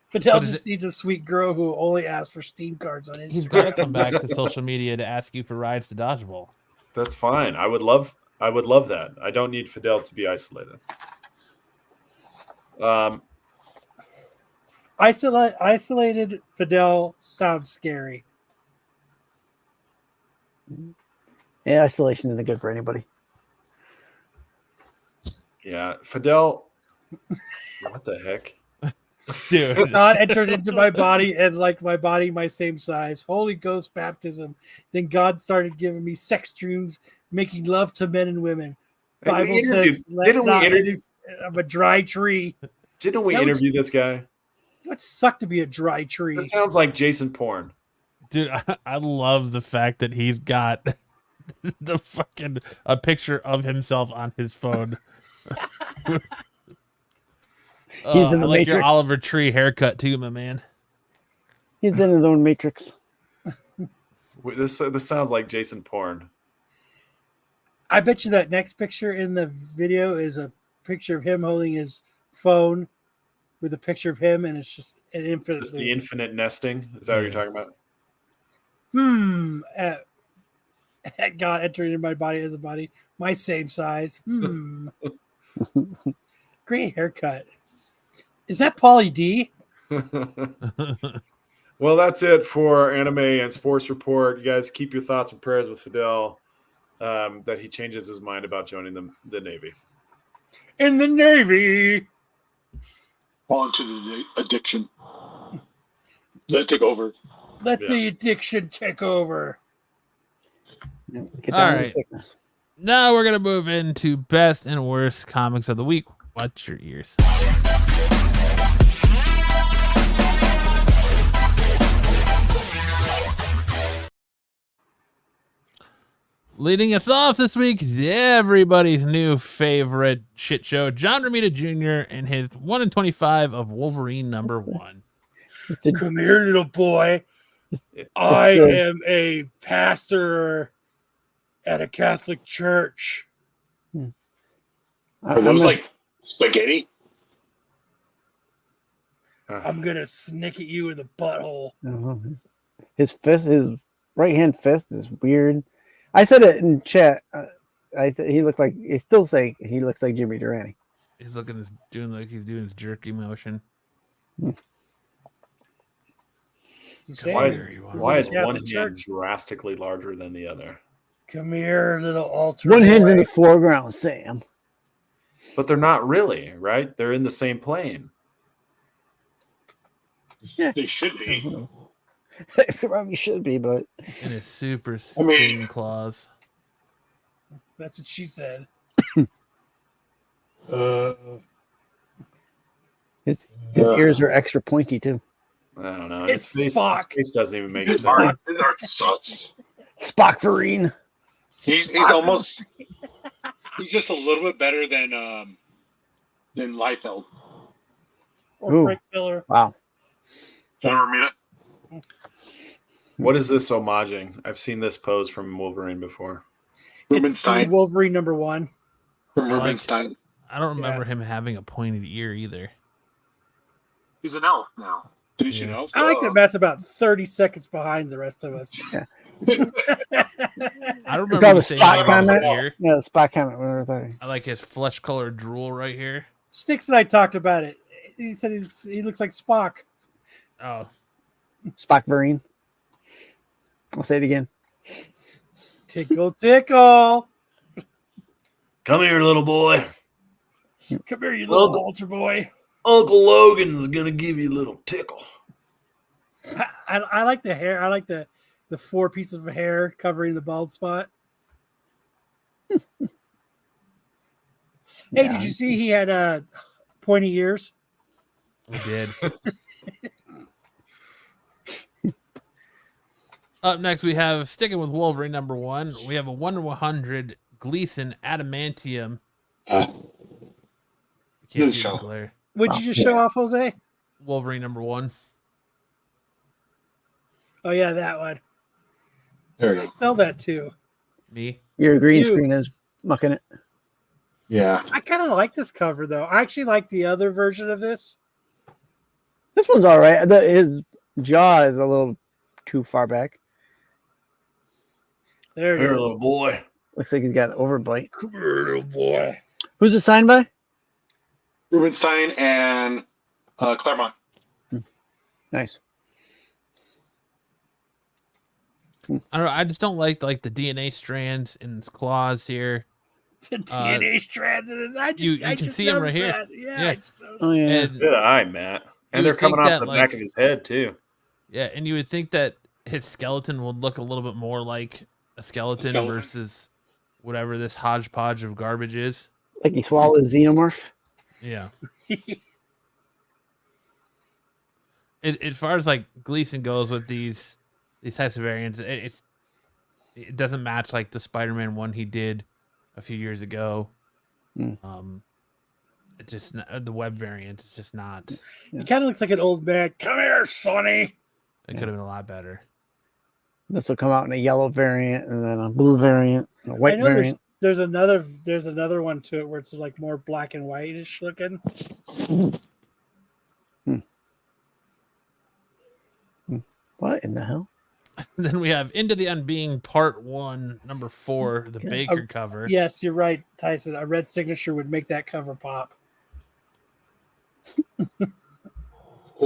[SPEAKER 3] Fidel just needs a sweet girl who only asks for Steam cards on Instagram.
[SPEAKER 6] He's got to come back to social media to ask you for rides to dodgeball.
[SPEAKER 4] That's fine. I would love that. I don't need Fidel to be isolated.
[SPEAKER 3] Isolated Fidel sounds scary.
[SPEAKER 7] Yeah, isolation isn't good for anybody.
[SPEAKER 4] Yeah, Fidel. What the heck?
[SPEAKER 6] Dude.
[SPEAKER 3] God entered into my body and like my body, my same size. Holy Ghost baptism. Then God started giving me sex dreams, making love to men and women. Bible says, I'm a dry tree.
[SPEAKER 4] Didn't we interview this guy?
[SPEAKER 3] It would suck to be a dry tree.
[SPEAKER 4] This sounds like Jason porn.
[SPEAKER 6] Dude, I love the fact that he's got a picture of himself on his phone.
[SPEAKER 7] He's in the
[SPEAKER 6] I like
[SPEAKER 7] Matrix.
[SPEAKER 6] your Oliver Tree haircut too, my man.
[SPEAKER 7] He's in his own Matrix.
[SPEAKER 4] This sounds like Jason porn.
[SPEAKER 3] I bet you that next picture in the video is a picture of him holding his phone with a picture of him, and it's just an infinite.
[SPEAKER 4] Just the infinite nesting. Is that what you're talking about?
[SPEAKER 3] God entering in my body as a body, my same size. Great haircut. Is that Pauly D?
[SPEAKER 4] Well, that's it for Anime and Sports Report. You guys keep your thoughts and prayers with Fidel that he changes his mind about joining the Navy.
[SPEAKER 3] In the Navy.
[SPEAKER 5] Fall into the addiction. Let it take over.
[SPEAKER 3] Let the addiction take over.
[SPEAKER 7] Get
[SPEAKER 6] All
[SPEAKER 7] down to the
[SPEAKER 6] right.
[SPEAKER 7] sickness.
[SPEAKER 6] Now we're gonna move into best and worst comics of the week. Watch your ears. Leading us off this week is everybody's new favorite shit show, John Romita Jr. and his 1 in 25 of Wolverine #1.
[SPEAKER 3] Come here, little boy. I am a pastor at a Catholic church.
[SPEAKER 5] Are those like spaghetti?
[SPEAKER 3] I'm gonna snick at you in the butthole.
[SPEAKER 7] His fist, his right hand fist, is weird. I said it in chat. He looked like he still say he looks like Jimmy Durante.
[SPEAKER 6] He's looking doing like he's doing his jerky motion.
[SPEAKER 4] Why is one hand drastically larger than the other?
[SPEAKER 3] Come here, little altar.
[SPEAKER 7] One hand's in the foreground, Sam.
[SPEAKER 4] But they're not really, right? They're in the same plane.
[SPEAKER 7] Yeah,
[SPEAKER 5] they should be.
[SPEAKER 7] They probably should be, but
[SPEAKER 6] in his super sting claws.
[SPEAKER 3] That's what she said.
[SPEAKER 7] His ears are extra pointy too.
[SPEAKER 4] I don't know.
[SPEAKER 3] It's
[SPEAKER 4] his
[SPEAKER 3] Spock.
[SPEAKER 4] face doesn't even make
[SPEAKER 5] His
[SPEAKER 4] sense.
[SPEAKER 5] art sucks.
[SPEAKER 7] Spockverine.
[SPEAKER 5] He's almost. He's just a little bit better than Liefeld.
[SPEAKER 3] Or Frank Miller.
[SPEAKER 7] Wow.
[SPEAKER 5] John Romita.
[SPEAKER 4] What is this homaging? I've seen this pose from Wolverine before.
[SPEAKER 3] It's the Wolverine #1.
[SPEAKER 5] From Rubenstein.
[SPEAKER 6] I don't remember him having a pointed ear either.
[SPEAKER 5] He's an elf now. Finishing elf.
[SPEAKER 3] I like that Matt's about 30 seconds behind the rest of us.
[SPEAKER 7] Yeah.
[SPEAKER 6] I remember the
[SPEAKER 7] spot comment.
[SPEAKER 6] Here.
[SPEAKER 7] Yeah, the spot comment.
[SPEAKER 6] I like his flesh-colored drool right here.
[SPEAKER 3] Sticks and I talked about it. He said he looks like Spock.
[SPEAKER 6] Oh,
[SPEAKER 7] Spockverine. I'll say it again.
[SPEAKER 3] Tickle, tickle.
[SPEAKER 4] Come here, little boy.
[SPEAKER 3] Come here, you little altar boy.
[SPEAKER 4] Uncle Logan's gonna give you a little tickle.
[SPEAKER 3] I like the hair. I like the 4 pieces of hair covering the bald spot. Hey, did you see he had pointy ears?
[SPEAKER 6] we did. Up next, we have, sticking with Wolverine #1, we have a 1 in 100 Gleason Adamantium. Can't see the glare.
[SPEAKER 3] Would you just show off, Jose?
[SPEAKER 6] Wolverine #1.
[SPEAKER 3] Oh, yeah, that one.
[SPEAKER 5] There
[SPEAKER 3] I sell that too.
[SPEAKER 6] Me?
[SPEAKER 7] Your green screen is mucking it.
[SPEAKER 5] Yeah.
[SPEAKER 3] I kind of like this cover, though. I actually like the other version of this.
[SPEAKER 7] This one's all right. His jaw is a little too far back.
[SPEAKER 3] There it is.
[SPEAKER 4] Little boy.
[SPEAKER 7] Looks like he's got an overbite.
[SPEAKER 3] Come here, little boy.
[SPEAKER 7] Who's it signed by?
[SPEAKER 5] Rubenstein and Claremont.
[SPEAKER 7] Nice.
[SPEAKER 6] I don't know. I just don't like the DNA strands in his claws here.
[SPEAKER 3] The DNA strands in his.
[SPEAKER 6] You can see him right here.
[SPEAKER 3] That. Yeah.
[SPEAKER 6] Yeah.
[SPEAKER 7] Oh yeah.
[SPEAKER 6] And
[SPEAKER 4] Good eye, Matt. And they're coming off the back of his head too.
[SPEAKER 6] Yeah, and you would think that his skeleton would look a little bit more like a skeleton versus whatever this hodgepodge of garbage is.
[SPEAKER 7] Like he swallowed a xenomorph.
[SPEAKER 6] Yeah. As far as like Gleason goes with these types of variants, it doesn't match like the Spider-Man one he did a few years ago. It just the web variant. It's just not.
[SPEAKER 3] He kind of looks like an old man. Come here, Sonny.
[SPEAKER 6] It could have been a lot better.
[SPEAKER 7] This will come out in a yellow variant, and then a blue variant, and a white variant.
[SPEAKER 3] There's another one to it where it's like more black and whitish looking.
[SPEAKER 7] What in the hell?
[SPEAKER 6] Then we have Into the Unbeing Part 1, #4, the Baker cover.
[SPEAKER 3] Yes, you're right, Tyson. A red signature would make that cover pop.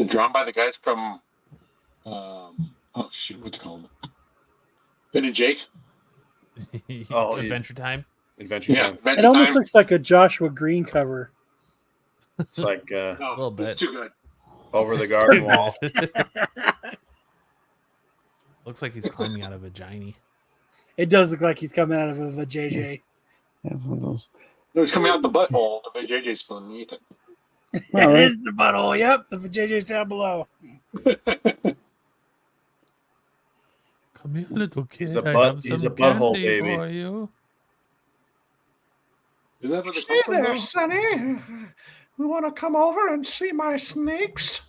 [SPEAKER 5] Drawn by the guys from oh shoot, what's it called? Ben and Jake.
[SPEAKER 6] Adventure Time.
[SPEAKER 4] Adventure Time.
[SPEAKER 5] Adventure
[SPEAKER 3] It almost
[SPEAKER 5] Time.
[SPEAKER 3] looks like a Joshua Green cover.
[SPEAKER 4] It's like
[SPEAKER 5] No,
[SPEAKER 4] a little
[SPEAKER 5] this is
[SPEAKER 4] bit
[SPEAKER 5] too good.
[SPEAKER 4] over the garden wall.
[SPEAKER 6] Looks like he's climbing out of a vagina.
[SPEAKER 3] It does look like he's coming out of a JJ.
[SPEAKER 7] Yeah, one of those.
[SPEAKER 5] No, it's coming out the butthole. The JJ's still underneath it.
[SPEAKER 3] That
[SPEAKER 7] right.
[SPEAKER 3] is the butthole. Yep, the JJ's down below.
[SPEAKER 6] Come here, little kid.
[SPEAKER 4] He's a
[SPEAKER 6] I
[SPEAKER 4] butt-
[SPEAKER 6] have
[SPEAKER 4] he's
[SPEAKER 6] some
[SPEAKER 4] a butthole
[SPEAKER 6] candy
[SPEAKER 4] baby.
[SPEAKER 6] for you.
[SPEAKER 5] Is that what they come from, though?
[SPEAKER 4] Sonny. We want to come over and see my snakes.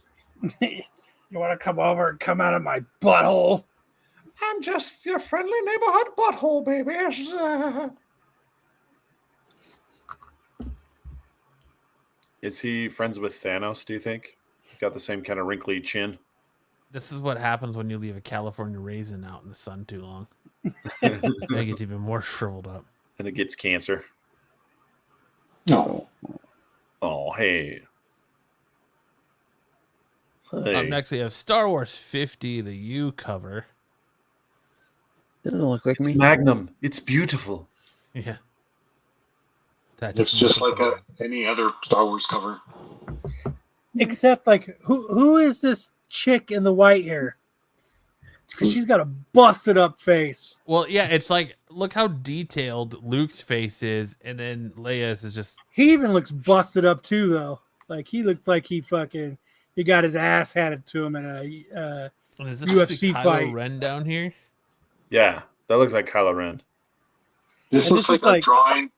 [SPEAKER 3] You want to come over and come out of my butthole?
[SPEAKER 4] I'm just your friendly neighborhood butthole baby. Is he friends with Thanos, do you think? Got the same kind of wrinkly chin.
[SPEAKER 6] This is what happens when you leave a California raisin out in the sun too long. Then it gets even more shriveled up.
[SPEAKER 4] And it gets cancer.
[SPEAKER 5] No.
[SPEAKER 4] Oh, hey.
[SPEAKER 6] Up next, we have Star Wars 50, the U cover.
[SPEAKER 7] Doesn't look like
[SPEAKER 4] It's
[SPEAKER 7] me.
[SPEAKER 4] Magnum. It's beautiful.
[SPEAKER 6] Yeah. That
[SPEAKER 5] It's
[SPEAKER 6] doesn't
[SPEAKER 5] just
[SPEAKER 6] look
[SPEAKER 5] like any other Star Wars cover.
[SPEAKER 3] Except, like, who is this chick in the white hair? Because she's got a busted up face.
[SPEAKER 6] Well, yeah, it's like, look how detailed Luke's face is, and then Leia's is just.
[SPEAKER 3] He even looks busted up too, though. Like he looks like he got his ass handed to him in a
[SPEAKER 6] And is this
[SPEAKER 3] UFC
[SPEAKER 6] Kylo
[SPEAKER 3] fight.
[SPEAKER 6] Ren down here?
[SPEAKER 4] Yeah, that looks like Kylo Ren.
[SPEAKER 5] This
[SPEAKER 3] And
[SPEAKER 5] looks
[SPEAKER 3] this is
[SPEAKER 5] like a
[SPEAKER 3] like-
[SPEAKER 5] drawing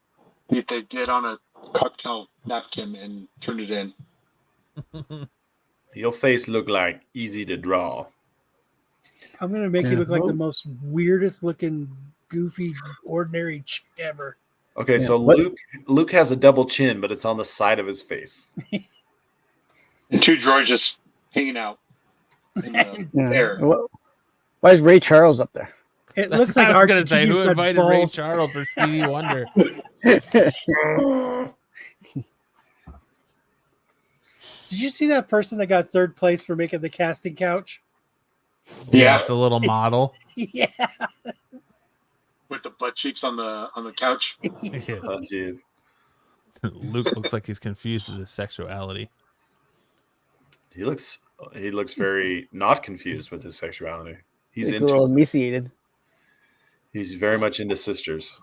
[SPEAKER 5] that they did on a cocktail napkin and turned it in.
[SPEAKER 4] Your face look like easy to draw.
[SPEAKER 3] I'm gonna make you look like the most weirdest looking, goofy, ordinary chick ever.
[SPEAKER 4] Okay,
[SPEAKER 7] Yeah,
[SPEAKER 4] so
[SPEAKER 7] what-
[SPEAKER 4] Luke has a double chin, but it's on the side of his face.
[SPEAKER 5] And two droids just hanging out in the
[SPEAKER 7] Yeah.
[SPEAKER 5] air.
[SPEAKER 7] Well, why is Ray Charles up there?
[SPEAKER 3] It
[SPEAKER 6] That's
[SPEAKER 3] looks like
[SPEAKER 6] what I was
[SPEAKER 3] Archie
[SPEAKER 6] gonna say.
[SPEAKER 3] Jr.'s
[SPEAKER 6] Who
[SPEAKER 3] got
[SPEAKER 6] invited Ray
[SPEAKER 3] balls.
[SPEAKER 6] Charles for Stevie Wonder?
[SPEAKER 3] Did you see that person that got third place for making the casting couch?
[SPEAKER 5] Yeah,
[SPEAKER 6] It's a little model.
[SPEAKER 3] Yeah.
[SPEAKER 5] with the butt cheeks on the couch.
[SPEAKER 6] Yeah.
[SPEAKER 4] Oh, geez.
[SPEAKER 6] Luke looks like he's confused with his sexuality.
[SPEAKER 4] He looks very not confused with his sexuality. He's
[SPEAKER 7] He's a little
[SPEAKER 4] into.
[SPEAKER 7] emaciated.
[SPEAKER 4] He's very much into sisters.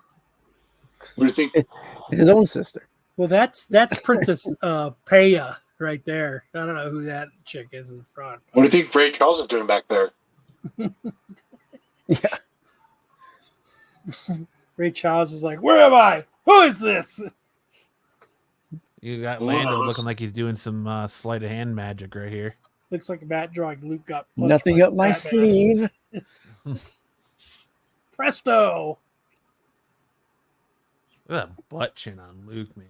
[SPEAKER 5] What do you think?
[SPEAKER 7] His own sister.
[SPEAKER 3] Well, that's Princess Peya right there. I don't know who that chick is in the front.
[SPEAKER 5] What do you think Ray Charles is doing back there?
[SPEAKER 7] Yeah.
[SPEAKER 3] Ray Charles is like, "Where am I? Who is this?"
[SPEAKER 6] You got
[SPEAKER 5] Wow.
[SPEAKER 6] Lando looking like he's doing some sleight of hand magic right here.
[SPEAKER 3] Looks like a bat drawing. Luke got punched
[SPEAKER 7] Nothing
[SPEAKER 3] by
[SPEAKER 7] up my
[SPEAKER 3] Batman.
[SPEAKER 7] sleeve.
[SPEAKER 3] Presto!
[SPEAKER 6] Look at that butt chin on Luke, man.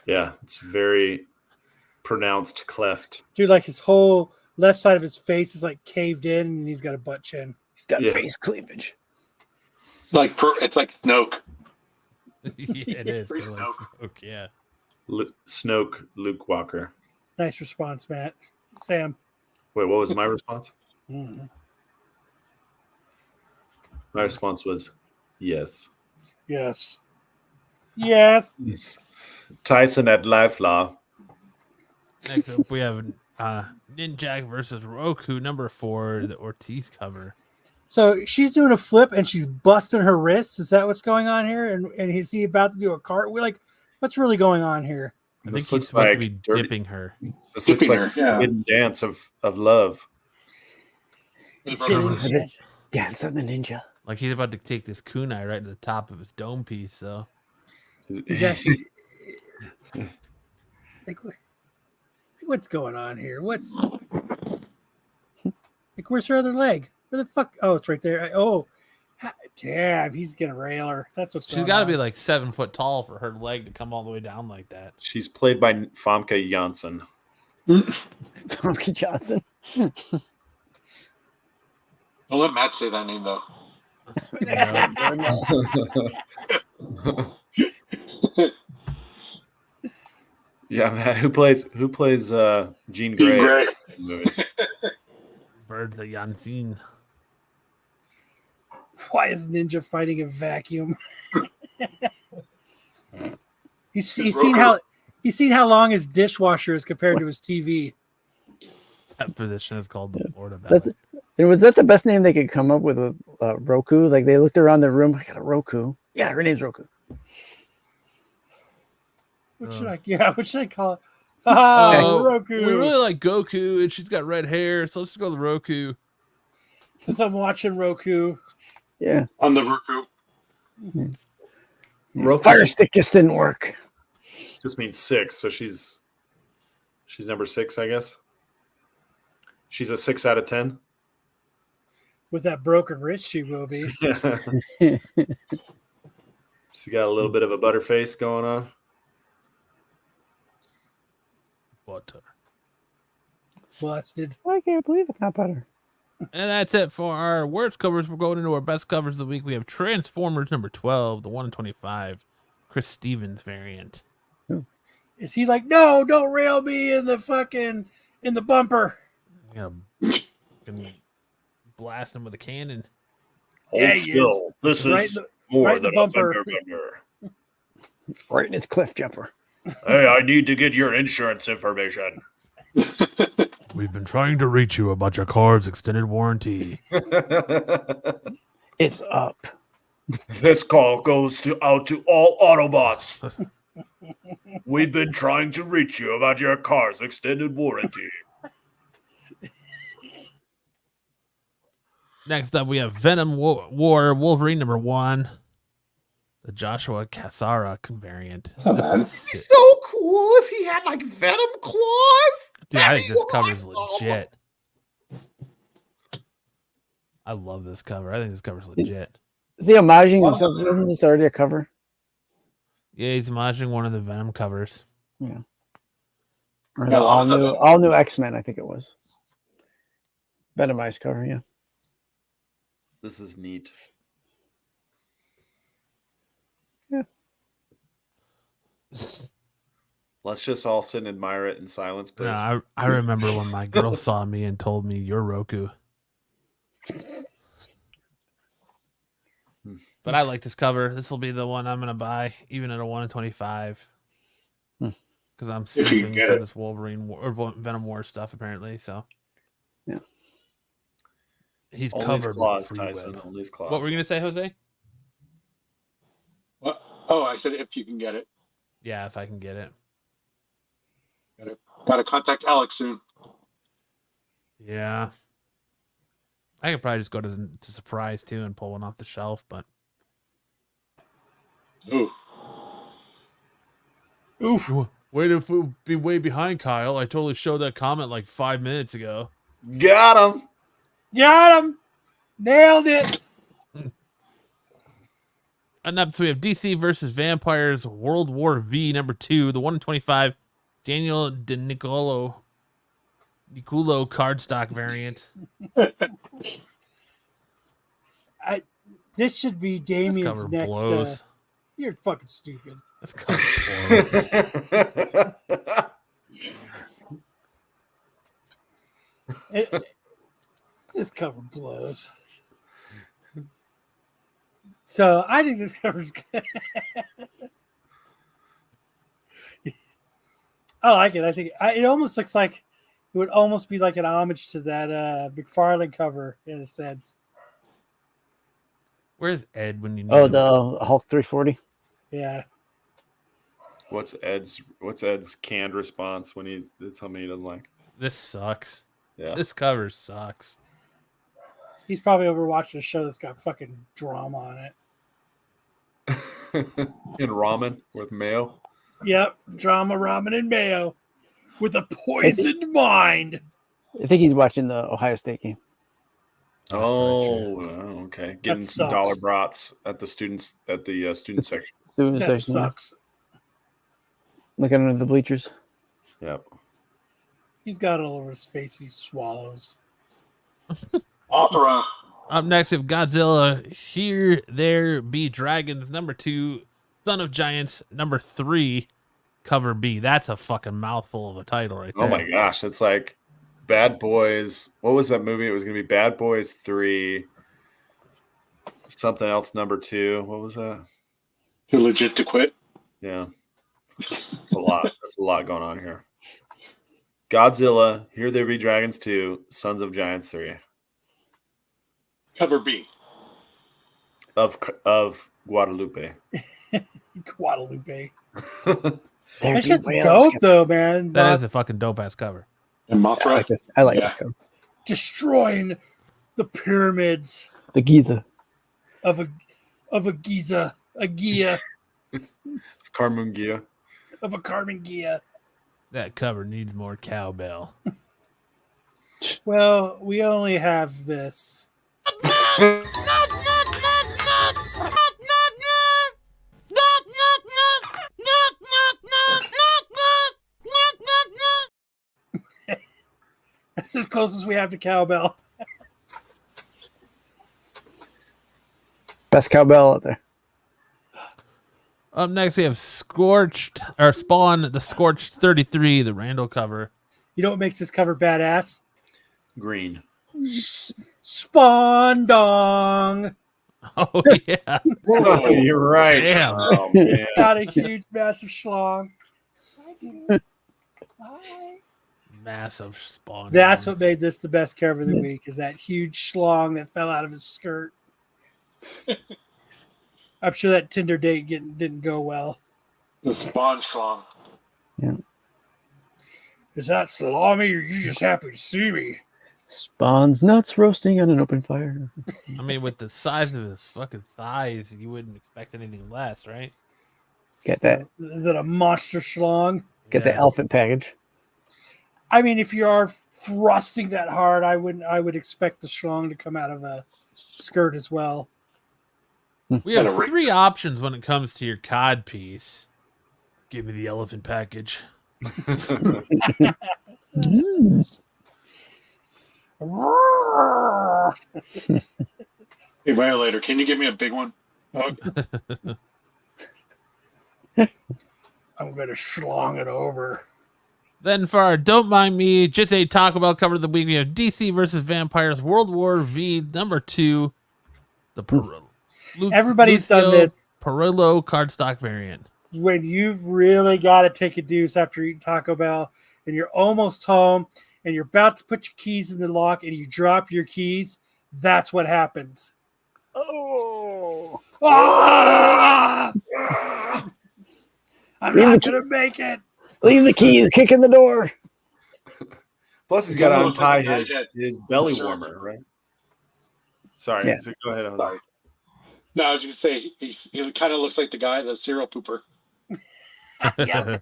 [SPEAKER 4] Yeah, it's very pronounced cleft.
[SPEAKER 3] Dude, like his whole left side of his face is like caved in, and he's got a butt chin.
[SPEAKER 7] He's got
[SPEAKER 4] Yeah.
[SPEAKER 7] face cleavage.
[SPEAKER 5] It's like Snoke.
[SPEAKER 6] Yeah, it is.
[SPEAKER 5] Free
[SPEAKER 6] kinda like
[SPEAKER 5] Snoke.
[SPEAKER 6] Snoke, yeah.
[SPEAKER 4] Snoke Luke Walker.
[SPEAKER 3] Nice response, Matt. Sam.
[SPEAKER 4] Wait, what was my response?
[SPEAKER 3] Mhm.
[SPEAKER 4] My response was yes.
[SPEAKER 3] Yes. Yes.
[SPEAKER 4] Tyson at Life Law.
[SPEAKER 6] Next up, we have Ninjak versus Roku, number 4, the Ortiz cover.
[SPEAKER 3] So she's doing a flip and she's busting her wrists. Is that what's going on here? And is he about to do a cartwheel? Like, what's really going on here?
[SPEAKER 6] I think
[SPEAKER 4] This
[SPEAKER 6] he's
[SPEAKER 4] looks
[SPEAKER 6] supposed to
[SPEAKER 4] like
[SPEAKER 6] be
[SPEAKER 4] dirty-
[SPEAKER 6] dipping her.
[SPEAKER 4] This looks
[SPEAKER 5] Dipping
[SPEAKER 4] like
[SPEAKER 5] her, yeah.
[SPEAKER 4] a hidden dance of love.
[SPEAKER 5] His brother was-
[SPEAKER 7] Dance of the Ninja.
[SPEAKER 6] Like he's about to take this kunai right to the top of his dome piece, though.
[SPEAKER 3] He's actually what's going on here? What's like? Where's her other leg? Where the fuck? Oh, it's right there. Oh, damn! He's gonna rail her. That's what's.
[SPEAKER 6] She's
[SPEAKER 3] going
[SPEAKER 6] got to
[SPEAKER 3] on.
[SPEAKER 6] be like 7 foot tall for her leg to come all the way down like that.
[SPEAKER 4] She's played by Famke Janssen.
[SPEAKER 7] Famke Johnson.
[SPEAKER 5] Don't let Matt say that name though.
[SPEAKER 4] Yeah, man. Who plays Jean Grey?
[SPEAKER 5] Gray.
[SPEAKER 4] in movies?
[SPEAKER 6] Bird the Yanzin.
[SPEAKER 3] Why is Ninja fighting a vacuum? He's seen how long his dishwasher is compared to his TV.
[SPEAKER 6] That position is called the Florida
[SPEAKER 7] That's,
[SPEAKER 6] Ballet.
[SPEAKER 7] was that the best name they could come up with? Roku? Like they looked around the room. I got a Roku. Yeah, her name's Roku.
[SPEAKER 3] What should I call it?
[SPEAKER 6] We
[SPEAKER 3] Roku.
[SPEAKER 6] really like Goku, and she's got red hair, so let's just go with Roku.
[SPEAKER 3] Since I'm watching Roku.
[SPEAKER 7] Yeah.
[SPEAKER 5] On the Roku.
[SPEAKER 4] Roku
[SPEAKER 7] Fire stick just didn't work.
[SPEAKER 4] just means 6, so she's number 6, I guess. She's a 6 out of 10.
[SPEAKER 3] With that broken wrist, she will be.
[SPEAKER 4] She's got a little bit of a butterface going on.
[SPEAKER 6] Butter.
[SPEAKER 3] Busted.
[SPEAKER 7] I can't believe it's not butter.
[SPEAKER 6] And that's it for our worst covers. We're going into our best covers of the week. We have Transformers number 12, the 1 in 25, Chris Stevens variant.
[SPEAKER 3] Is he like, no, don't rail me in the bumper?
[SPEAKER 6] You know, blast him with a cannon.
[SPEAKER 4] Hold still. This
[SPEAKER 3] Right
[SPEAKER 4] is
[SPEAKER 3] in the-
[SPEAKER 4] more
[SPEAKER 3] right in the
[SPEAKER 4] than a
[SPEAKER 3] bumper.
[SPEAKER 4] fender bender.
[SPEAKER 7] Right in his cliff jumper.
[SPEAKER 4] Hey, I need to get your insurance information.
[SPEAKER 6] We've been trying to reach you about your car's extended warranty.
[SPEAKER 7] It's up.
[SPEAKER 4] This call goes out to all Autobots. We've been trying to reach you about your car's extended warranty.
[SPEAKER 6] Next up, we have Venom War Wolverine number 1, the Joshua Cassara variant. This is sick.
[SPEAKER 4] So cool if he had like Venom claws.
[SPEAKER 6] Dude, I think this cover is legit. I love this cover. I think this cover's legit.
[SPEAKER 7] Is he homaging himself? Isn't this already a cover?
[SPEAKER 6] Yeah, he's homaging one of the Venom covers.
[SPEAKER 7] Yeah. Or the all new X-Men, I think it was. Venomized cover, yeah.
[SPEAKER 4] This is neat.
[SPEAKER 7] Yeah.
[SPEAKER 4] Let's just all sit and admire it in silence, please.
[SPEAKER 6] No, I remember when my girl saw me and told me, "You're Roku." But I like this cover. This will be the one I'm going to buy, even at a 1 in 25. Because I'm simping for this Wolverine or Venom War stuff, apparently. So,
[SPEAKER 7] yeah.
[SPEAKER 6] He's
[SPEAKER 4] Only
[SPEAKER 6] covered
[SPEAKER 4] his claws,
[SPEAKER 6] with
[SPEAKER 4] Tyson.
[SPEAKER 6] pre-web.
[SPEAKER 4] Only his claws.
[SPEAKER 6] What were you going to say, Jose?
[SPEAKER 5] What? Oh, I said if you can get it.
[SPEAKER 6] Yeah, if I can get it.
[SPEAKER 5] Gotta contact Alex soon.
[SPEAKER 6] Yeah. I could probably just go to Surprise, too, and pull one off the shelf, but...
[SPEAKER 5] Ooh.
[SPEAKER 6] Oof. Way to be way behind, Kyle. I totally showed that comment like 5 minutes ago.
[SPEAKER 4] Got him.
[SPEAKER 3] Got him. Nailed it.
[SPEAKER 6] And up, so we have DC versus Vampires World War V number 2, the 1 in 25, Daniel DeNiccolo cardstock variant.
[SPEAKER 3] This should be Damien's
[SPEAKER 6] cover
[SPEAKER 3] next.
[SPEAKER 6] blows.
[SPEAKER 3] You're fucking stupid.
[SPEAKER 6] This cover blows.
[SPEAKER 3] This cover blows. So I think this cover's good. I like it. I think it almost looks like it would almost be like an homage to that McFarlane cover in a sense.
[SPEAKER 6] Where's Ed when you need
[SPEAKER 7] Oh,
[SPEAKER 6] him?
[SPEAKER 7] the Hulk 340.
[SPEAKER 3] Yeah.
[SPEAKER 4] What's Ed's canned response when he did something he doesn't like?
[SPEAKER 6] This sucks.
[SPEAKER 4] Yeah.
[SPEAKER 6] This cover sucks.
[SPEAKER 3] He's probably over watching a show that's got fucking drama on it.
[SPEAKER 4] In ramen with mayo.
[SPEAKER 3] Yep. Drama, ramen, and mayo with a poisoned mind.
[SPEAKER 7] I think he's watching the Ohio State game.
[SPEAKER 4] Oh, okay. Getting
[SPEAKER 3] That
[SPEAKER 4] some
[SPEAKER 3] sucks.
[SPEAKER 4] dollar brats at the student section.
[SPEAKER 7] Student
[SPEAKER 3] That
[SPEAKER 7] section, yeah.
[SPEAKER 3] sucks.
[SPEAKER 7] Looking under the bleachers.
[SPEAKER 4] Yep.
[SPEAKER 3] He's got it all over his face. He swallows.
[SPEAKER 5] Opera.
[SPEAKER 6] Up next, we have Godzilla, Here There Be Dragons, number 2, Son of Giants, number 3, cover B. That's a fucking mouthful of a title right there.
[SPEAKER 4] Oh my gosh. It's like Bad Boys. What was that movie? It was going to be Bad Boys 3. Something else, number 2. What was that?
[SPEAKER 5] Too legit to quit.
[SPEAKER 4] Yeah. A lot. That's a lot going on here. Godzilla, Here There Be Dragons 2, Sons of Giants 3.
[SPEAKER 5] Cover B.
[SPEAKER 4] Of Guadalupe.
[SPEAKER 3] Guadalupe.
[SPEAKER 7] There
[SPEAKER 3] That
[SPEAKER 7] be
[SPEAKER 3] shit's
[SPEAKER 7] whales.
[SPEAKER 3] dope, though, man.
[SPEAKER 6] That is a fucking dope ass cover.
[SPEAKER 5] And
[SPEAKER 7] I
[SPEAKER 5] Mothra.
[SPEAKER 7] like this. I like
[SPEAKER 5] Yeah.
[SPEAKER 7] this cover.
[SPEAKER 3] Destroying the pyramids
[SPEAKER 7] The Giza.
[SPEAKER 3] of a Giza, a Gia,
[SPEAKER 4] Carmungia.
[SPEAKER 3] of a Carmen Gia.
[SPEAKER 6] That cover needs more cowbell.
[SPEAKER 3] Well, we only have this. That's as close as we have to cowbell.
[SPEAKER 7] Best cowbell out there.
[SPEAKER 6] Up next, we have Spawn, the Scorched 33, the Randall cover.
[SPEAKER 3] You know what makes this cover badass?
[SPEAKER 4] Green.
[SPEAKER 3] Spawn dong.
[SPEAKER 6] Oh, yeah.
[SPEAKER 4] Oh, you're right.
[SPEAKER 6] Damn.
[SPEAKER 4] Oh, man.
[SPEAKER 3] Got a huge, massive schlong.
[SPEAKER 6] Massive Spawn.
[SPEAKER 3] That's what made this the best cover of the week, is that huge schlong that fell out of his skirt. I'm sure that Tinder date didn't go well.
[SPEAKER 5] The Spawn song.
[SPEAKER 3] Is that salami, or you just happy to see me?
[SPEAKER 7] Spawn's nuts roasting on an open fire.
[SPEAKER 6] I mean, with the size of his fucking thighs, you wouldn't expect anything less, right?
[SPEAKER 7] Get that.
[SPEAKER 3] That a monster schlong.
[SPEAKER 7] Get the
[SPEAKER 6] Yeah.
[SPEAKER 7] elephant package.
[SPEAKER 3] I mean, if you are thrusting that hard, I would expect the schlong to come out of a skirt as well.
[SPEAKER 6] We have three options when it comes to your cod piece. Give me the elephant package.
[SPEAKER 5] Hey, Violator, can you give me a big one? Oh,
[SPEAKER 3] I'm gonna schlong it over.
[SPEAKER 6] Then for our Don't Mind Me, just a Taco Bell cover of the week, we have DC versus Vampires World War V #2. The
[SPEAKER 3] Everybody's done this.
[SPEAKER 6] Perillo cardstock variant.
[SPEAKER 3] When you've really got to take a deuce after eating Taco Bell and you're almost home and you're about to put your keys in the lock and you drop your keys, that's what happens.
[SPEAKER 7] Oh.
[SPEAKER 3] Ah! I'm
[SPEAKER 7] Leave
[SPEAKER 3] not
[SPEAKER 7] the
[SPEAKER 3] going to make it.
[SPEAKER 7] Leave the keys, kick in the door.
[SPEAKER 4] Plus, he's got to
[SPEAKER 5] Looks like
[SPEAKER 4] untie
[SPEAKER 5] a guy that-
[SPEAKER 4] his belly
[SPEAKER 5] Sure.
[SPEAKER 4] warmer, right? Sorry.
[SPEAKER 7] Yeah.
[SPEAKER 4] So go ahead. Jose.
[SPEAKER 5] Sorry. No, I was going to say, he kind of looks like the guy, the serial pooper.
[SPEAKER 3] Yeah.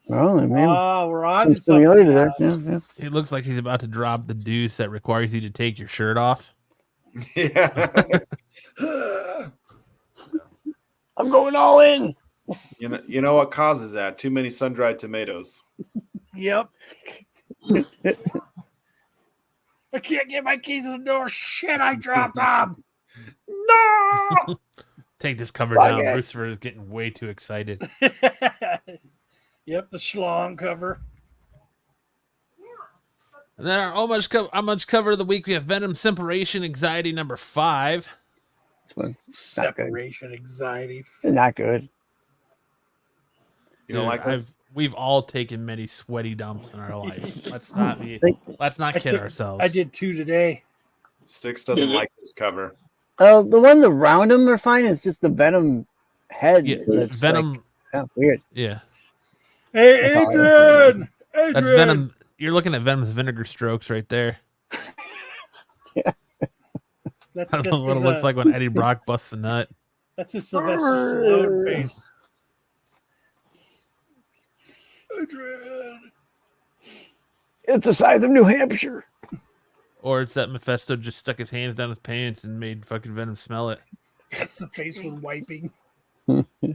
[SPEAKER 7] Well, I mean,
[SPEAKER 3] Oh, we're on
[SPEAKER 7] some
[SPEAKER 3] to something
[SPEAKER 7] familiarity there.
[SPEAKER 3] now.
[SPEAKER 7] Yeah.
[SPEAKER 6] He looks like he's about to drop the deuce that requires you to take your shirt off.
[SPEAKER 4] Yeah.
[SPEAKER 7] I'm going all in.
[SPEAKER 4] You know what causes that? Too many sun-dried tomatoes.
[SPEAKER 3] Yep. I can't get my keys in the door. Shit, I dropped them. No.
[SPEAKER 6] Take this cover
[SPEAKER 7] Fuck
[SPEAKER 6] down.
[SPEAKER 7] it.
[SPEAKER 6] Lucifer is getting way too excited.
[SPEAKER 3] Yep, the schlong cover.
[SPEAKER 6] And then our homage cover of the week, we have Venom Separation Anxiety #5.
[SPEAKER 7] This one's not good.
[SPEAKER 3] Separation anxiety.
[SPEAKER 7] Not good.
[SPEAKER 4] You don't like this?
[SPEAKER 6] We've all taken many sweaty dumps in our life. Let's not kid ourselves.
[SPEAKER 3] I did 2 today.
[SPEAKER 4] Sticks doesn't like this cover.
[SPEAKER 7] The ones around him are fine. It's just the Venom head.
[SPEAKER 6] Yeah,
[SPEAKER 7] that's
[SPEAKER 6] Venom.
[SPEAKER 7] like, weird.
[SPEAKER 6] Yeah,
[SPEAKER 3] Hey,
[SPEAKER 7] That's all
[SPEAKER 3] Adrian!
[SPEAKER 6] that's Venom. You're looking at Venom's vinegar strokes right there.
[SPEAKER 3] That's,
[SPEAKER 6] I don't know what it looks like when Eddie Brock busts a nut.
[SPEAKER 3] That's his Sylvester Stallone face. Adrian!
[SPEAKER 7] It's the size of New Hampshire.
[SPEAKER 6] Or it's that Mephisto just stuck his hands down his pants and made fucking Venom smell it.
[SPEAKER 3] That's the face we're wiping. He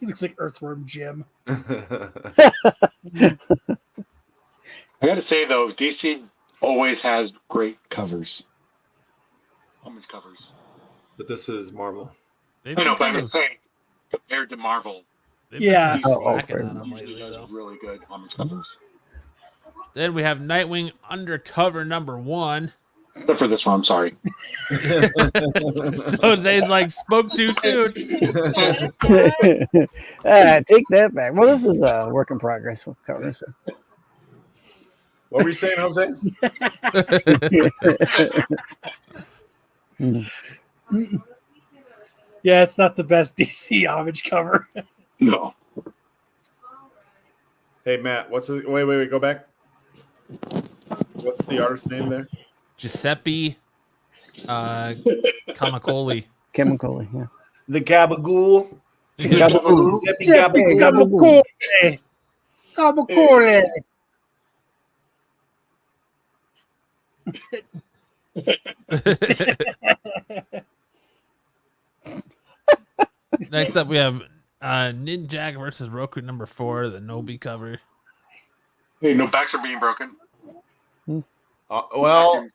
[SPEAKER 3] looks like Earthworm Jim.
[SPEAKER 5] I got to say, though, DC always has great covers. Homage covers.
[SPEAKER 4] But this is Marvel.
[SPEAKER 6] They've
[SPEAKER 5] I know,
[SPEAKER 6] been
[SPEAKER 5] but
[SPEAKER 6] kind
[SPEAKER 5] I'm
[SPEAKER 6] of-
[SPEAKER 5] saying, compared to Marvel,
[SPEAKER 6] they've
[SPEAKER 3] Yeah.
[SPEAKER 6] been kind of
[SPEAKER 7] Oh,
[SPEAKER 6] slacking
[SPEAKER 7] fair
[SPEAKER 6] on them
[SPEAKER 5] usually
[SPEAKER 6] lately,
[SPEAKER 5] does
[SPEAKER 6] though.
[SPEAKER 5] really good homage covers.
[SPEAKER 6] Then we have Nightwing Undercover #1.
[SPEAKER 5] Except for this one, I'm sorry.
[SPEAKER 6] So they like spoke too soon.
[SPEAKER 7] Take that back. Well, this is a work in progress. We'll cover this.
[SPEAKER 4] What were you saying, Jose?
[SPEAKER 3] Yeah, it's not the best DC homage cover.
[SPEAKER 5] No.
[SPEAKER 4] Hey, Matt, what's the wait, go back. What's the artist's name there?
[SPEAKER 6] Giuseppe Camacoli.
[SPEAKER 7] Chemically, yeah.
[SPEAKER 4] The Gabagool.
[SPEAKER 7] Gabagool.
[SPEAKER 4] Giuseppe
[SPEAKER 3] Yeah,
[SPEAKER 4] Gabagool.
[SPEAKER 3] Gabagool.
[SPEAKER 6] Next up, we have Ninjak versus Roku #4, the Nobi cover.
[SPEAKER 5] Hey, no backs are being broken.
[SPEAKER 4] Well.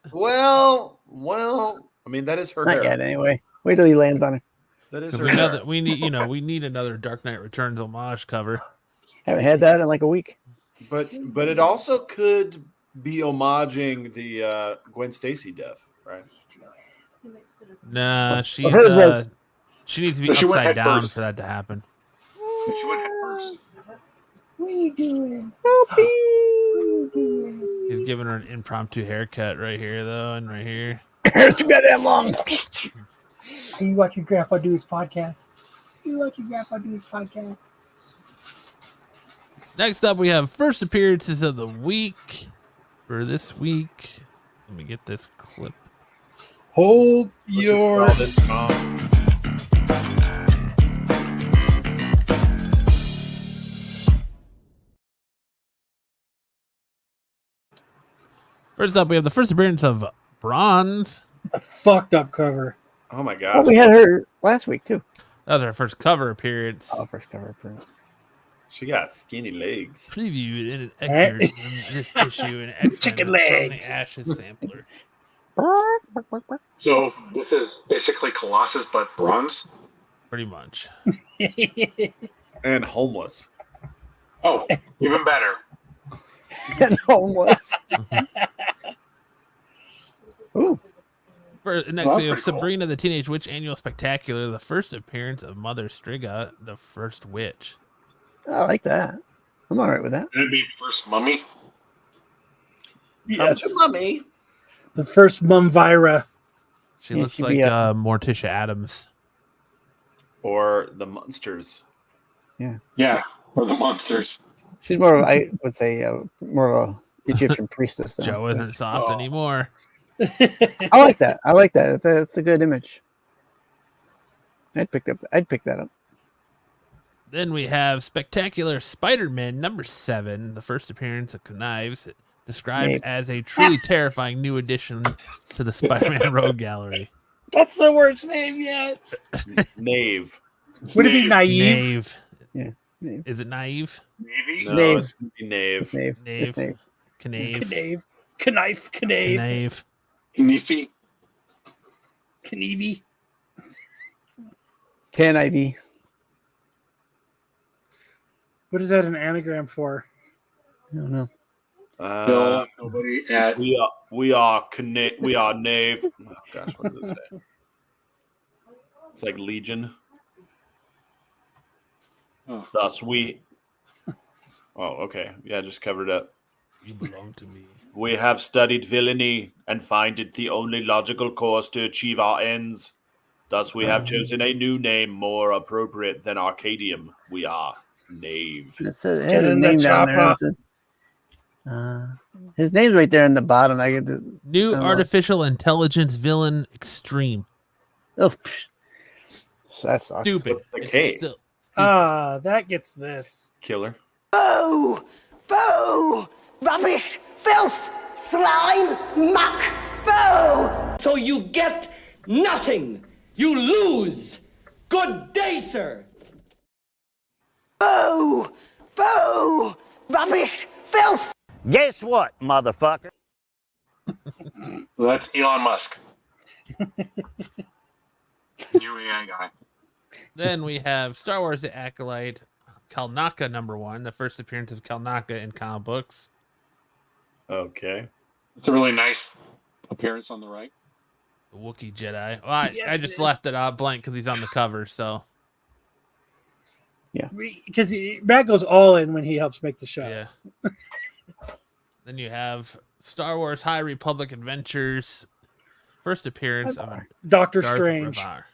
[SPEAKER 4] I mean, that is her
[SPEAKER 7] Not
[SPEAKER 4] hair.
[SPEAKER 7] yet, anyway. Wait till he lands on it.
[SPEAKER 4] That is her
[SPEAKER 6] Because
[SPEAKER 4] hair.
[SPEAKER 6] we need another Dark Knight Returns homage cover.
[SPEAKER 7] Haven't had that in like a week.
[SPEAKER 4] But it also could be homaging the Gwen Stacy death, right?
[SPEAKER 6] Nah, she
[SPEAKER 7] hers
[SPEAKER 6] needs to be
[SPEAKER 5] So she went
[SPEAKER 6] upside
[SPEAKER 5] head
[SPEAKER 6] down
[SPEAKER 5] first.
[SPEAKER 6] for that to happen.
[SPEAKER 5] She went head first.
[SPEAKER 7] What are you doing?
[SPEAKER 6] He's giving her an impromptu haircut right here, though, and right here.
[SPEAKER 7] It's too goddamn long.
[SPEAKER 3] Can you watch your grandpa do his podcast? Can you watch your grandpa do his podcast?
[SPEAKER 6] Next up, we have first appearances of the week for this week. Let me get this clip.
[SPEAKER 3] Hold
[SPEAKER 4] Let's
[SPEAKER 3] your.
[SPEAKER 4] just call this
[SPEAKER 6] First up, we have the first appearance of Bronze.
[SPEAKER 3] It's a fucked up cover.
[SPEAKER 4] Oh my
[SPEAKER 7] Well,
[SPEAKER 4] god.
[SPEAKER 7] we had her last week too.
[SPEAKER 6] That was our first cover appearance.
[SPEAKER 7] Oh, first cover appearance.
[SPEAKER 4] She got skinny legs.
[SPEAKER 6] Previewed in an excerpt in this issue, an X-Men
[SPEAKER 3] Chicken
[SPEAKER 6] from
[SPEAKER 3] legs.
[SPEAKER 6] the Ashes sampler.
[SPEAKER 5] So this is basically Colossus, but bronze.
[SPEAKER 6] Pretty much.
[SPEAKER 4] And homeless.
[SPEAKER 5] Oh, even better.
[SPEAKER 7] And homeless. Ooh.
[SPEAKER 6] Next,
[SPEAKER 5] Well,
[SPEAKER 6] we have
[SPEAKER 5] pretty cool.
[SPEAKER 6] Sabrina the Teenage Witch Annual Spectacular, the first appearance of Mother Striga, the first witch.
[SPEAKER 7] I like that. I'm all right with that.
[SPEAKER 5] It'd be first mummy.
[SPEAKER 3] Yes.
[SPEAKER 4] Mommy.
[SPEAKER 3] The first Mumvira.
[SPEAKER 6] She
[SPEAKER 7] Yeah,
[SPEAKER 6] looks
[SPEAKER 7] she'd
[SPEAKER 6] like
[SPEAKER 7] be
[SPEAKER 6] Morticia Adams.
[SPEAKER 4] Or the monsters.
[SPEAKER 5] Yeah, or the monsters.
[SPEAKER 7] She's more of, I would say, more of a Egyptian priestess. Though.
[SPEAKER 6] Joe isn't soft
[SPEAKER 5] Oh.
[SPEAKER 6] anymore.
[SPEAKER 7] I like that. I like that. That's a good image. I'd pick that up.
[SPEAKER 6] Then we have Spectacular Spider-Man #7, the first appearance of Knives, described
[SPEAKER 7] Knave.
[SPEAKER 6] as a truly terrifying new addition to the Spider-Man Rogue Gallery.
[SPEAKER 3] That's the worst name yet.
[SPEAKER 4] Knave.
[SPEAKER 3] Would it be
[SPEAKER 5] Knave.
[SPEAKER 3] naive?
[SPEAKER 6] Knave.
[SPEAKER 7] Knave.
[SPEAKER 6] Is it naive?
[SPEAKER 5] Navy.
[SPEAKER 4] No,
[SPEAKER 7] Knave.
[SPEAKER 4] it's gonna be Knave.
[SPEAKER 7] Knave.
[SPEAKER 6] Knave.
[SPEAKER 7] It's Knave.
[SPEAKER 6] Knave.
[SPEAKER 3] Knave. Knife. Knave.
[SPEAKER 6] Knave.
[SPEAKER 5] Neefy.
[SPEAKER 3] Knevy.
[SPEAKER 7] Can I be?
[SPEAKER 3] What is that an anagram for?
[SPEAKER 7] I don't know.
[SPEAKER 5] Bill. Nobody at.
[SPEAKER 4] We are Knave. Oh gosh, what does it say? It's like Legion.
[SPEAKER 5] Oh.
[SPEAKER 4] Thus we. Oh, okay. Yeah, just covered it up.
[SPEAKER 6] You belong to me.
[SPEAKER 4] We have studied villainy and find it the only logical course to achieve our ends. Thus, we have chosen a new name more appropriate than Arcadium. We are Knave.
[SPEAKER 7] It says, it
[SPEAKER 3] Get
[SPEAKER 7] has his
[SPEAKER 3] in the
[SPEAKER 7] name down there.
[SPEAKER 3] chopper.
[SPEAKER 7] It says, his name's right there in the bottom. I get the
[SPEAKER 6] New
[SPEAKER 7] I don't know.
[SPEAKER 6] artificial intelligence villain extreme.
[SPEAKER 7] oh, psh. That sucks.
[SPEAKER 6] Stupid.
[SPEAKER 4] What's the
[SPEAKER 6] It's
[SPEAKER 4] K?
[SPEAKER 6] still-
[SPEAKER 3] That gets this.
[SPEAKER 4] Killer.
[SPEAKER 9] Boo! Boo! Rubbish! Filth! Slime! Muck! Boo! So you get nothing! You lose! Good day, sir! Boo! Boo! Rubbish! Filth!
[SPEAKER 8] Guess what, motherfucker?
[SPEAKER 5] So that's Elon Musk. New AI guy.
[SPEAKER 6] Then we have Star Wars The Acolyte, Kalnaka #1, the first appearance of Kalnaka in comic books.
[SPEAKER 4] Okay.
[SPEAKER 5] It's a really nice appearance on the right.
[SPEAKER 6] The Wookiee Jedi. Well, I
[SPEAKER 3] Yes,
[SPEAKER 6] just
[SPEAKER 3] it is.
[SPEAKER 6] left it blank because he's on the cover. So
[SPEAKER 3] Because Matt goes all in when he helps make the show.
[SPEAKER 6] yeah. Then you have Star Wars High Republic Adventures. First appearance of
[SPEAKER 3] Doctor
[SPEAKER 6] Darth
[SPEAKER 3] Strange.
[SPEAKER 6] Revar.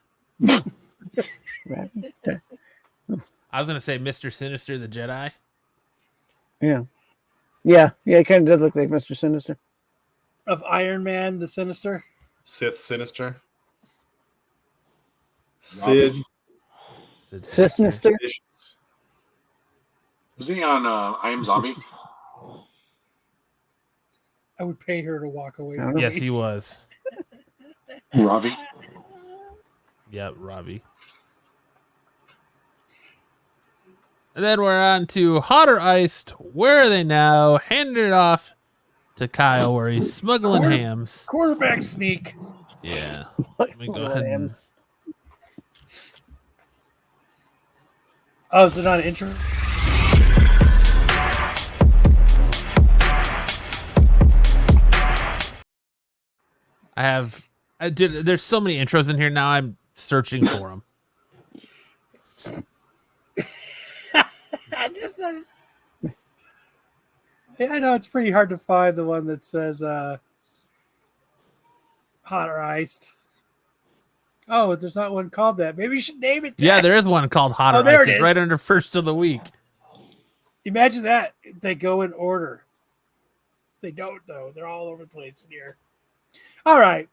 [SPEAKER 6] I was gonna say Mr. Sinister the Jedi.
[SPEAKER 7] Yeah. Yeah. Yeah. It kind of does look like Mr. Sinister.
[SPEAKER 3] Of Iron Man, the Sinister.
[SPEAKER 4] Sith Sinister. Sid.
[SPEAKER 7] Sinister.
[SPEAKER 5] Was he on I Am Zombie?
[SPEAKER 3] I would pay her to walk away.
[SPEAKER 7] I don't
[SPEAKER 3] From
[SPEAKER 7] know.
[SPEAKER 6] Yes,
[SPEAKER 3] me.
[SPEAKER 6] he was.
[SPEAKER 5] Robbie.
[SPEAKER 6] Yep, Robbie. And then we're on to Hot or Iced. Where are they now? Handed it off to Kyle, where he's smuggling hams.
[SPEAKER 3] Quarterback sneak.
[SPEAKER 6] Yeah. Let me go ahead and
[SPEAKER 3] Oh, is it not an intro?
[SPEAKER 6] there's so many intros in here now. I'm searching for them.
[SPEAKER 3] I know it's pretty hard to find the one that says hot or iced. Oh, there's not one called that. Maybe you should name it that.
[SPEAKER 6] Yeah, there is one called Hot or
[SPEAKER 3] there
[SPEAKER 6] Iced.
[SPEAKER 3] it
[SPEAKER 6] It's
[SPEAKER 3] is.
[SPEAKER 6] right under first of the week.
[SPEAKER 3] Imagine that. They go in order. They don't, though. They're all over the place in here. All right.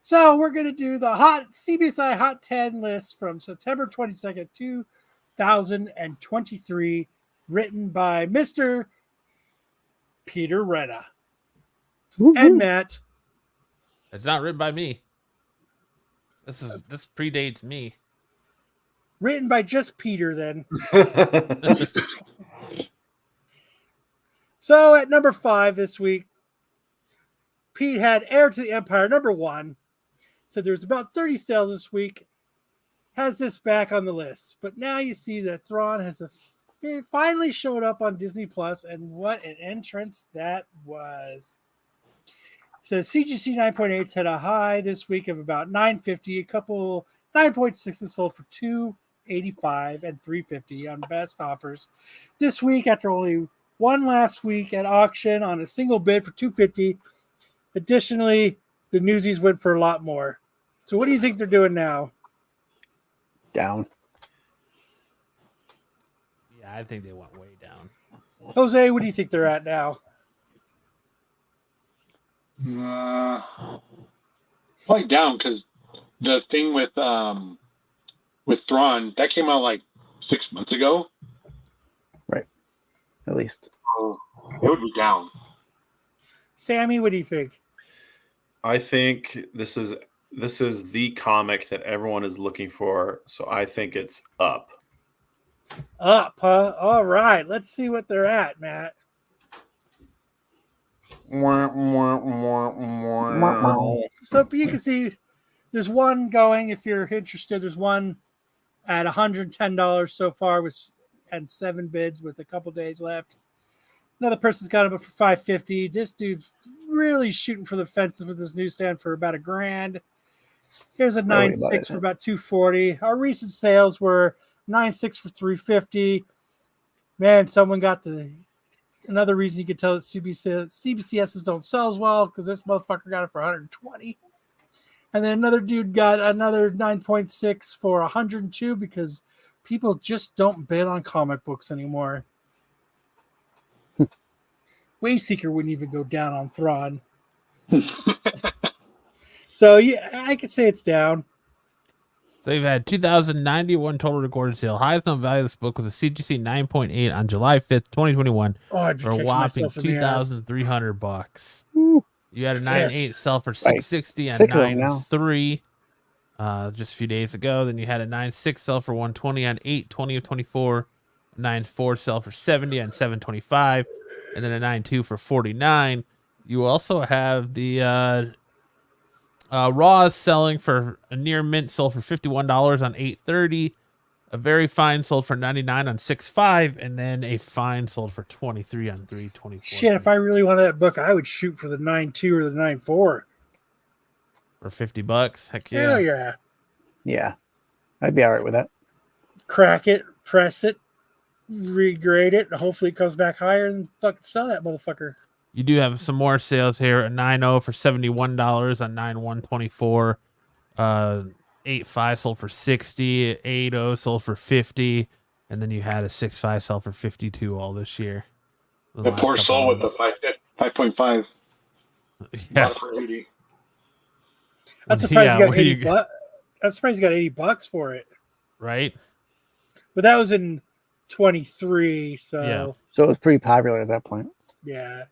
[SPEAKER 3] So we're going to do the CBSI Hot 10 list from September 22nd, 2023, written by Mr. Peter Retta. And Matt.
[SPEAKER 6] It's not written by me. This predates me.
[SPEAKER 3] Written by just Peter, then. So at number 5 this week, Pete had Heir to the Empire, number 1. So there's about 30 sales this week. Has this back on the list. But now you see that Thrawn has finally showed up on Disney Plus, and what an entrance that was. So CGC 9.8s had a high this week of about $9.50. A couple 9.6s sold for $285 and $350 on best offers. This week, after only one last week at auction on a single bid for $250. Additionally, the Newsies went for a lot more. So what do you think they're doing now?
[SPEAKER 7] Down.
[SPEAKER 6] Yeah, I think they went way down.
[SPEAKER 3] Jose, what do you think they're at now?
[SPEAKER 5] Probably down because the thing with Thrawn that came out like 6 months ago.
[SPEAKER 7] Right. At least.
[SPEAKER 5] So it would be down.
[SPEAKER 3] Sammy, what do you think?
[SPEAKER 10] I think this is the comic that everyone is looking for, so I think it's up.
[SPEAKER 3] Up, huh? All right. Let's see what they're at, Matt. So you can see there's one going, if you're interested, there's one at $110 so far and 7 bids with a couple days left. Another person's got it for $550. This dude's really shooting for the fences with his newsstand for about $1,000. Here's a 9.6 for about $240. Our recent sales were 9.6 for $350. Man, someone got another reason you could tell that CBCSs don't sell as well because this motherfucker got it for $120. And then another dude got another 9.6 for $102 because people just don't bid on comic books anymore. Wayseeker wouldn't even go down on Thrawn. So, yeah, I could say it's down.
[SPEAKER 6] So you've had 2,091 total recorded sale. Highest known value of this book was a CGC 9.8 on July 5th, 2021 for a whopping $2,300. You had a 9.8 sell for $660 and 9.3 just a few days ago. Then you had a 9.6 sell for $120 on 8/20 of 24, 9.4 sell for $70 on 7/25, and then a 9.2 for $49. You also have the Raw is selling for a near mint, sold for $51 on 8/30. A very fine sold for 99 on 6.5, and then a fine sold for 23 on 3.24.
[SPEAKER 3] Shit, if I really wanted that book, I would shoot for the 9.2 or the 9.4.
[SPEAKER 6] For $50. Heck yeah.
[SPEAKER 3] Hell yeah.
[SPEAKER 7] Yeah, I'd be all right with that.
[SPEAKER 3] Crack it, press it, regrade it, and hopefully it comes back higher and fucking sell that motherfucker.
[SPEAKER 6] You do have some more sales here. A 9.0 for $71 on 9.124. 8.5 sold for $60. 8.0 sold for $50. And then you had a 6.5 sell for $52 all this year.
[SPEAKER 5] The poor soul with the 5.5.
[SPEAKER 6] Yeah.
[SPEAKER 5] For 80.
[SPEAKER 3] That's surprised you got
[SPEAKER 6] what
[SPEAKER 3] 80 bucks. I'm surprised you got $80 for it.
[SPEAKER 6] Right?
[SPEAKER 3] But that was in 23, so
[SPEAKER 6] Yeah.
[SPEAKER 7] So it was pretty popular at that point.
[SPEAKER 3] yeah.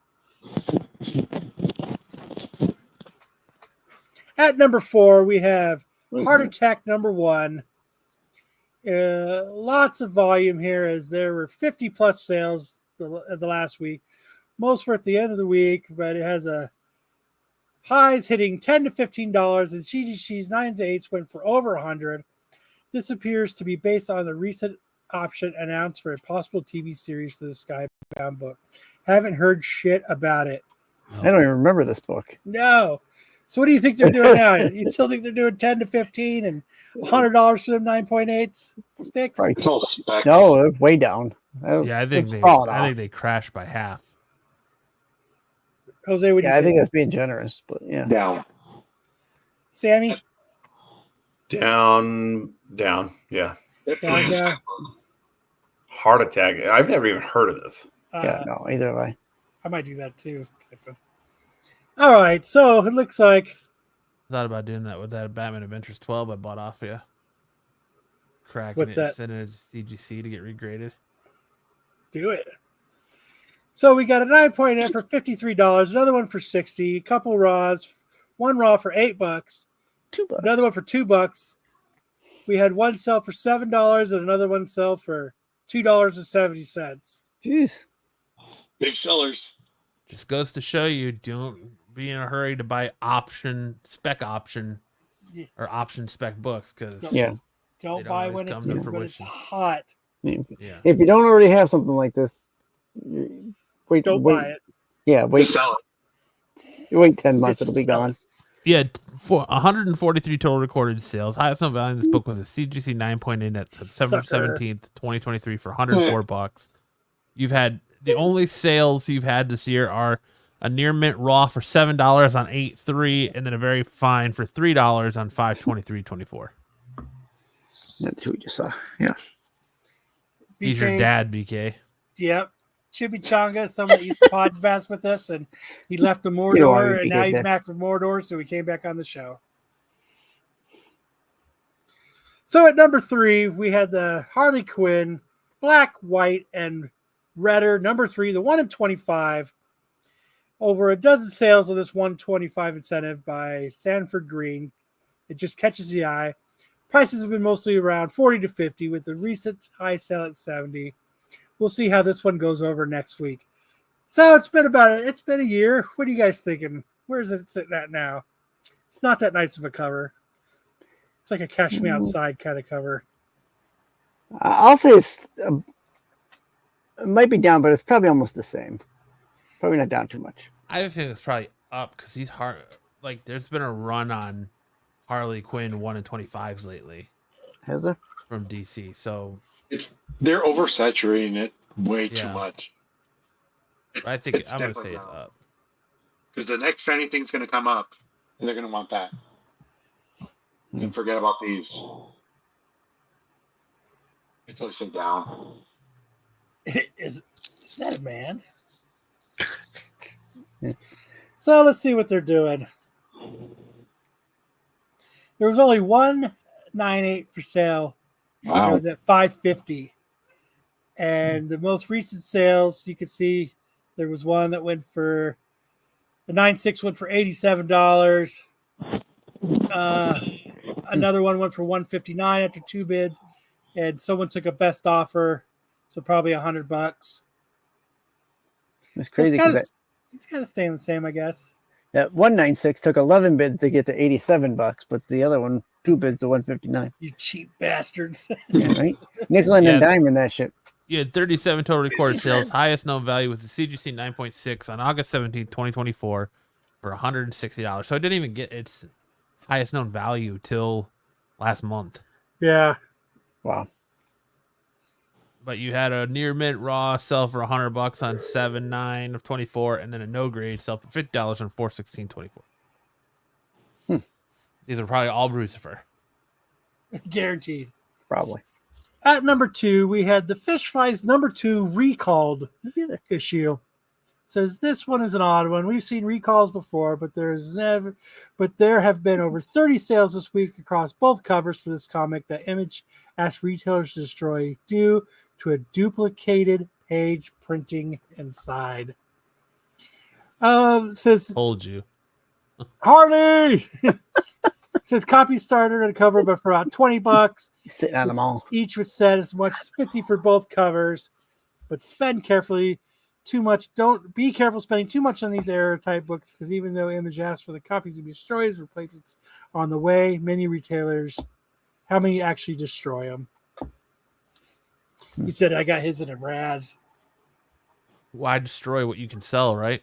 [SPEAKER 3] At number 4, we have Heart Attack number 1. Lots of volume here, as there were 50 plus sales the last week. Most were at the end of the week, but it has a highs hitting $10 to $15, and CGC's 9s to 8s went for over 100. This appears to be based on the recent option announced for a possible TV series for the Skybound book. Haven't heard shit about it.
[SPEAKER 7] I don't even remember this book.
[SPEAKER 3] No. So what do you think they're doing now? You still think they're doing 10 to 15 and $100 for them 9.8 sticks?
[SPEAKER 7] Right.
[SPEAKER 5] It's all specs.
[SPEAKER 7] No, it's way down.
[SPEAKER 6] Yeah, I think
[SPEAKER 7] it's
[SPEAKER 6] they
[SPEAKER 7] fallen
[SPEAKER 6] I think
[SPEAKER 7] off.
[SPEAKER 6] they crashed by half.
[SPEAKER 3] Jose, what do you
[SPEAKER 7] Yeah, I
[SPEAKER 3] think?
[SPEAKER 7] think that's being generous, but yeah.
[SPEAKER 5] Down.
[SPEAKER 3] Sammy?
[SPEAKER 10] Down. Yeah.
[SPEAKER 3] Down.
[SPEAKER 10] Heart Attack. I've never even heard of this.
[SPEAKER 7] Yeah, no, either way.
[SPEAKER 3] I might do that too. All right, so it looks like
[SPEAKER 6] Thought about doing that with that Batman Adventures 12 I bought off you. Cracking
[SPEAKER 3] What's
[SPEAKER 6] it,
[SPEAKER 3] that?
[SPEAKER 6] sending it to CGC to get regraded.
[SPEAKER 3] do it. So we got a 9.8 for $53, another one for $60, a couple raws, one raw for $8,
[SPEAKER 7] $2.
[SPEAKER 3] another one for $2. We had one sell for $7 and another one sell for $2.70.
[SPEAKER 7] Jeez.
[SPEAKER 5] Big sellers.
[SPEAKER 6] Just goes to show you, don't be in a hurry to buy spec option spec books, because
[SPEAKER 7] Yeah.
[SPEAKER 3] Don't
[SPEAKER 6] They
[SPEAKER 3] buy
[SPEAKER 6] don't
[SPEAKER 3] when
[SPEAKER 6] always
[SPEAKER 3] it's
[SPEAKER 6] come to
[SPEAKER 3] when it's
[SPEAKER 6] fruition.
[SPEAKER 3] hot.
[SPEAKER 6] yeah.
[SPEAKER 7] If you don't already have something like this, wait.
[SPEAKER 3] Don't
[SPEAKER 7] wait.
[SPEAKER 3] buy it.
[SPEAKER 7] Yeah, wait.
[SPEAKER 5] Just sell it.
[SPEAKER 7] Wait 10 months,
[SPEAKER 3] Just
[SPEAKER 7] it'll be
[SPEAKER 3] sell
[SPEAKER 7] gone.
[SPEAKER 3] it.
[SPEAKER 6] Yeah, for 143 total recorded sales. Highest number value in this book was a CGC 9.8 at September
[SPEAKER 3] Sucker.
[SPEAKER 6] 17th, 2023 for $104. You've had the only sales you've had this year are a near mint raw for $7 on 8.3, and then a very fine for $3 on 5.23.24.
[SPEAKER 7] That's who we just saw. Yeah.
[SPEAKER 6] He's your
[SPEAKER 3] BK.
[SPEAKER 6] dad, BK.
[SPEAKER 3] Yep. Chimichanga, someone that used to podcast with us, and he left the
[SPEAKER 7] You know why
[SPEAKER 3] Mordor,
[SPEAKER 7] we
[SPEAKER 3] and now
[SPEAKER 7] did
[SPEAKER 3] he's
[SPEAKER 7] that.
[SPEAKER 3] back from Mordor, so he came back on the show. So at number 3, we had the Harley Quinn, black, white, and redder. Number 3, the 1 in 25. Over a dozen sales of this 125 incentive by Sanford Green. It just catches the eye. Prices have been mostly around 40 to 50, with the recent high sale at 70. We'll see how this one goes over next week. So it's been a year. What are you guys thinking? Where is it sitting at now? It's not that nice of a cover. It's like a Cash Me Outside kind of cover.
[SPEAKER 7] I'll say it might be down, but it's probably almost the same. Probably not down too much.
[SPEAKER 6] I have a feeling it's probably up because he's hard. Like, there's been a run on Harley Quinn 1 in 25s lately
[SPEAKER 7] Has there?
[SPEAKER 6] from DC. So
[SPEAKER 5] They're oversaturating it way
[SPEAKER 6] Yeah.
[SPEAKER 5] too much.
[SPEAKER 6] I think I'm going to say it's up.
[SPEAKER 5] Because the next trendy thing's going to come up, and they're going to want that. And forget about these. It's always say down.
[SPEAKER 3] Is that a man? So let's see what they're doing. There was only one 9.8 for sale. It
[SPEAKER 5] Wow.
[SPEAKER 3] was at $5.50. And the most recent sales, you can see there was one that went for the 9.6 went for $87. Another one went for $159 after 2 bids, and someone took a best offer, so probably $100.
[SPEAKER 7] It's crazy because
[SPEAKER 3] It's kind of staying the same, I guess.
[SPEAKER 7] that 196 took 11 bids to get to $87, but the other one two bids to 159.
[SPEAKER 3] You cheap bastards.
[SPEAKER 7] Yeah, right. Nickel and
[SPEAKER 6] Yeah.
[SPEAKER 7] dime in that shit.
[SPEAKER 6] You had 37 total recorded
[SPEAKER 3] 50
[SPEAKER 6] sales.
[SPEAKER 3] cents.
[SPEAKER 6] Highest known value was the CGC 9.6 on August 17th, 2024 for $160. So it didn't even get its highest known value till last month.
[SPEAKER 3] Yeah.
[SPEAKER 7] Wow.
[SPEAKER 6] But you had a near mint raw sell for $100 on 7/9 of 24, and then a no grade sell for $50 on 4/16/24. These are probably all Brucifer.
[SPEAKER 3] Guaranteed.
[SPEAKER 7] Probably.
[SPEAKER 3] At number 2, we had the Fish Flies number 2 recalled issue. Says this one is an odd one. We've seen recalls before, but there have been over 30 sales this week across both covers for this comic that Image asked retailers to destroy due to a duplicated page printing inside. Says
[SPEAKER 6] Told you.
[SPEAKER 3] Harley. Says copies started at a cover, but for about $20.
[SPEAKER 7] Sitting on them all.
[SPEAKER 3] Each was set as much as 50 for both covers, but spend carefully. Too much. Don't be careful spending too much on these error type books, because even though Image asked for the copies to be destroyed, replacements are on the way. Many retailers, how many actually destroy them? He said, I got his in a Raz.
[SPEAKER 6] Why destroy what you can sell, right?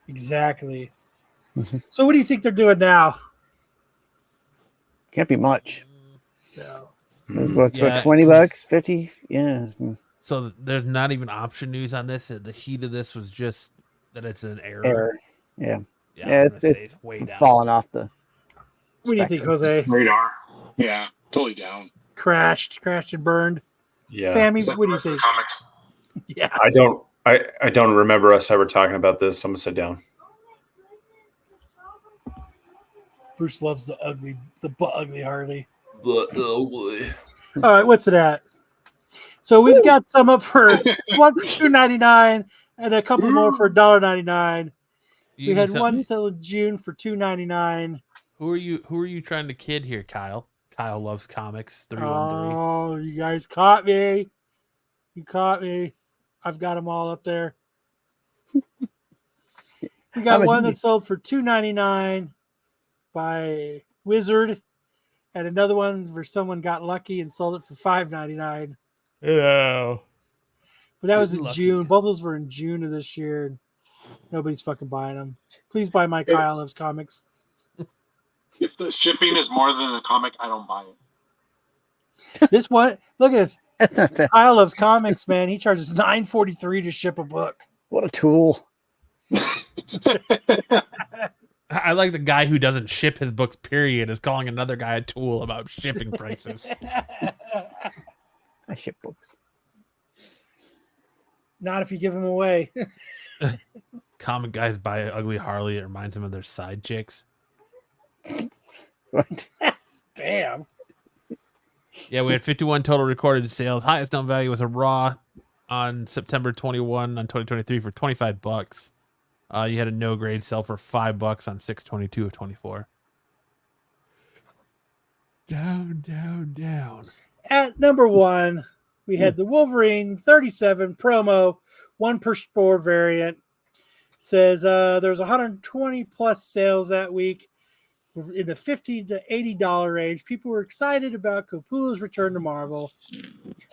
[SPEAKER 3] Exactly. So what do you think they're doing now?
[SPEAKER 7] Can't be much.
[SPEAKER 3] No.
[SPEAKER 7] What,
[SPEAKER 6] Yeah,
[SPEAKER 7] $20? 50? Yeah.
[SPEAKER 6] So there's not even option news on this. The heat of this was just that it's an error.
[SPEAKER 7] Error. Yeah.
[SPEAKER 6] Yeah,
[SPEAKER 7] Yeah,
[SPEAKER 6] I'm gonna say it's way down.
[SPEAKER 7] falling off the.
[SPEAKER 3] What do you think, Jose?
[SPEAKER 5] Radar. Yeah, totally down.
[SPEAKER 3] Crashed and burned.
[SPEAKER 10] Yeah.
[SPEAKER 3] Sammy,
[SPEAKER 5] It's like
[SPEAKER 3] what
[SPEAKER 5] the
[SPEAKER 3] do you
[SPEAKER 5] rest of the
[SPEAKER 3] think?
[SPEAKER 5] comics.
[SPEAKER 3] Yeah.
[SPEAKER 10] I don't remember us ever talking about this. I'm gonna sit down.
[SPEAKER 3] Bruce loves the ugly Harley.
[SPEAKER 10] Ugly.
[SPEAKER 3] All right, what's it at? So we've got some up for one for $2.99 and a couple more for $1.99.
[SPEAKER 6] You
[SPEAKER 3] We
[SPEAKER 6] need
[SPEAKER 3] had
[SPEAKER 6] some-
[SPEAKER 3] one still in June for $2.99.
[SPEAKER 6] Who are you trying to kid here, Kyle? Kyle loves comics. 313.
[SPEAKER 3] Oh, you guys caught me. You caught me. I've got them all up there. We got one that sold for $2.99 by Wizard, and another one where someone got lucky and sold it for $5.99.
[SPEAKER 6] Ew.
[SPEAKER 3] But that was
[SPEAKER 6] Who's
[SPEAKER 3] in
[SPEAKER 6] lucky?
[SPEAKER 3] June. Both of those were in June of this year. Nobody's fucking buying them. Please buy my Kyle Loves Comics.
[SPEAKER 5] If the shipping is more than the comic, I don't buy it.
[SPEAKER 3] This one, look at this.
[SPEAKER 7] That's not bad.
[SPEAKER 3] Kyle Loves Comics, man. He charges $9.43 to ship a book.
[SPEAKER 7] What a tool.
[SPEAKER 6] I like the guy who doesn't ship his books, period, is calling another guy a tool about shipping prices.
[SPEAKER 7] I ship books.
[SPEAKER 3] Not if you give them away.
[SPEAKER 6] Comic guys buy an ugly Harley. It reminds them of their side chicks.
[SPEAKER 7] What?
[SPEAKER 3] Damn.
[SPEAKER 6] Yeah, we had 51 total recorded sales. Highest known value was a raw on September 21 on 2023 for $25. You had a no grade sell for $5 on 6/22 of 24. Down.
[SPEAKER 3] At number 1, we had the Wolverine 37 promo, 1 per store variant. Says there's 120 plus sales that week in the $50 to $80 range. People were excited about Capullo's return to Marvel.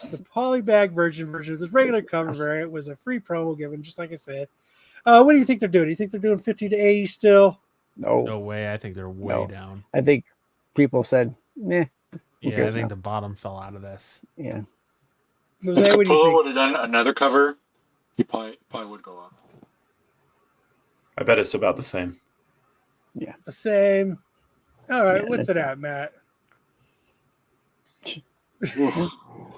[SPEAKER 3] The polybag version of this regular cover variant was a free promo given, just like I said. What do you think they're doing? Do you think they're doing 50 to 80 still?
[SPEAKER 6] No way. I think they're way down.
[SPEAKER 7] I think people said, "Meh."
[SPEAKER 6] Yeah, I think the bottom fell out of this.
[SPEAKER 7] Yeah.
[SPEAKER 3] Jose,
[SPEAKER 5] If
[SPEAKER 3] what do you
[SPEAKER 5] Capullo
[SPEAKER 3] think?
[SPEAKER 5] would have done another cover, he probably would go up.
[SPEAKER 10] I bet it's about the same.
[SPEAKER 3] The same. All right,
[SPEAKER 7] Yeah,
[SPEAKER 3] what's it at, Matt?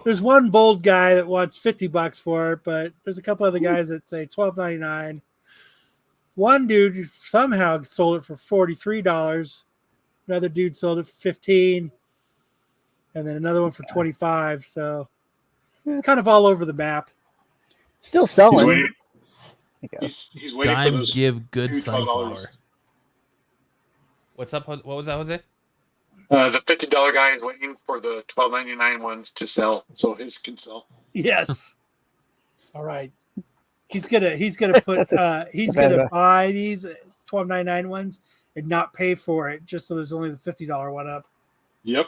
[SPEAKER 3] There's one bold guy that wants $50 for it, but there's a couple other guys that say $12.99. One dude somehow sold it for $43. Another dude sold it for $15, and then another one for $25. So it's kind of all over the map.
[SPEAKER 7] Still
[SPEAKER 5] He's
[SPEAKER 7] selling.
[SPEAKER 5] waiting,
[SPEAKER 7] I guess.
[SPEAKER 5] he's waiting for
[SPEAKER 6] Dime
[SPEAKER 5] those
[SPEAKER 6] give good
[SPEAKER 5] $2
[SPEAKER 6] sunflower. What's up? What was that, Jose?
[SPEAKER 5] The $50 guy is waiting for the $12.99 ones to sell, so his can sell.
[SPEAKER 3] Yes. All right. He's gonna put he's gonna buy these $12.99 ones and not pay for it just so there's only the $50 one up.
[SPEAKER 5] Yep.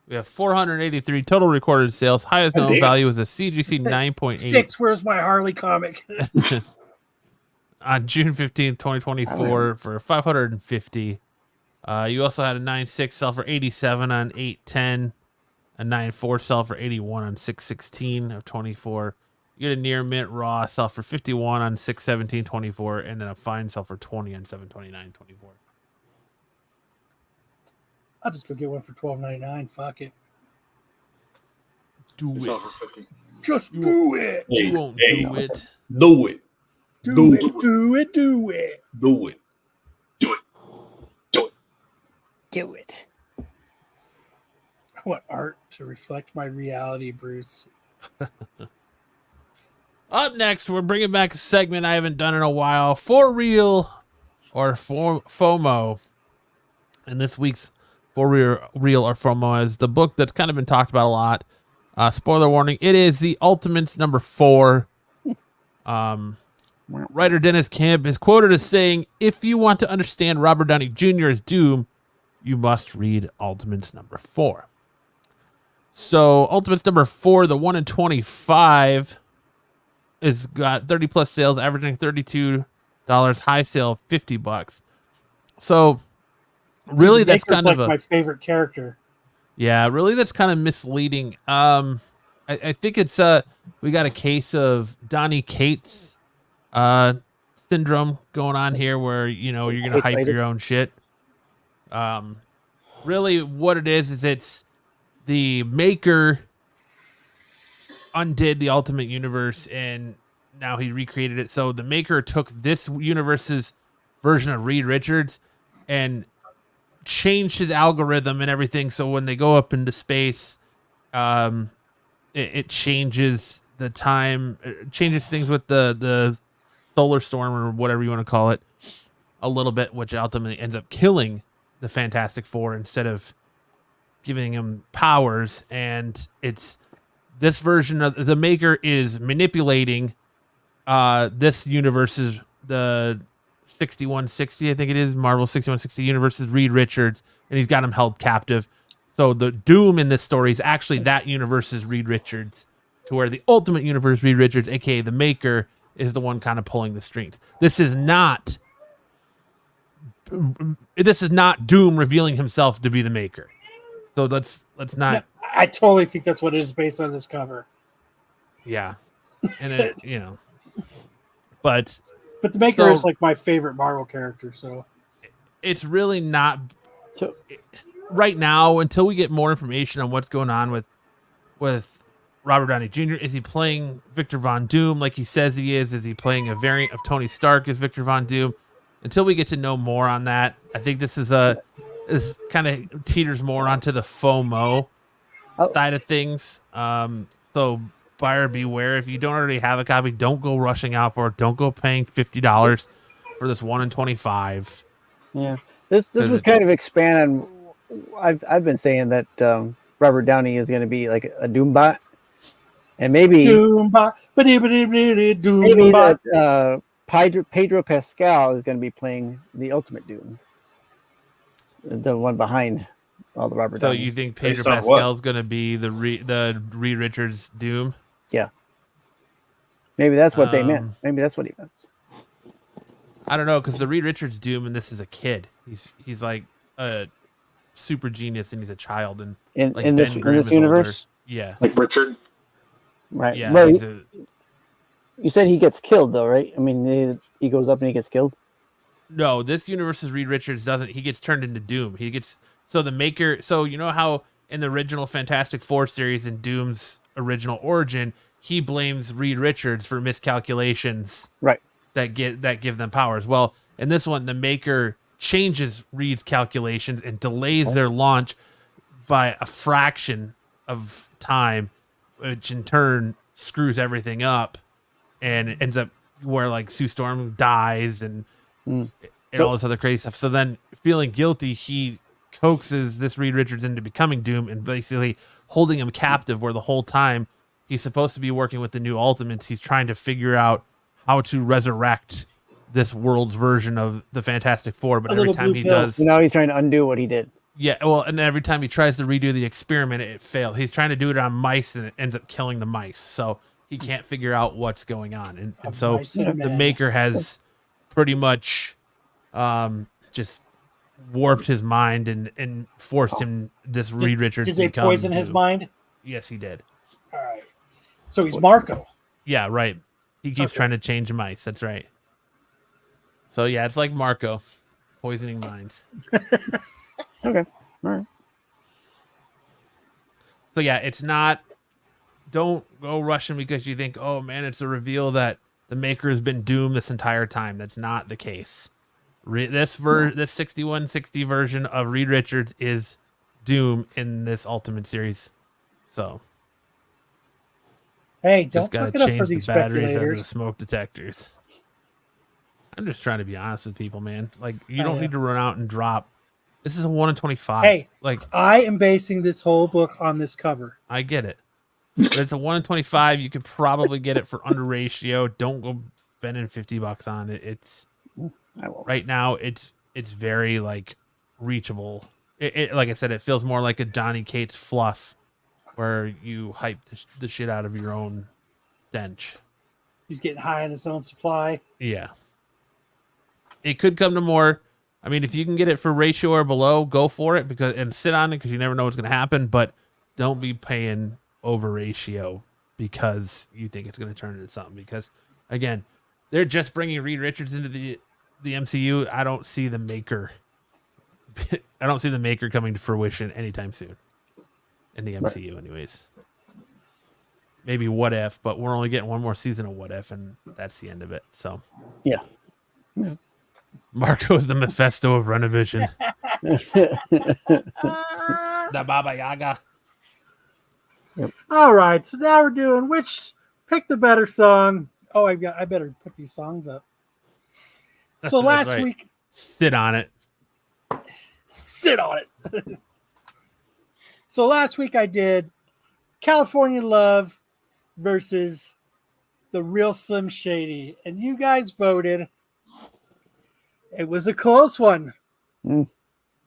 [SPEAKER 6] We have 483 total recorded sales. Highest known value is a CGC 9.8.
[SPEAKER 3] Sticks, where's my Harley comic?
[SPEAKER 6] On June 15th, 2024 for 550. You also had a 9.6 sell for 87 on 8.10, a 9.4 sell for 81 on 6.16 of 24. You get a near mint raw sell for 51 on 6.17.24, and then a fine sell for 20 on 7.29.24.
[SPEAKER 3] I'll just go get one for $12.99. Fuck it.
[SPEAKER 6] Do it.
[SPEAKER 3] Just do it.
[SPEAKER 6] You won't do it.
[SPEAKER 10] Do it.
[SPEAKER 3] Do it. Do it. Do it.
[SPEAKER 10] Do it.
[SPEAKER 5] Do it. Do it.
[SPEAKER 7] Do it.
[SPEAKER 3] I want art to reflect my reality, Bruce.
[SPEAKER 6] Up next, we're bringing back a segment I haven't done in a while. For real or FOMO. And this week's For Real or FOMO is the book that's kind of been talked about a lot. Spoiler warning, it is The Ultimates number 4. Writer Dennis Camp is quoted as saying, if you want to understand Robert Downey Jr. as Doom, you must read Ultimates number 4. So Ultimates number 4, the 1 in 25, is got 30 plus sales, averaging $32, high sale $50. So really that's kind of
[SPEAKER 3] my favorite character.
[SPEAKER 6] Yeah, really that's kind of misleading. I think it's we got a case of Donny Cates syndrome going on here where you're gonna hype your own shit. Really what it is it's the maker undid the Ultimate Universe and now he recreated it. So the maker took this universe's version of Reed Richards and changed his algorithm and everything. So when they go up into space, it changes the time, it changes things with the solar storm or whatever you want to call it a little bit, which ultimately ends up killing the Fantastic Four instead of giving him powers. And it's this version of the maker is manipulating this universe's the 6160, I think it is, Marvel 6160 universe's Reed Richards, and he's got him held captive. So the Doom in this story is actually that universe's Reed Richards, to where the Ultimate Universe Reed Richards, aka the maker, is the one kind of pulling the strings. This is not Doom revealing himself to be the maker. So let's not.
[SPEAKER 3] I totally think that's what it is based on this cover.
[SPEAKER 6] Yeah, and it, but
[SPEAKER 3] the maker is like my favorite Marvel character. So
[SPEAKER 6] it's really not right now until we get more information on what's going on with Robert Downey Jr. Is he playing Victor Von Doom like he says he is? Is he playing a variant of Tony Stark as Victor Von Doom? Until we get to know more on that, I think this kind of teeters more onto the FOMO side of things. So buyer beware. If you don't already have a copy, don't go rushing out for it. Don't go paying $50 for this 1 in 25.
[SPEAKER 7] Yeah, this would kind of expand on. I've been saying that Robert Downey is going to be like a Doombot, and maybe
[SPEAKER 3] Doombot,
[SPEAKER 7] maybe that Pedro Pascal is going to be playing the Ultimate Doom, the one behind all the Robert.
[SPEAKER 6] So
[SPEAKER 7] Downeys.
[SPEAKER 6] you think Pedro Pascal is going to be the Reed Richards Doom?
[SPEAKER 7] Yeah. Maybe that's what they meant. Maybe that's what he meant.
[SPEAKER 6] I don't know, because the Reed Richards Doom, and this is a kid. He's like a super genius, and he's a child. And
[SPEAKER 7] in this universe,
[SPEAKER 6] yeah,
[SPEAKER 5] like Richard,
[SPEAKER 7] right?
[SPEAKER 6] Yeah.
[SPEAKER 7] Well, you said he gets killed, though, right? I mean, he goes up and he gets killed.
[SPEAKER 6] No, this universe's Reed Richards doesn't. He gets turned into Doom. So the maker. So you know how in the original Fantastic Four series in Doom's original origin, he blames Reed Richards for miscalculations,
[SPEAKER 7] right?
[SPEAKER 6] That give them powers. Well, in this one, the maker changes Reed's calculations and delays their launch by a fraction of time, which in turn screws everything up, and it ends up where like Sue Storm dies and all this other crazy stuff. So then, feeling guilty, he coaxes this Reed Richards into becoming Doom and basically holding him captive, where the whole time he's supposed to be working with the new Ultimates. He's trying to figure out how to resurrect this world's version of the Fantastic Four, but every time he does,
[SPEAKER 7] now he's trying to undo what he did.
[SPEAKER 6] Yeah, well, and every time he tries to redo the experiment, it failed. He's trying to do it on mice, and it ends up killing the mice. So he can't figure out what's going on, and so the maker has pretty much just warped his mind and forced him this Reed Richards.
[SPEAKER 3] Did they poison his mind?
[SPEAKER 6] Yes, he did.
[SPEAKER 3] All right. So he's Marco.
[SPEAKER 6] Yeah, right. He keeps trying to change mice. That's right. So yeah, it's like Marco, poisoning minds.
[SPEAKER 7] Okay. All right.
[SPEAKER 6] So yeah, it's not. Don't go rushing because you think, oh man, it's a reveal that the maker has been doomed this entire time. That's not the case. This 6160 version of Reed Richards is Doom in this Ultimate Series. So,
[SPEAKER 3] hey,
[SPEAKER 6] just
[SPEAKER 3] don't
[SPEAKER 6] gotta
[SPEAKER 3] look it up
[SPEAKER 6] change
[SPEAKER 3] for
[SPEAKER 6] the
[SPEAKER 3] these
[SPEAKER 6] batteries of the
[SPEAKER 3] speculators.
[SPEAKER 6] smoke detectors. I'm just trying to be honest with people, man. Like, you don't need to run out and drop. This is a 1 in 25.
[SPEAKER 3] Hey,
[SPEAKER 6] like
[SPEAKER 3] I am basing this whole book on this cover.
[SPEAKER 6] I get it. But it's a 1 in 25. You could probably get it for under ratio. Don't go spending $50 on it. It's right now. It's very like reachable. It like I said, it feels more like a Donny Cates fluff, where you hype the shit out of your own stench.
[SPEAKER 3] He's getting high on his own supply.
[SPEAKER 6] Yeah. It could come to more. I mean, if you can get it for ratio or below, go for it and sit on it because you never know what's going to happen. But don't be paying over ratio because you think it's going to turn into something. Because again, they're just bringing Reed Richards into the MCU. I don't see the maker. I don't see the maker coming to fruition anytime soon in the MCU, anyways. Maybe What If, but we're only getting one more season of What If, and that's the end of it. So
[SPEAKER 7] yeah.
[SPEAKER 6] Marco is the Mephisto of Renovision. The Baba Yaga.
[SPEAKER 7] Yep.
[SPEAKER 3] All right, so now we're doing pick the better song. Oh, I better put these songs up. So last
[SPEAKER 6] right.
[SPEAKER 3] week,
[SPEAKER 6] sit on it.
[SPEAKER 3] So last week I did California Love versus The Real Slim Shady, and you guys voted. It was a close one.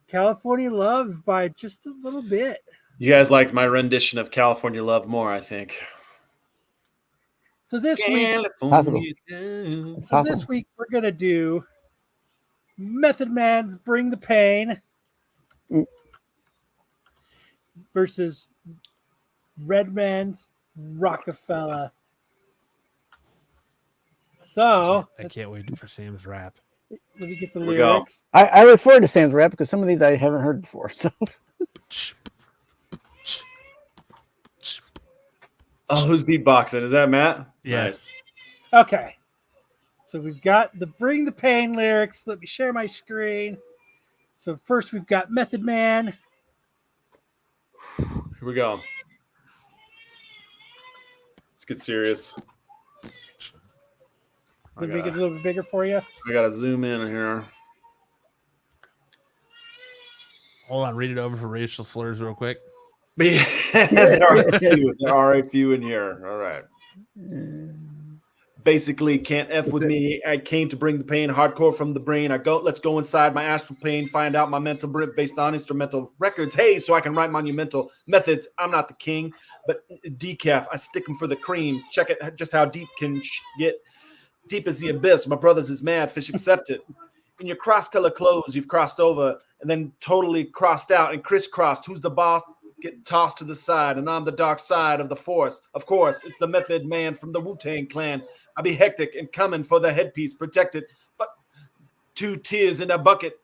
[SPEAKER 3] California Love by just a little bit.
[SPEAKER 10] You guys liked my rendition of California Love more, I think.
[SPEAKER 3] So this week we're gonna do Method Man's Bring the Pain versus Redman's Rockefeller. So
[SPEAKER 6] I can't wait for Sam's rap.
[SPEAKER 3] Let me get the lyrics.
[SPEAKER 7] I look forward to Sam's rap because some of these I haven't heard before. So.
[SPEAKER 10] Oh, who's beatboxing? Is that Matt?
[SPEAKER 6] Yes.
[SPEAKER 10] Nice.
[SPEAKER 3] Okay. So we've got the Bring the Pain lyrics. Let me share my screen. So first we've got Method Man.
[SPEAKER 10] Here we go. Let's get serious.
[SPEAKER 3] Let me make it a little bit bigger for you.
[SPEAKER 10] I gotta zoom in here.
[SPEAKER 6] Hold on, read it over for racial slurs real quick.
[SPEAKER 10] There are a few in here. All right. Basically, can't F with me. I came to bring the pain, hardcore from the brain. Let's go inside my astral plane, find out my mental grip based on instrumental records. Hey, so I can write monumental methods. I'm not the king, but decaf. I stick them for the cream. Check it, just how deep can get. Deep as the abyss. My brothers is mad. Fish accepted. In your cross-color clothes, you've crossed over and then totally crossed out and crisscrossed. Who's the boss? Get tossed to the side, and I'm the dark side of the force. Of course, it's the Method Man from the Wu-Tang Clan. I be hectic and coming for the headpiece, protected. But 2 tears in a bucket.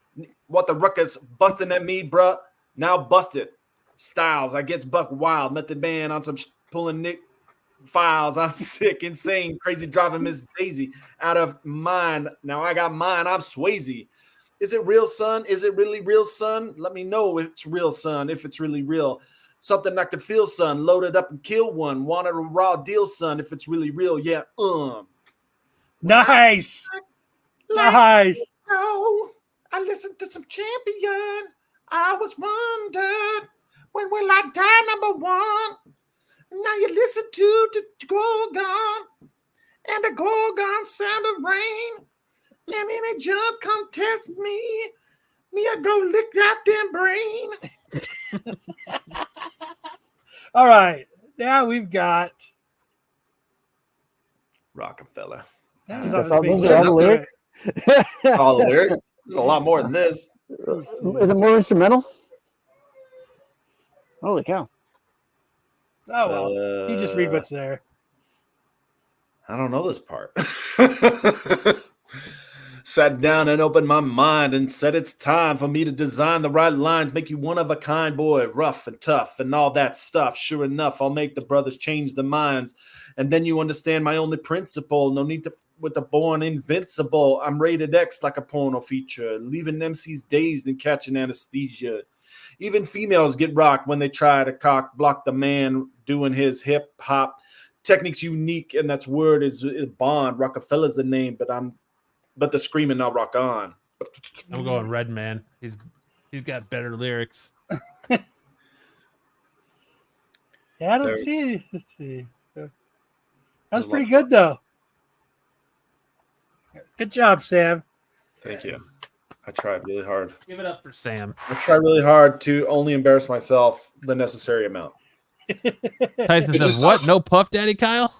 [SPEAKER 10] What the ruckus busting at me, bruh? Now busted. Styles, I gets buck wild. Method Man on some pulling Nick files. I'm sick, insane, crazy, driving Miss Daisy out of mind. Now I got mine. I'm Swayze. Is it real, son? Is it really real, son? Let me know if it's real, son, if it's really real. Something I could feel, son. Load it up and kill one. Wanted a raw deal, son, if it's really real. Yeah,
[SPEAKER 3] Nice. Nice.
[SPEAKER 10] Oh, I listened to some Champion. I was wondered, when will I die, #1? Now you listen to Gorgon and the Gorgon sound of rain. Let me jump, come test me. Me, I go lick that damn brain.
[SPEAKER 3] All right. Now we've got.
[SPEAKER 10] Rockefeller.
[SPEAKER 7] That's all, those are all the lyrics.
[SPEAKER 10] All the lyrics. There's a lot more than this.
[SPEAKER 7] Is it more instrumental? Holy cow!
[SPEAKER 3] Oh well, you just read what's there.
[SPEAKER 10] I don't know this part. Sat down and opened my mind and said it's time for me to design the right lines, make you one of a kind boy, rough and tough and all that stuff. Sure enough, I'll make the brothers change their minds. And then you understand my only principle. No need to with the born invincible. I'm rated X like a porno feature, leaving MCs dazed and catching anesthesia. Even females get rocked when they try to cock block the man doing his hip hop. Technique's unique, and that's word is Bond. Rockefeller's the name, but the screaming now rock on.
[SPEAKER 6] I'm going Redman. He's got better lyrics.
[SPEAKER 3] Yeah, I don't see. Let's see. That was pretty good, though. Good job, Sam.
[SPEAKER 10] Thank you. I tried really hard.
[SPEAKER 6] Give it up for Sam.
[SPEAKER 10] I tried really hard to only embarrass myself the necessary amount.
[SPEAKER 6] Tyson says, "What? No Puff Daddy, Kyle?"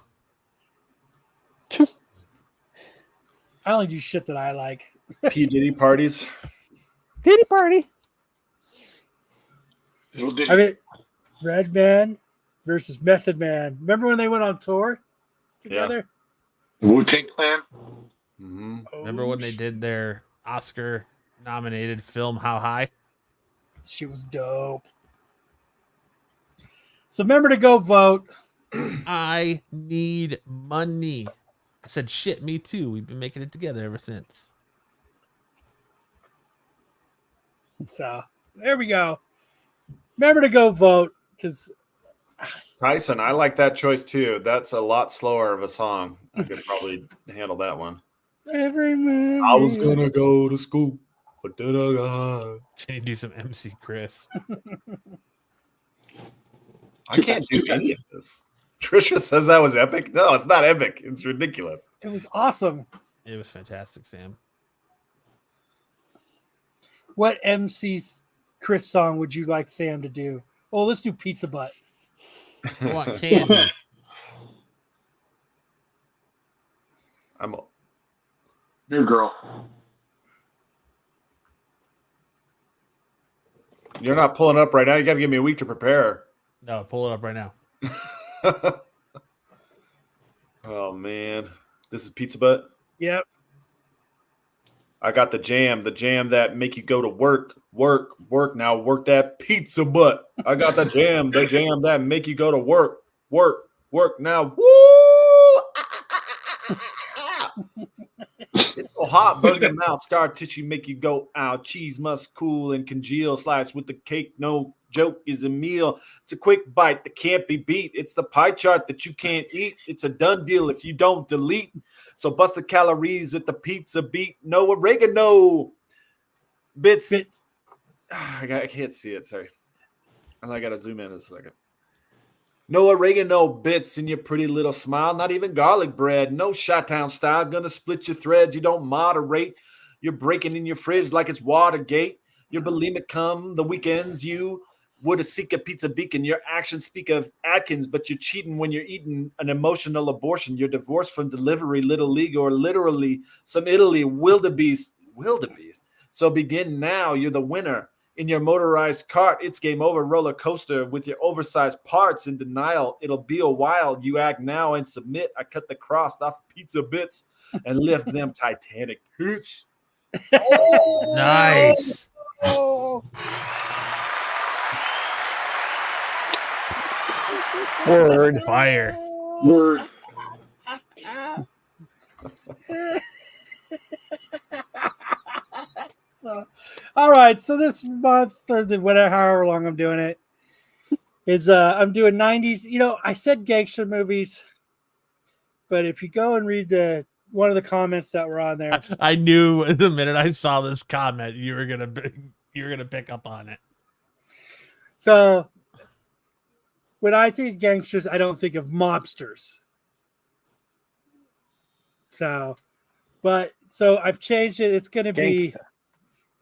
[SPEAKER 3] I only do shit that I like.
[SPEAKER 10] P. Diddy parties.
[SPEAKER 7] Diddy party.
[SPEAKER 3] I mean, Redman versus Method Man. Remember when they went on tour together?
[SPEAKER 5] Yeah. Wu-Tang Clan.
[SPEAKER 10] Mm-hmm.
[SPEAKER 6] Remember when they did their Oscar-nominated film How High?
[SPEAKER 3] She was dope. So remember to go vote.
[SPEAKER 6] I need money. I said, shit, me too. We've been making it together ever since.
[SPEAKER 3] So there we go. Remember to go vote because
[SPEAKER 10] Tyson, I like that choice too. That's a lot slower of a song. I could probably handle that one.
[SPEAKER 3] every minute.
[SPEAKER 10] I was gonna go to school, but then I got.
[SPEAKER 6] Can you do some MC Chris?
[SPEAKER 10] I can't do any of this. Trisha says that was epic. No, it's not epic. It's ridiculous.
[SPEAKER 3] It was awesome.
[SPEAKER 6] It was fantastic, Sam.
[SPEAKER 3] What MC Chris song would you like Sam to do? Oh, let's do Pizza Butt.
[SPEAKER 6] I want candy.
[SPEAKER 10] I'm a
[SPEAKER 5] Good girl.
[SPEAKER 10] You're not pulling up right now. You got to give me a week to prepare.
[SPEAKER 6] No, pull it up right now.
[SPEAKER 10] Oh man, this is Pizza Butt.
[SPEAKER 3] Yep.
[SPEAKER 10] I got the jam that make you go to work. Now work that pizza butt. I got the jam that make you go to work. Now. Woo! It's so hot, burn your mouth. Scar tissue make you go out. Cheese must cool and congeal. Slice with the cake. No joke is a meal. It's a quick bite that can't be beat. It's the pie chart that you can't eat. It's a done deal if you don't delete. So bust the calories with the pizza beat. No oregano bits. I can't see it. Sorry. I got to zoom in a second. No oregano bits in your pretty little smile. Not even garlic bread. No Chi-Town style. Gonna split your threads. You don't moderate. You're breaking in your fridge like it's Watergate. Your bulimic come the weekends. You would seek a pizza beacon. Your actions speak of Atkins, but you're cheating when you're eating an emotional abortion. You're divorced from delivery, little league, or literally some Italy wildebeest. So begin now. You're the winner. In your motorized cart, it's game over. Roller coaster with your oversized parts in denial. It'll be a while. You act now and submit. I cut the crust off pizza bits and lift them Titanic hits.
[SPEAKER 6] Oh, nice.
[SPEAKER 7] Oh. Word.
[SPEAKER 6] Fire.
[SPEAKER 5] Word.
[SPEAKER 3] All right, so this month or whatever, however long I'm doing it, is I'm doing 90s. You know, I said gangster movies, but if you go and read one of the comments that were on there,
[SPEAKER 6] I knew the minute I saw this comment you were gonna pick up on it.
[SPEAKER 3] So when I think of gangsters, I don't think of mobsters. So I've changed it.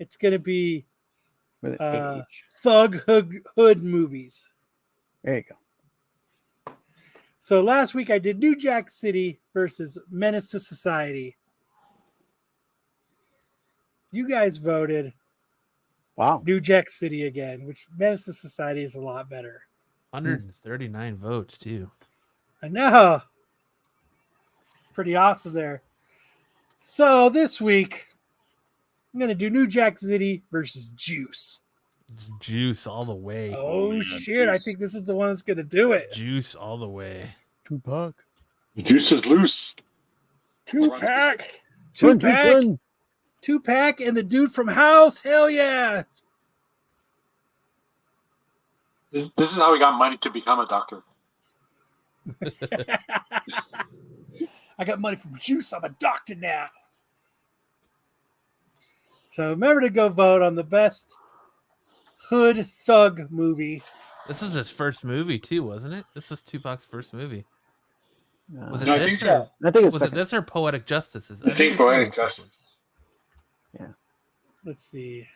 [SPEAKER 3] It's It's going to be
[SPEAKER 7] With an H.
[SPEAKER 3] Thug Hood movies.
[SPEAKER 7] There you go.
[SPEAKER 3] So last week I did New Jack City versus Menace to Society. You guys voted
[SPEAKER 7] Wow.
[SPEAKER 3] New Jack City again, which Menace to Society is a lot better.
[SPEAKER 6] 139 votes too.
[SPEAKER 3] I know. Pretty awesome there. So this week, I'm going to do New Jack City versus Juice.
[SPEAKER 6] It's Juice all the way.
[SPEAKER 3] Oh, shit. I think this is the one that's going to do it.
[SPEAKER 6] Juice all the way.
[SPEAKER 7] Tupac.
[SPEAKER 5] Juice is loose.
[SPEAKER 3] Tupac.
[SPEAKER 7] Run,
[SPEAKER 3] Tupac.
[SPEAKER 7] run.
[SPEAKER 3] Tupac and the dude from House. Hell yeah.
[SPEAKER 5] This is how we got money to become a doctor.
[SPEAKER 3] I got money from Juice. I'm a doctor now. So remember to go vote on the best hood thug movie.
[SPEAKER 6] This was his first movie too, wasn't it? This was Tupac's first movie. Was it
[SPEAKER 5] No, I
[SPEAKER 6] this?
[SPEAKER 5] think so.
[SPEAKER 7] I think it's
[SPEAKER 6] Was it
[SPEAKER 7] second.
[SPEAKER 6] this or Poetic Justice?
[SPEAKER 5] I think Poetic Justice.
[SPEAKER 3] Let's see.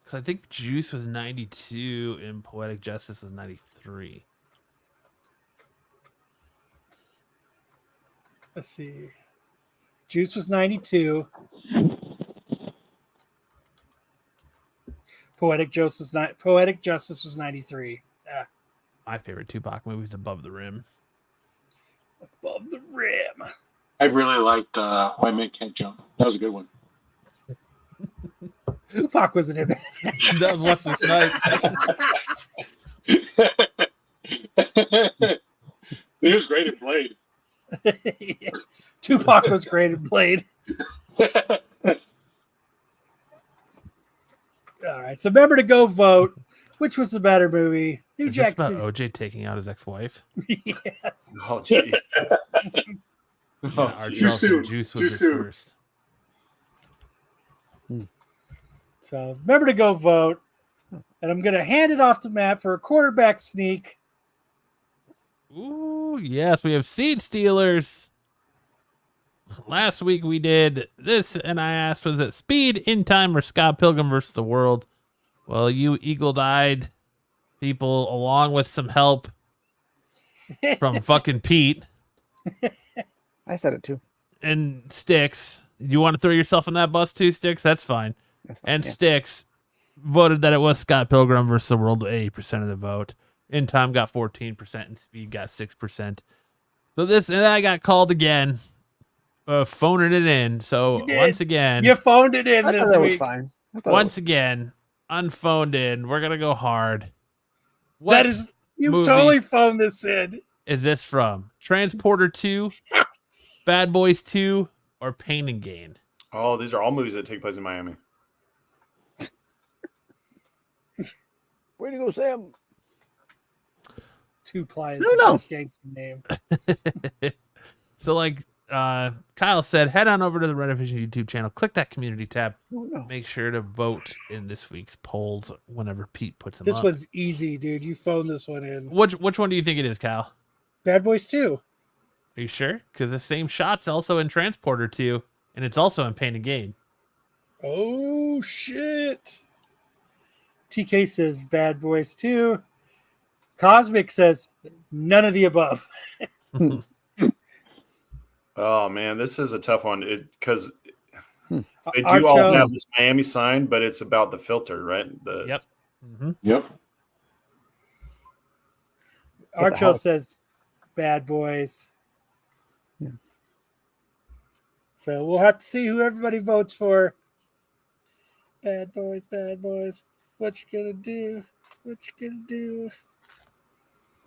[SPEAKER 6] Because I think Juice was 92 and Poetic Justice was 93.
[SPEAKER 3] Let's see. Juice was 92. Poetic Justice was 93. Yeah.
[SPEAKER 6] My favorite Tupac movie is Above the Rim.
[SPEAKER 3] Above the rim.
[SPEAKER 5] I really liked White Man Can't Jump. That was a good one.
[SPEAKER 3] Tupac wasn't in that.
[SPEAKER 6] That was Wesley Snipes.
[SPEAKER 5] He was great at Blade.
[SPEAKER 3] Tupac was great at Blade. All right, so remember to go vote. Which was the better movie? New
[SPEAKER 6] Is this
[SPEAKER 3] Jack
[SPEAKER 6] about
[SPEAKER 3] City.
[SPEAKER 6] OJ taking out his ex-wife?
[SPEAKER 3] Yes.
[SPEAKER 10] Oh, jeez.
[SPEAKER 6] Yeah,
[SPEAKER 10] Oh,
[SPEAKER 6] Art
[SPEAKER 10] jeez.
[SPEAKER 6] Charleston
[SPEAKER 5] soon.
[SPEAKER 6] Juice
[SPEAKER 5] Too
[SPEAKER 6] was his
[SPEAKER 5] soon.
[SPEAKER 6] first.
[SPEAKER 3] So remember to go vote. And I'm going to hand it off to Matt for a quarterback sneak.
[SPEAKER 6] Ooh, yes, we have Seed Stealers. Last week we did this, and I asked, was it Speed, In Time, or Scott Pilgrim versus the World? Well, you eagle-eyed people, along with some help from fucking Pete
[SPEAKER 7] I said it too.
[SPEAKER 6] and Sticks. You want to throw yourself on that bus too, Sticks? That's fine.
[SPEAKER 7] That's fine,
[SPEAKER 6] And
[SPEAKER 7] yeah.
[SPEAKER 6] Sticks voted that it was Scott Pilgrim versus the World with 80% of the vote. In Time got 14% and Speed got 6%. So this, and I got called again, phoning it in. So
[SPEAKER 3] You did.
[SPEAKER 6] once again,
[SPEAKER 3] You phoned it in
[SPEAKER 7] I
[SPEAKER 3] this
[SPEAKER 7] thought that was
[SPEAKER 3] week.
[SPEAKER 7] fine. I thought
[SPEAKER 6] once again, unphoned in. We're gonna go hard. What
[SPEAKER 3] That is, you
[SPEAKER 6] movie
[SPEAKER 3] totally phoned this in.
[SPEAKER 6] is this from? Transporter 2, Bad Boys 2, or Pain and Gain?
[SPEAKER 10] Oh, these are all movies that take place in Miami.
[SPEAKER 7] Way to go, Sam.
[SPEAKER 3] Two Ply is
[SPEAKER 7] No,
[SPEAKER 3] the
[SPEAKER 7] no.
[SPEAKER 3] best gangster name.
[SPEAKER 6] So like Kyle said, head on over to the Renovision YouTube channel, click that community tab,
[SPEAKER 7] Oh, no.
[SPEAKER 6] make sure to vote in this week's polls whenever Pete puts them
[SPEAKER 3] This
[SPEAKER 6] up.
[SPEAKER 3] one's easy, dude. You phoned this one in.
[SPEAKER 6] Which one do you think it is, Kyle?
[SPEAKER 3] Bad Boys 2.
[SPEAKER 6] Are you sure? Because the same shot's also in Transporter 2, and it's also in Pain and Gain.
[SPEAKER 3] Oh, shit. TK says Bad Boys 2. Cosmic says none of the above.
[SPEAKER 10] Oh man, this is a tough one because they do
[SPEAKER 3] Archo,
[SPEAKER 10] all have this Miami sign, but it's about the filter, right?
[SPEAKER 6] Yep. Mm-hmm.
[SPEAKER 5] Yep.
[SPEAKER 3] Archo says Bad Boys.
[SPEAKER 7] Yeah.
[SPEAKER 3] So we'll have to see who everybody votes for. Bad Boys, Bad Boys. What you gonna do? What you gonna do?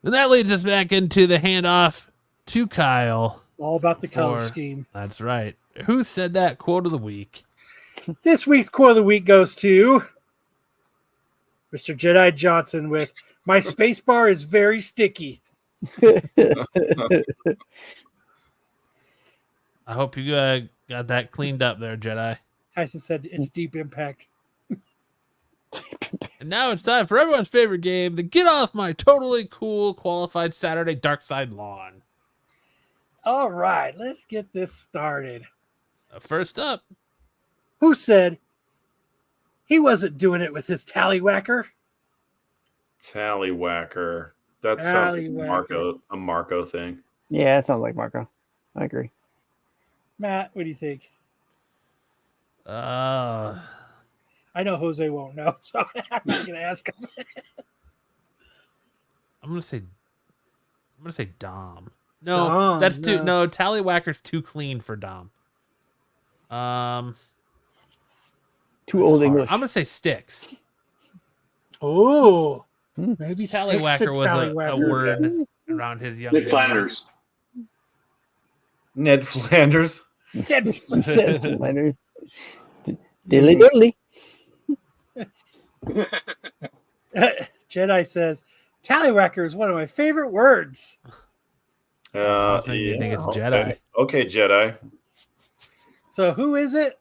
[SPEAKER 6] And that leads us back into the handoff to Kyle.
[SPEAKER 3] All about the color
[SPEAKER 6] For-
[SPEAKER 3] scheme.
[SPEAKER 6] That's right. Who said that quote of the week?
[SPEAKER 3] This week's quote of the week goes to Mr. Jedi Johnson with "My space bar is very sticky."
[SPEAKER 6] I hope you got that cleaned up there, Jedi.
[SPEAKER 3] Tyson said it's deep impact.
[SPEAKER 6] And now it's time for everyone's favorite game, the Get Off My Totally Cool Qualified Saturday Dark Side Lawn.
[SPEAKER 3] All right, let's get this started.
[SPEAKER 6] First up,
[SPEAKER 3] Who said He wasn't doing it with his tallywhacker.
[SPEAKER 10] Tallywhacker. That sounds like
[SPEAKER 3] Tallywhacker.
[SPEAKER 10] a Marco thing.
[SPEAKER 7] Yeah, it sounds like Marco. I agree.
[SPEAKER 3] Matt, what do you think?
[SPEAKER 6] Uh,
[SPEAKER 3] I know Jose won't know, so I'm not going to ask him.
[SPEAKER 6] I'm gonna say Dom. No,
[SPEAKER 3] Dom,
[SPEAKER 6] that's too
[SPEAKER 3] no.
[SPEAKER 6] no. Tallywhacker's too clean for Dom.
[SPEAKER 7] Too old English.
[SPEAKER 6] I'm gonna say Sticks.
[SPEAKER 3] Oh, maybe
[SPEAKER 6] Tallywhacker was a word around his young
[SPEAKER 5] Nick
[SPEAKER 6] years.
[SPEAKER 5] Flanders.
[SPEAKER 10] Ned Flanders.
[SPEAKER 7] Leonard. Dilly dilly.
[SPEAKER 3] Jedi says, tallywhacker is one of my favorite words.
[SPEAKER 6] I think you think it's Jedi.
[SPEAKER 10] Okay, Jedi.
[SPEAKER 3] So who is it?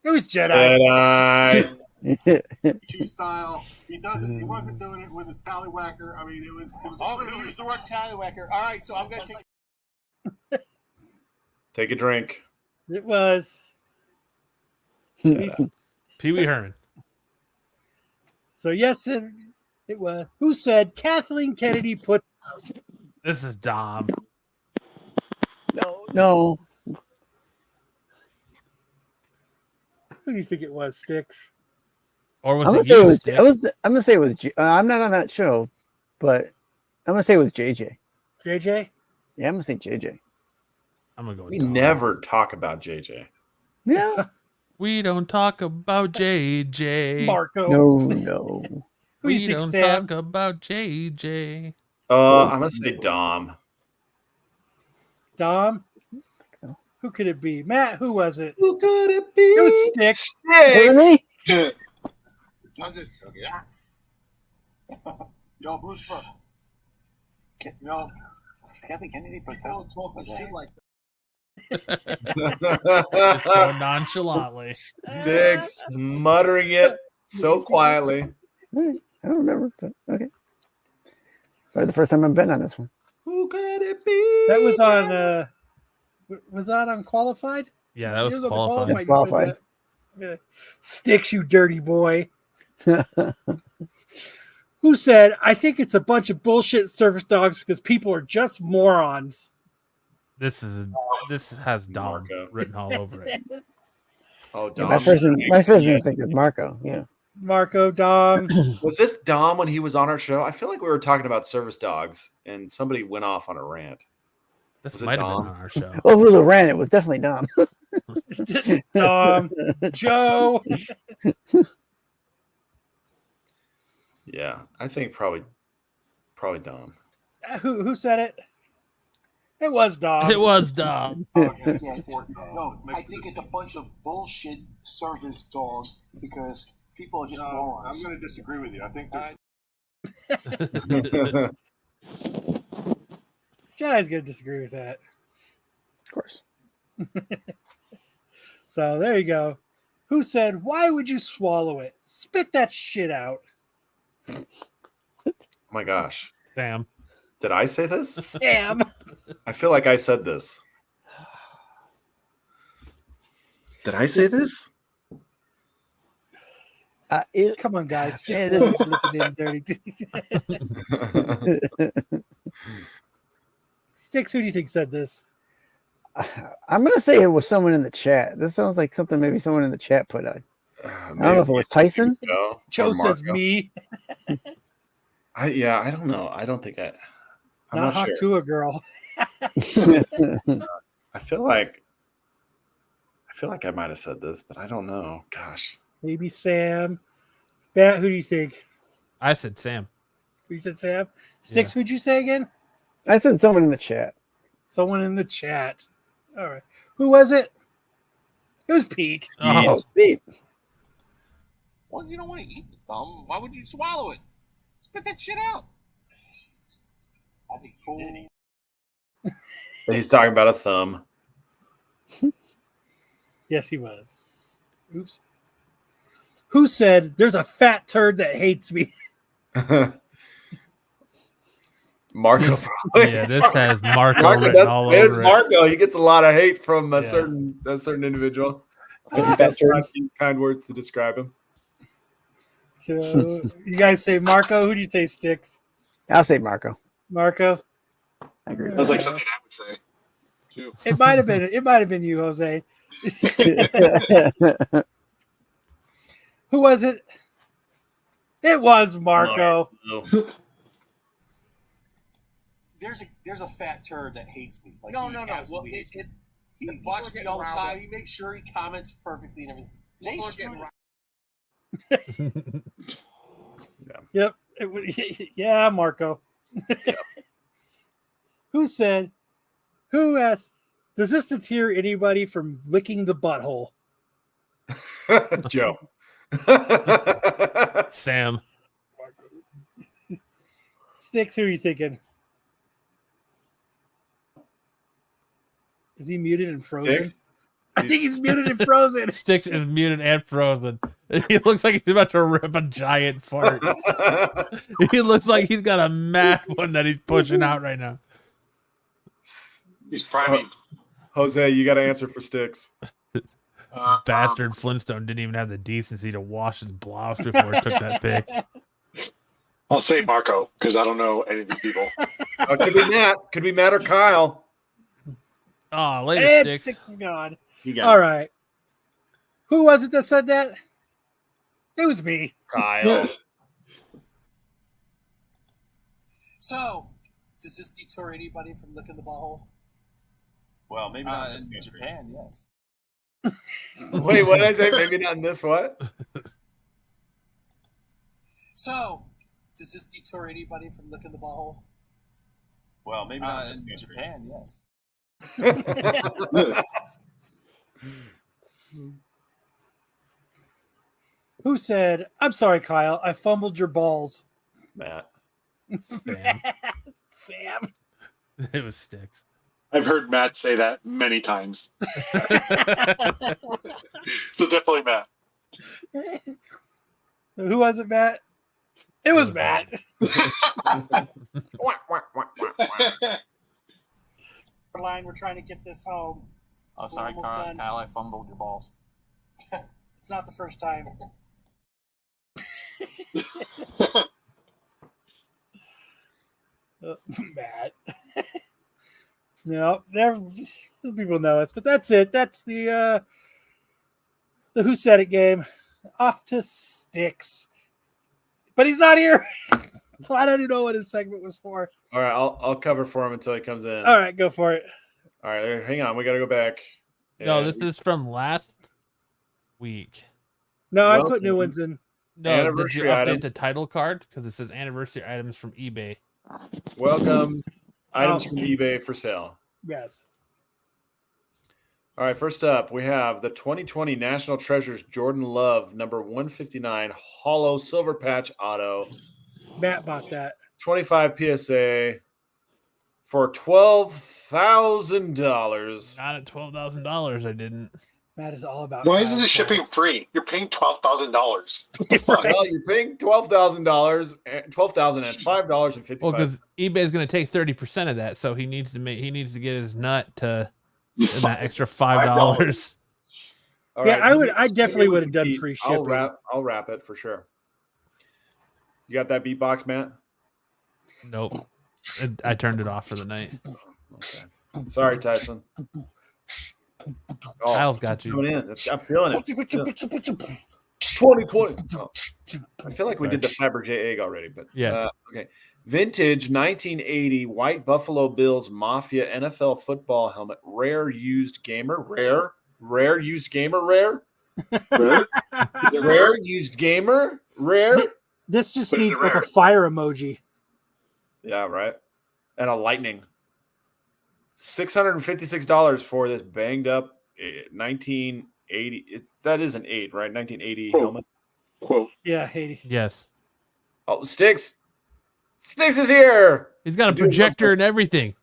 [SPEAKER 3] It was Jedi.
[SPEAKER 10] Jedi.
[SPEAKER 2] Two style. He doesn't. He wasn't doing it with his tallywhacker. I mean, it was.
[SPEAKER 8] Oh, he used the word tallywhacker. All right, so I'm going to take.
[SPEAKER 10] Take a drink.
[SPEAKER 3] It was.
[SPEAKER 6] Pee Wee Herman.
[SPEAKER 3] So yes, it was. Who said Kathleen Kennedy put?
[SPEAKER 6] This is Dom.
[SPEAKER 7] No.
[SPEAKER 3] Who do you think it was, Sticks?
[SPEAKER 6] Or was
[SPEAKER 7] I'm
[SPEAKER 6] it
[SPEAKER 7] gonna say
[SPEAKER 6] you,
[SPEAKER 7] it was.
[SPEAKER 6] Sticks?
[SPEAKER 7] I'm gonna say it was. I'm not on that show, but I'm gonna say it was JJ.
[SPEAKER 3] JJ?
[SPEAKER 7] Yeah, I'm gonna say JJ.
[SPEAKER 6] I'm gonna go with
[SPEAKER 10] We
[SPEAKER 6] Dom.
[SPEAKER 10] never talk about JJ.
[SPEAKER 7] Yeah.
[SPEAKER 6] We don't talk about JJ.
[SPEAKER 3] Marco.
[SPEAKER 7] No.
[SPEAKER 3] Who do you
[SPEAKER 6] We
[SPEAKER 3] think,
[SPEAKER 6] don't
[SPEAKER 3] Sam?
[SPEAKER 6] talk about JJ.
[SPEAKER 10] I'm gonna say Dom.
[SPEAKER 3] Dom? Who could it be? Matt, who was it?
[SPEAKER 10] Who could it be?
[SPEAKER 3] It was Sticks.
[SPEAKER 7] Really?
[SPEAKER 2] Yo, Bruce Brook. Yo, Kathleen Kennedy, but don't talk shit like
[SPEAKER 6] Just so nonchalantly.
[SPEAKER 10] Sticks muttering it so quietly.
[SPEAKER 7] I don't remember. But okay. Probably the first time I've been on this one.
[SPEAKER 10] Who could it be?
[SPEAKER 3] That was on was that on Qualified?
[SPEAKER 6] Yeah, that was
[SPEAKER 3] It on the
[SPEAKER 6] qualified.
[SPEAKER 7] That's
[SPEAKER 3] you said
[SPEAKER 7] Qualified.
[SPEAKER 3] that. Yeah. Sticks, you dirty boy. Who said, I think it's a bunch of bullshit service dogs because people are just morons.
[SPEAKER 6] This has Dom
[SPEAKER 10] Marco.
[SPEAKER 6] written all over it.
[SPEAKER 10] Oh,
[SPEAKER 7] Yeah,
[SPEAKER 10] Dom.
[SPEAKER 7] my first instinct is Marco. Yeah.
[SPEAKER 3] Marco, Dom.
[SPEAKER 10] Was this Dom when he was on our show? I feel like we were talking about service dogs, and somebody went off on a rant.
[SPEAKER 6] This
[SPEAKER 10] Was it
[SPEAKER 6] might have
[SPEAKER 10] Dom?
[SPEAKER 6] been on our show.
[SPEAKER 7] Well, who the ran it was definitely Dom.
[SPEAKER 3] Dom. Joe.
[SPEAKER 10] Yeah, I think probably Dom.
[SPEAKER 3] Who said it? It was Dom.
[SPEAKER 6] It was Dom.
[SPEAKER 8] No, I think it's a bunch of bullshit service dogs because people are just morons.
[SPEAKER 2] I'm going to disagree with you. I think that
[SPEAKER 3] Jedi's going to disagree with that.
[SPEAKER 7] Of course.
[SPEAKER 3] So there you go. Who said, why would you swallow it? Spit that shit out.
[SPEAKER 10] Oh my gosh.
[SPEAKER 6] Sam.
[SPEAKER 10] Did I say this?
[SPEAKER 3] Sam.
[SPEAKER 10] I feel like I said this. Did I say this?
[SPEAKER 3] Come on, guys.
[SPEAKER 7] Yeah,
[SPEAKER 3] Sticks loves looking in dirty. Sticks, who do you think said this?
[SPEAKER 7] I'm gonna say it was someone in the chat. This sounds like something maybe someone in the chat put out. I don't know if it was Tyson.
[SPEAKER 3] Joe says me.
[SPEAKER 10] I don't know. I don't think I'm
[SPEAKER 3] not hot
[SPEAKER 10] sure.
[SPEAKER 3] to a girl.
[SPEAKER 10] I feel like I might have said this, but I don't know. Gosh.
[SPEAKER 3] Maybe Sam. Matt, who do you think?
[SPEAKER 6] I said Sam.
[SPEAKER 3] You said Sam? Sticks, who'd you say again?
[SPEAKER 7] I said someone in the chat.
[SPEAKER 3] Someone in the chat. All right. Who was it? It was Pete.
[SPEAKER 6] Oh,
[SPEAKER 7] Pete.
[SPEAKER 8] Well, you don't want to eat the thumb. Why would you swallow it? Spit that shit out. I think
[SPEAKER 10] He's talking about a thumb.
[SPEAKER 3] Yes, he was. Oops. Who said there's a fat turd that hates me?
[SPEAKER 10] Marco.
[SPEAKER 6] yeah, this has Marco written all
[SPEAKER 10] There's
[SPEAKER 6] over it.
[SPEAKER 10] Marco. He gets a lot of hate from a certain individual. That's trying to use kind words to describe him.
[SPEAKER 3] So you guys say Marco. Who do you say, Sticks?
[SPEAKER 7] I'll say Marco.
[SPEAKER 3] Marco.
[SPEAKER 7] I agree.
[SPEAKER 5] Sounds like something I would say. Too.
[SPEAKER 3] It might have been. It might have been you, Jose. Who was it? It was Marco.
[SPEAKER 10] No.
[SPEAKER 11] There's a fat turd that hates me. Like,
[SPEAKER 8] No.
[SPEAKER 11] he
[SPEAKER 8] Well,
[SPEAKER 11] absolutely hates me. He watches me all the time. He makes sure he comments perfectly and everything. They screwed.
[SPEAKER 3] Yep. Yeah, Marco. Who said? Who asked? Does this deter anybody from licking the butthole?
[SPEAKER 10] Joe.
[SPEAKER 6] Sam.
[SPEAKER 3] Sticks, who are you thinking? Is he muted and frozen?
[SPEAKER 10] Sticks?
[SPEAKER 3] I think he's muted and frozen.
[SPEAKER 6] Sticks is muted and frozen. He looks like he's about to rip a giant fart. He looks like he's got a mad one that he's pushing out right now.
[SPEAKER 5] He's priming.
[SPEAKER 10] Jose, you got to answer for Sticks.
[SPEAKER 6] Bastard Flintstone didn't even have the decency to wash his blouse before he took that pic.
[SPEAKER 5] I'll say Marco because I don't know any of these people.
[SPEAKER 10] Could be Matt. Could be Matt or Kyle.
[SPEAKER 6] Oh, later,
[SPEAKER 3] And
[SPEAKER 6] Sticks.
[SPEAKER 3] Sticks is gone.
[SPEAKER 10] You got
[SPEAKER 3] All right. Who was it that said that? It was me.
[SPEAKER 10] Kyle.
[SPEAKER 11] So, does this deter anybody from licking the butthole?
[SPEAKER 8] Well, maybe not in
[SPEAKER 11] In
[SPEAKER 8] this country.
[SPEAKER 11] Japan, yes.
[SPEAKER 10] Wait, what did I say? Maybe not in this what?
[SPEAKER 11] So, does this deter anybody from licking the butthole?
[SPEAKER 8] Well, maybe not in
[SPEAKER 11] In
[SPEAKER 8] this country.
[SPEAKER 11] Japan, yes.
[SPEAKER 3] Who said, I'm sorry, Kyle, I fumbled your balls?
[SPEAKER 10] Matt.
[SPEAKER 6] Sam.
[SPEAKER 3] Sam.
[SPEAKER 6] It was Sticks.
[SPEAKER 5] I've heard Matt say that many times. So definitely Matt.
[SPEAKER 3] Who was it, Matt? It was Matt.
[SPEAKER 11] Line, we're trying to get this home.
[SPEAKER 8] Oh, sorry,
[SPEAKER 11] Almost
[SPEAKER 8] Kyle.
[SPEAKER 11] done.
[SPEAKER 8] Kyle, I fumbled your balls.
[SPEAKER 11] It's not the first time.
[SPEAKER 3] Matt. No, there. Some people know us, but that's it. That's the Who Said It game. Off to Sticks, but he's not here, so I don't even know what his segment was for.
[SPEAKER 10] All right, I'll cover for him until he comes in.
[SPEAKER 3] All right, go for it.
[SPEAKER 10] All right, hang on. We got to go back.
[SPEAKER 6] No,
[SPEAKER 10] And
[SPEAKER 6] this is from last week.
[SPEAKER 3] No, I
[SPEAKER 10] Well,
[SPEAKER 3] put new ones in.
[SPEAKER 6] No, did you
[SPEAKER 10] Anniversary
[SPEAKER 6] update
[SPEAKER 10] items.
[SPEAKER 6] the title card? Because it says anniversary items from eBay.
[SPEAKER 10] Welcome. Items from eBay for sale.
[SPEAKER 3] Yes.
[SPEAKER 10] All right, first up, we have the 2020 National Treasures Jordan Love number 159 Hollow Silver Patch Auto,
[SPEAKER 3] Matt bought that.
[SPEAKER 10] 25 PSA for $12,000.
[SPEAKER 6] Not at $12,000. I didn't.
[SPEAKER 3] Matt is all about.
[SPEAKER 5] Why isn't
[SPEAKER 3] Kyle's
[SPEAKER 5] the shipping
[SPEAKER 3] balls.
[SPEAKER 5] free? You're paying $12,000.
[SPEAKER 10] Well, you're paying $12,000, $12,005.55.
[SPEAKER 6] Well, because eBay is going to take 30% of that, so he needs to get his nut to that extra $5.
[SPEAKER 10] All
[SPEAKER 3] Yeah,
[SPEAKER 10] right,
[SPEAKER 3] I definitely would have done
[SPEAKER 10] Pete,
[SPEAKER 3] free shipping.
[SPEAKER 10] I'll wrap it for sure. You got that beatbox, Matt?
[SPEAKER 6] Nope. I turned it off for the night.
[SPEAKER 10] Okay. Sorry, Tyson. Oh,
[SPEAKER 6] Kyle's got you.
[SPEAKER 10] coming in. I'm feeling it. 2020. Oh, I feel like we did the Fabergé egg already, but
[SPEAKER 6] Yeah.
[SPEAKER 10] okay. Vintage 1980 White Buffalo Bills Mafia NFL football helmet. Rare used gamer. Rare used gamer. Rare used gamer. Rare.
[SPEAKER 3] This just
[SPEAKER 5] But it's
[SPEAKER 3] needs like a
[SPEAKER 5] rare.
[SPEAKER 3] fire emoji.
[SPEAKER 10] Yeah, right. And a lightning. $656 for this banged up 1980. That is an 8, right? 1980
[SPEAKER 5] Quote.
[SPEAKER 10] helmet.
[SPEAKER 5] Quote.
[SPEAKER 3] Yeah, Haiti.
[SPEAKER 6] Yes.
[SPEAKER 10] Oh, Sticks is here.
[SPEAKER 6] He's got a projector and everything.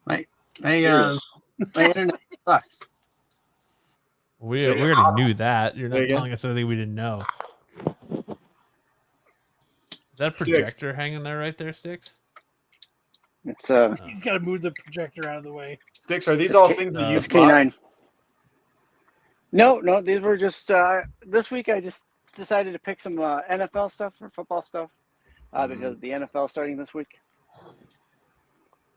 [SPEAKER 12] My internet sucks.
[SPEAKER 6] We
[SPEAKER 10] So-
[SPEAKER 6] already knew that. You're
[SPEAKER 10] There
[SPEAKER 6] not
[SPEAKER 10] you go.
[SPEAKER 6] telling us anything we didn't know. Is that a
[SPEAKER 10] Sticks.
[SPEAKER 6] projector hanging there right there, Sticks?
[SPEAKER 7] It's
[SPEAKER 3] He's got to move the projector out of the way.
[SPEAKER 10] Sticks, are these all things that
[SPEAKER 6] Uh,
[SPEAKER 10] you
[SPEAKER 7] it's K9. No, these were just this week. I just decided to pick some NFL stuff or football stuff because the NFL is starting this week.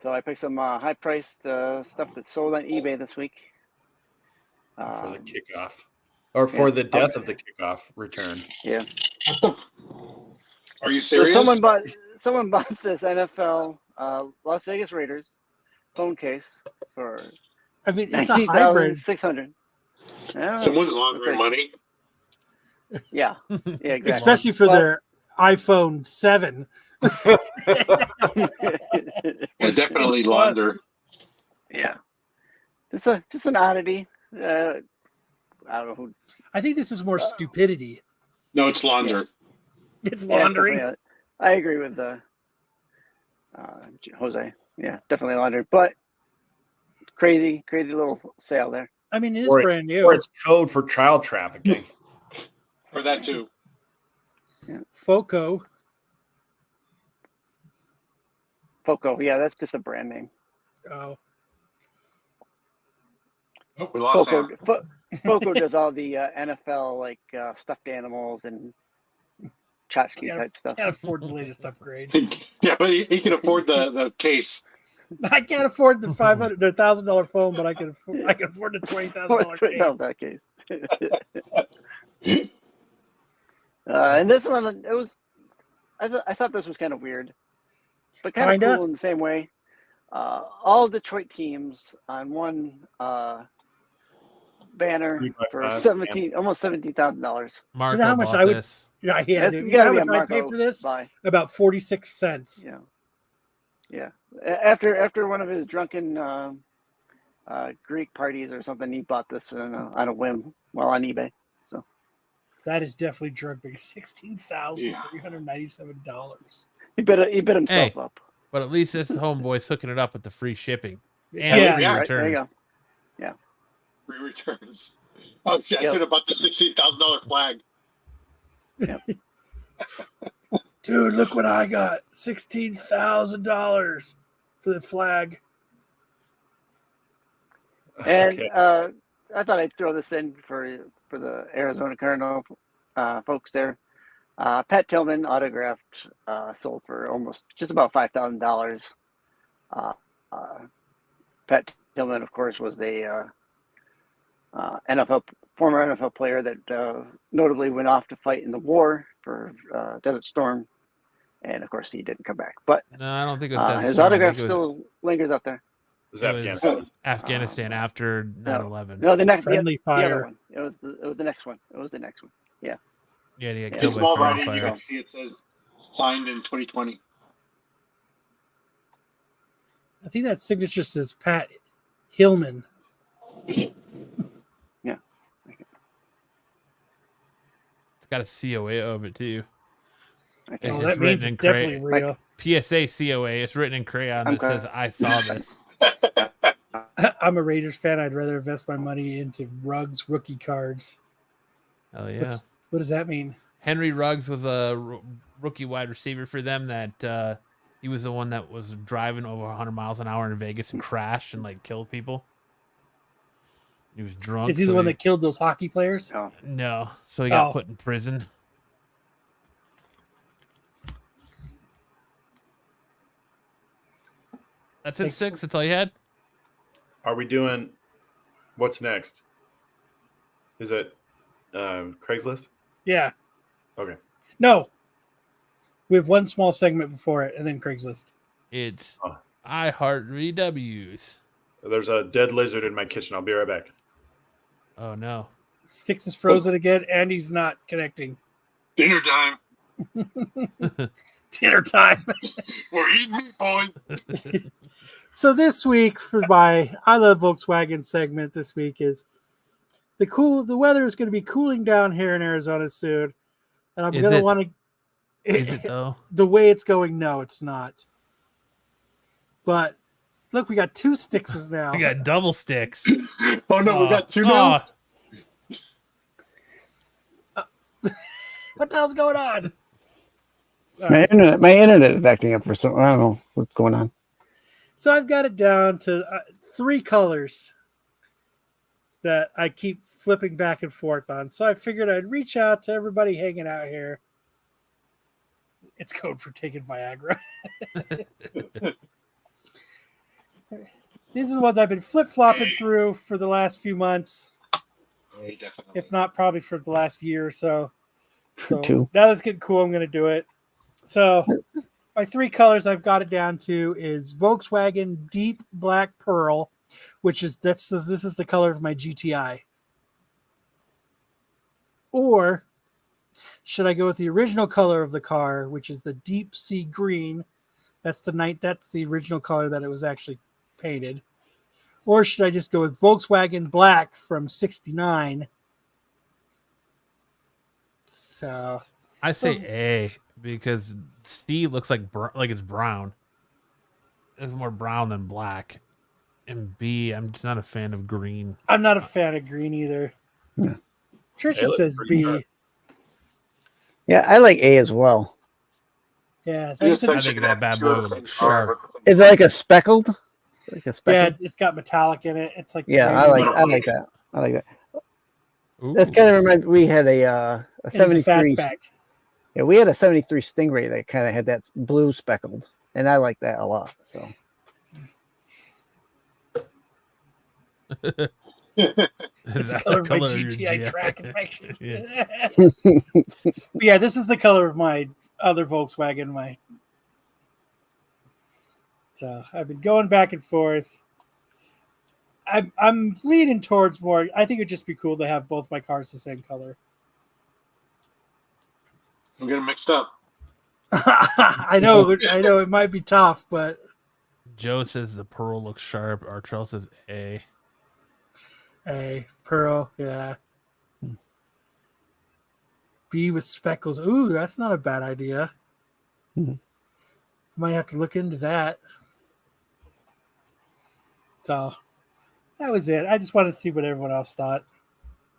[SPEAKER 7] So I picked some high-priced stuff that's sold on eBay this week.
[SPEAKER 10] For the kickoff. Or for the death of the kickoff return.
[SPEAKER 7] Yeah.
[SPEAKER 5] Are you serious?
[SPEAKER 7] So someone bought this NFL Las Vegas Raiders phone case for
[SPEAKER 3] I mean, it's a hybrid.
[SPEAKER 7] $19,600.
[SPEAKER 5] Someone's laundering money.
[SPEAKER 7] Yeah, exactly.
[SPEAKER 3] Especially for their iPhone 7.
[SPEAKER 5] Definitely launder.
[SPEAKER 7] Yeah, just an oddity. I don't know who.
[SPEAKER 3] I think this is more stupidity.
[SPEAKER 5] No, it's launder.
[SPEAKER 3] It's laundering.
[SPEAKER 7] Yeah, I agree with Jose. Yeah, definitely laundering. But crazy little sale there.
[SPEAKER 3] I mean, it is brand new.
[SPEAKER 10] Or it's code for child trafficking.
[SPEAKER 5] Or that too.
[SPEAKER 7] Yeah.
[SPEAKER 3] Foco.
[SPEAKER 7] Yeah, that's just a brand name.
[SPEAKER 3] Oh.
[SPEAKER 5] We lost
[SPEAKER 7] Foco does all the NFL like stuffed animals and tchotchke type stuff.
[SPEAKER 3] Can't afford the latest upgrade.
[SPEAKER 5] Yeah, but he can afford the case.
[SPEAKER 3] I can't afford the $1,000 phone, but I can afford the $20,000 case.
[SPEAKER 7] No, that case. And this one, it was. I thought this was kind of weird, but kind of cool in the same way. All Detroit teams on one banner for almost $17,000.
[SPEAKER 6] Marco,
[SPEAKER 3] you know how much I would? This. Yeah, I had it. You know how much I paid for this? About 46 cents.
[SPEAKER 7] Yeah. After one of his drunken Greek parties or something, he bought this on a whim while on eBay. So
[SPEAKER 3] that is definitely drunk big. $16,397.
[SPEAKER 7] He bit himself up.
[SPEAKER 6] But at least this homeboy's hooking it up with the free shipping.
[SPEAKER 3] And
[SPEAKER 6] free return.
[SPEAKER 7] There you go. Yeah.
[SPEAKER 5] Free returns. Oh, shit, I should have bought the $16,000 flag.
[SPEAKER 7] Yep.
[SPEAKER 3] Dude, look what I got. $16,000 for the flag.
[SPEAKER 7] And I thought I'd throw this in for the Arizona Cardinal folks there. Pat Tillman autographed sold for almost just about $5,000. Pat Tillman, of course, was the former NFL player that notably went off to fight in the war for Desert Storm, and of course he didn't come back. But
[SPEAKER 6] no, I don't think it was Desert
[SPEAKER 7] his
[SPEAKER 6] Storm.
[SPEAKER 7] autograph still lingers out there.
[SPEAKER 10] It was
[SPEAKER 6] Afghanistan after 9/11.
[SPEAKER 7] No, the next
[SPEAKER 3] friendly
[SPEAKER 7] fire.
[SPEAKER 3] fire.
[SPEAKER 7] Other one. It was the next one. It was the next one. Yeah.
[SPEAKER 6] Yeah, he got
[SPEAKER 5] In
[SPEAKER 6] killed
[SPEAKER 5] small
[SPEAKER 6] by
[SPEAKER 5] writing,
[SPEAKER 6] friendly
[SPEAKER 5] you
[SPEAKER 6] fire.
[SPEAKER 5] can see it says signed in 2020.
[SPEAKER 3] I think that signature says Pat Hillman.
[SPEAKER 7] Yeah.
[SPEAKER 6] It's got a COA of it too.
[SPEAKER 7] Okay.
[SPEAKER 6] It's
[SPEAKER 3] Oh,
[SPEAKER 6] just
[SPEAKER 3] that means
[SPEAKER 6] written
[SPEAKER 3] it's
[SPEAKER 6] in
[SPEAKER 3] definitely real.
[SPEAKER 6] PSA COA. It's written in crayon that
[SPEAKER 7] Okay.
[SPEAKER 6] says "I saw this."
[SPEAKER 3] I'm a Raiders fan. I'd rather invest my money into Ruggs rookie cards.
[SPEAKER 6] Oh yeah.
[SPEAKER 3] What does that mean?
[SPEAKER 6] Henry Ruggs was a rookie wide receiver for them. That he was the one that was driving over 100 miles an hour in Vegas and crashed and like killed people. He was drunk.
[SPEAKER 3] Is he the one that killed those hockey players?
[SPEAKER 6] No, so he got put in prison. That's it. 6. That's all you had.
[SPEAKER 10] Are we doing what's next? Is it Craigslist?
[SPEAKER 3] Yeah.
[SPEAKER 10] Okay.
[SPEAKER 3] No. We have one small segment before it, and then Craigslist.
[SPEAKER 6] It's I Heart VWs.
[SPEAKER 10] There's a dead lizard in my kitchen. I'll be right back.
[SPEAKER 6] Oh no.
[SPEAKER 3] Sticks is frozen again, and he's not connecting.
[SPEAKER 5] Dinner time.
[SPEAKER 3] Dinner time.
[SPEAKER 5] We're eating meat, boys.
[SPEAKER 3] So this week for my I Love Volkswagen segment this week is the weather is going to be cooling down here in Arizona soon. And I'm going to want to.
[SPEAKER 6] Is it though?
[SPEAKER 3] The way it's going, no, it's not. But look, we got 2 sticks now.
[SPEAKER 6] We got double sticks.
[SPEAKER 5] Oh no, we got 2 now.
[SPEAKER 3] What the hell's going on?
[SPEAKER 7] My internet is acting up for some. I don't know what's going on.
[SPEAKER 3] So I've got it down to 3 colors. that I keep flipping back and forth on. So I figured I'd reach out to everybody hanging out here. It's code for taking Viagra. These are the ones I've been flip-flopping through for the last few months. If not, probably for the last year or so. So now it's getting cool. I'm going to do it. So my 3 colors I've got it down to is Volkswagen Deep Black Pearl, which is this is the color of my GTI. Or should I go with the original color of the car, which is the Deep Sea Green? That's the original color that it was actually painted. Or should I just go with Volkswagen Black from '69? So
[SPEAKER 6] I say A because C looks like it's brown. It's more brown than black. And B, I'm just not a fan of green.
[SPEAKER 3] I'm not a fan of green either. Yeah. Trisha says B.
[SPEAKER 7] Yeah, I like A as well.
[SPEAKER 3] Yeah,
[SPEAKER 6] I think that bad boy would look sharp.
[SPEAKER 7] Is it like a speckled?
[SPEAKER 3] Yeah, it's got metallic in it. It's like
[SPEAKER 7] I like that. I like that. Ooh. That's kind of reminds. We had a 73. Yeah, we had a 73 Stingray that kind of had that blue speckled, and I like that a lot. So.
[SPEAKER 3] It's the color of my GTI track. Yeah, this is the color of my other Volkswagen. So I've been going back and forth. I'm leaning towards more. I think it'd just be cool to have both my cars the same color.
[SPEAKER 5] I'm getting mixed up.
[SPEAKER 3] I know it might be tough, but
[SPEAKER 6] Joe says the pearl looks sharp. Artrell says A.
[SPEAKER 3] A pearl, yeah. B with speckles. Ooh, that's not a bad idea. Might have to look into that. So that was it. I just wanted to see what everyone else thought.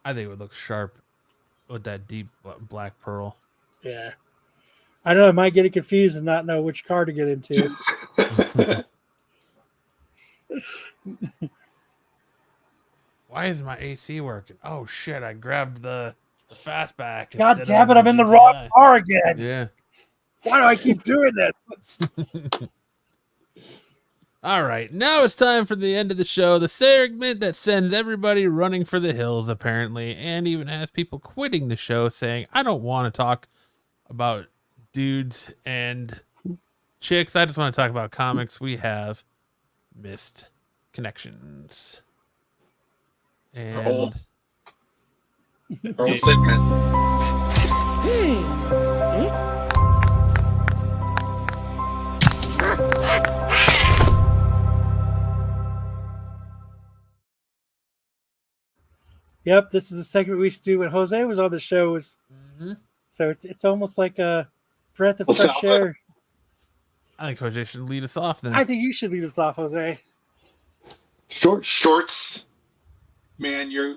[SPEAKER 6] I think it would look sharp with that deep black pearl.
[SPEAKER 3] Yeah. I know I might get it confused and not know which car to get into.
[SPEAKER 6] Why is my AC working? Oh shit! I grabbed the fastback.
[SPEAKER 3] God damn it! I'm in the wrong car again.
[SPEAKER 6] Yeah.
[SPEAKER 3] Why do I keep doing this?
[SPEAKER 6] All right, now it's time for the end of the show. The segment that sends everybody running for the hills, apparently, and even has people quitting the show saying, "I don't want to talk about dudes and chicks. I just want to talk about comics." We have Missed Connections. And
[SPEAKER 5] our old segment.
[SPEAKER 3] Yep, this is a segment we used to do when Jose was on the show. So it's almost like a breath of fresh air.
[SPEAKER 6] I think Jose should lead us off then.
[SPEAKER 3] I think you should lead us off, Jose.
[SPEAKER 5] Shorts. Man, you're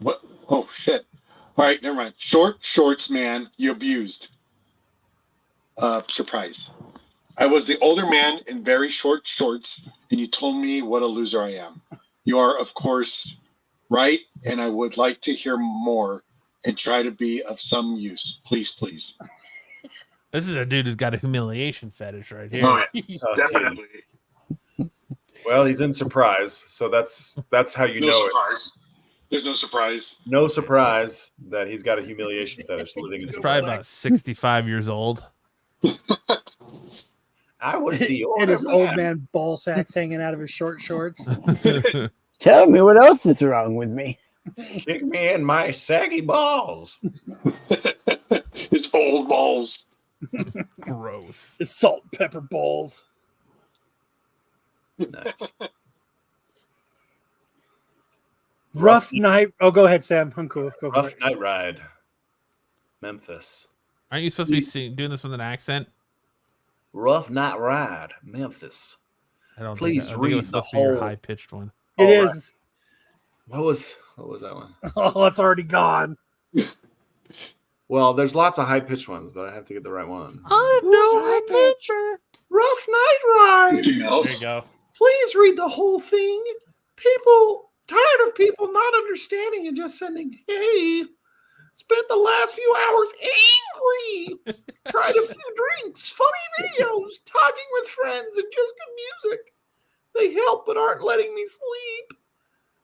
[SPEAKER 5] what? Oh shit! All right, never mind. Shorts, man. You abused. Surprise. I was the older man in very short shorts, and you told me what a loser I am. You are, of course, right, and I would like to hear more and try to be of some use. Please.
[SPEAKER 6] This is a dude who's got a humiliation fetish right here.
[SPEAKER 5] Oh, yeah. Definitely.
[SPEAKER 10] Well, he's in surprise, so that's how you know
[SPEAKER 5] surprise. There's no surprise.
[SPEAKER 10] No surprise that he's got a humiliation fetish.
[SPEAKER 6] He's probably about 65 years old.
[SPEAKER 10] I was the
[SPEAKER 3] and his old man ball sacks hanging out of his short shorts.
[SPEAKER 7] Tell me what else is wrong with me.
[SPEAKER 10] Kick me in my saggy balls.
[SPEAKER 5] His old balls.
[SPEAKER 6] Gross.
[SPEAKER 3] His salt and pepper balls.
[SPEAKER 10] Nice.
[SPEAKER 3] Rough night. Oh, go ahead, Sam. I'm cool. Go
[SPEAKER 10] Rough night ride. Memphis.
[SPEAKER 6] Aren't you supposed to be doing this with an accent?
[SPEAKER 10] Rough night ride. Memphis.
[SPEAKER 6] I don't
[SPEAKER 10] Please
[SPEAKER 6] think,
[SPEAKER 10] read
[SPEAKER 6] it was supposed to be your high pitched one.
[SPEAKER 3] It is.
[SPEAKER 10] What was that one?
[SPEAKER 3] Oh, it's already gone.
[SPEAKER 10] Well, there's lots of high pitched ones, but I have to get the right one.
[SPEAKER 3] I know adventure.
[SPEAKER 10] Rough night ride.
[SPEAKER 6] There you go.
[SPEAKER 10] Please read the whole thing. People Tired of people not understanding and just sending, hey, spent the last few hours angry. Tried a few drinks, funny videos, talking with friends, and just good music. They help but aren't letting me sleep.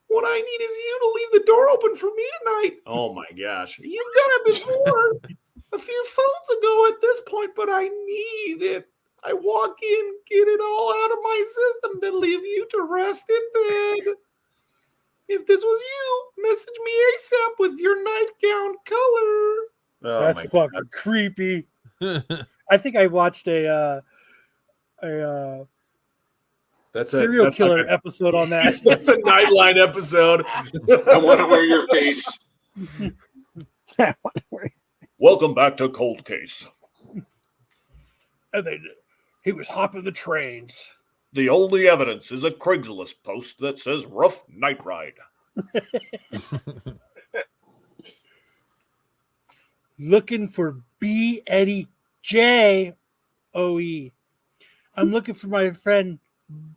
[SPEAKER 10] What I need is you to leave the door open for me tonight. Oh my gosh. You've done it before. A few phones ago at this point, but I need it. I walk in, get it all out of my system, then leave you to rest in bed. If this was you, message me ASAP with your nightgown color. Oh,
[SPEAKER 3] That's fucking creepy. I think I watched a serial killer episode on that.
[SPEAKER 10] That's a Nightline episode.
[SPEAKER 5] I want to wear your face.
[SPEAKER 10] Welcome back to Cold Case.
[SPEAKER 3] And he was hopping the trains.
[SPEAKER 10] The only evidence is a Craigslist post that says rough night ride.
[SPEAKER 3] Looking for B. Eddie J. O.E. I'm looking for my friend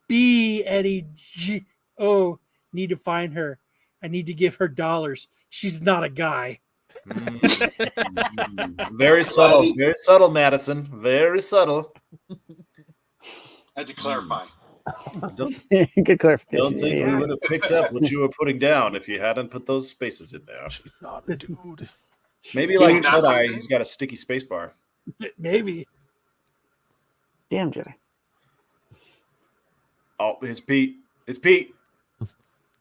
[SPEAKER 3] B. Eddie G. O. Need to find her. I need to give her dollars. She's not a guy.
[SPEAKER 10] Very subtle, Madison. Very subtle.
[SPEAKER 5] Had to clarify.
[SPEAKER 7] Good clarification.
[SPEAKER 10] Don't think we would have picked up what you were putting down if you hadn't put those spaces in there.
[SPEAKER 6] She's not a dude.
[SPEAKER 10] Maybe like Jedi, he's got a sticky space bar.
[SPEAKER 3] Maybe.
[SPEAKER 7] Damn Jedi.
[SPEAKER 10] Oh, it's Pete. It's Pete.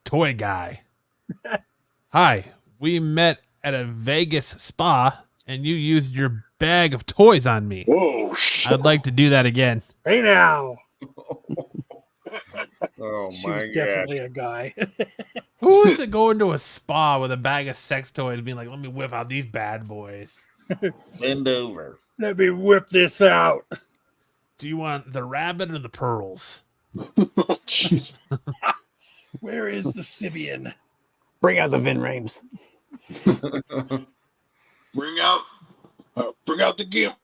[SPEAKER 6] Toy guy. Hi, we met at a Vegas spa and you used your bag of toys on me.
[SPEAKER 5] Whoa.
[SPEAKER 6] I'd like to do that again.
[SPEAKER 3] Hey now.
[SPEAKER 10] Oh
[SPEAKER 3] She
[SPEAKER 10] my
[SPEAKER 3] was
[SPEAKER 10] god.
[SPEAKER 3] definitely a guy.
[SPEAKER 6] Who is it going to a spa with a bag of sex toys being like, let me whip out these bad boys?
[SPEAKER 10] Bend over.
[SPEAKER 3] Let me whip this out.
[SPEAKER 6] Do you want the rabbit or the pearls?
[SPEAKER 3] Where is the Sibian?
[SPEAKER 7] Bring out the Vin Rames.
[SPEAKER 5] Bring out the gimp.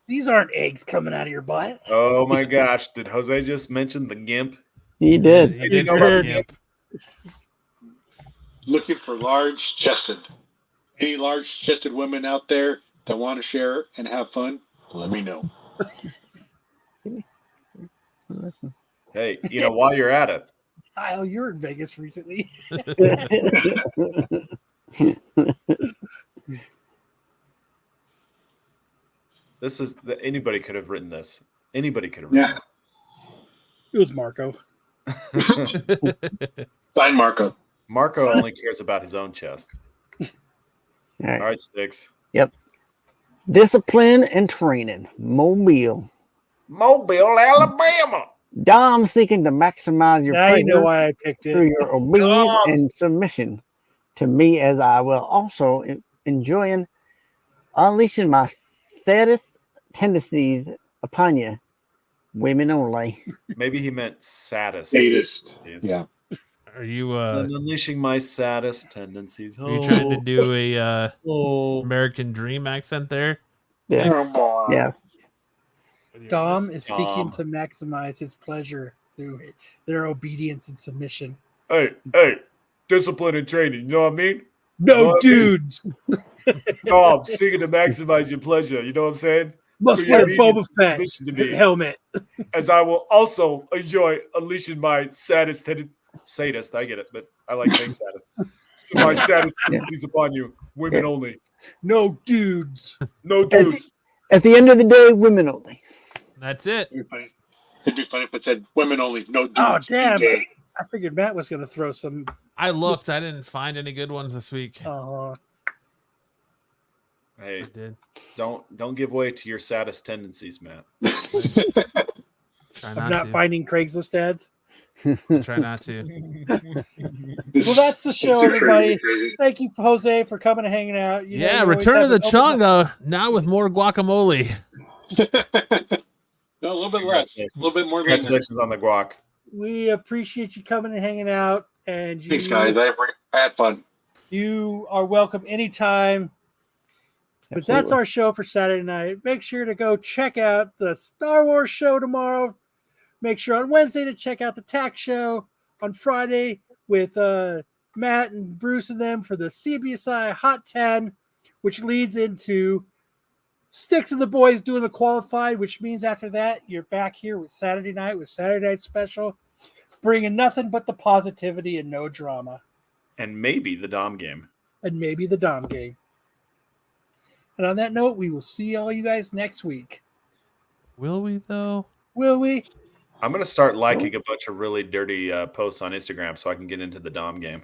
[SPEAKER 3] These aren't eggs coming out of your butt.
[SPEAKER 10] Oh my gosh. Did Jose just mention the gimp?
[SPEAKER 7] He did.
[SPEAKER 6] He did know about Gimp.
[SPEAKER 5] Looking for large-chested. Any large-chested women out there that want to share and have fun? Let me know.
[SPEAKER 10] Hey, while you're at it,
[SPEAKER 3] Kyle, you're in Vegas recently.
[SPEAKER 10] this is anybody could have written this. Anybody could have written
[SPEAKER 3] It was Marco.
[SPEAKER 5] Sign Marco.
[SPEAKER 10] Marco only cares about his own chest.
[SPEAKER 7] All right.
[SPEAKER 10] All right, Sticks.
[SPEAKER 7] Yep. Discipline and training. Mobile,
[SPEAKER 10] Alabama.
[SPEAKER 7] Dom seeking to maximize your
[SPEAKER 3] Now you know
[SPEAKER 7] pleasure
[SPEAKER 3] why I picked
[SPEAKER 7] through
[SPEAKER 3] it.
[SPEAKER 7] your obedience and submission to me, as I will also enjoying unleashing my saddest tendencies upon you. Women only.
[SPEAKER 10] Maybe he meant saddest.
[SPEAKER 5] Sadist. Yeah.
[SPEAKER 6] Are you
[SPEAKER 10] unleashing my saddest tendencies?
[SPEAKER 6] are you trying to do a American Dream accent there?
[SPEAKER 7] Yeah. Yeah.
[SPEAKER 3] Dom is seeking to maximize his pleasure through their obedience and submission.
[SPEAKER 10] Hey, discipline and training. You know what I mean?
[SPEAKER 3] No, dudes.
[SPEAKER 10] Dom, seeking to maximize your pleasure. You know what I'm saying?
[SPEAKER 3] Must
[SPEAKER 10] So you're
[SPEAKER 3] wear
[SPEAKER 10] needing
[SPEAKER 3] Boba Fett
[SPEAKER 10] submission to me.
[SPEAKER 3] helmet.
[SPEAKER 10] As I will also enjoy unleashing my saddest sadist. I get it, but I like saying saddest. My saddest tendencies upon you. Women only.
[SPEAKER 3] No dudes.
[SPEAKER 10] No dudes.
[SPEAKER 7] At the end of the day, women only.
[SPEAKER 6] That's it.
[SPEAKER 5] It'd be funny if it said women only, no dudes.
[SPEAKER 3] Oh, damn.
[SPEAKER 5] gay.
[SPEAKER 3] I figured Matt was going to throw some.
[SPEAKER 6] I looked. I didn't find any good ones this week.
[SPEAKER 10] Hey,
[SPEAKER 6] I did.
[SPEAKER 10] don't give way to your saddest tendencies, Matt.
[SPEAKER 6] Try
[SPEAKER 3] I'm
[SPEAKER 6] not
[SPEAKER 3] not
[SPEAKER 6] to.
[SPEAKER 3] finding Craigslist ads.
[SPEAKER 6] Try not to.
[SPEAKER 3] Well, that's the show,
[SPEAKER 5] It's too
[SPEAKER 3] everybody.
[SPEAKER 5] crazy.
[SPEAKER 3] Thank you, Jose, for coming and hanging out. You know,
[SPEAKER 6] Yeah,
[SPEAKER 3] you always
[SPEAKER 6] Return
[SPEAKER 3] have
[SPEAKER 6] of the
[SPEAKER 3] an open-
[SPEAKER 6] Chongo now with more guacamole.
[SPEAKER 5] No, a little bit less. A little bit more than that.
[SPEAKER 10] Congratulations on the guac.
[SPEAKER 3] We appreciate you coming and hanging out. And
[SPEAKER 5] Thanks, guys. I had fun.
[SPEAKER 3] You are welcome anytime. But that's our show for Saturday night. Make sure to go check out the Star Wars show tomorrow. Make sure on Wednesday to check out the Tack show. On Friday with Matt and Bruce and them for the CBSI Hot 10, which leads into Sticks and the boys doing the qualified, which means after that, you're back here with Saturday Night Special, bringing nothing but the positivity and no drama.
[SPEAKER 4] And maybe the Dom game.
[SPEAKER 3] And maybe the Dom game. And on that note, we will see all you guys next week.
[SPEAKER 6] Will we, though?
[SPEAKER 3] Will we?
[SPEAKER 4] I'm going to start liking a bunch of really dirty posts on Instagram so I can get into the Dom game.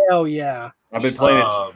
[SPEAKER 3] Hell yeah.
[SPEAKER 4] I've been playing it.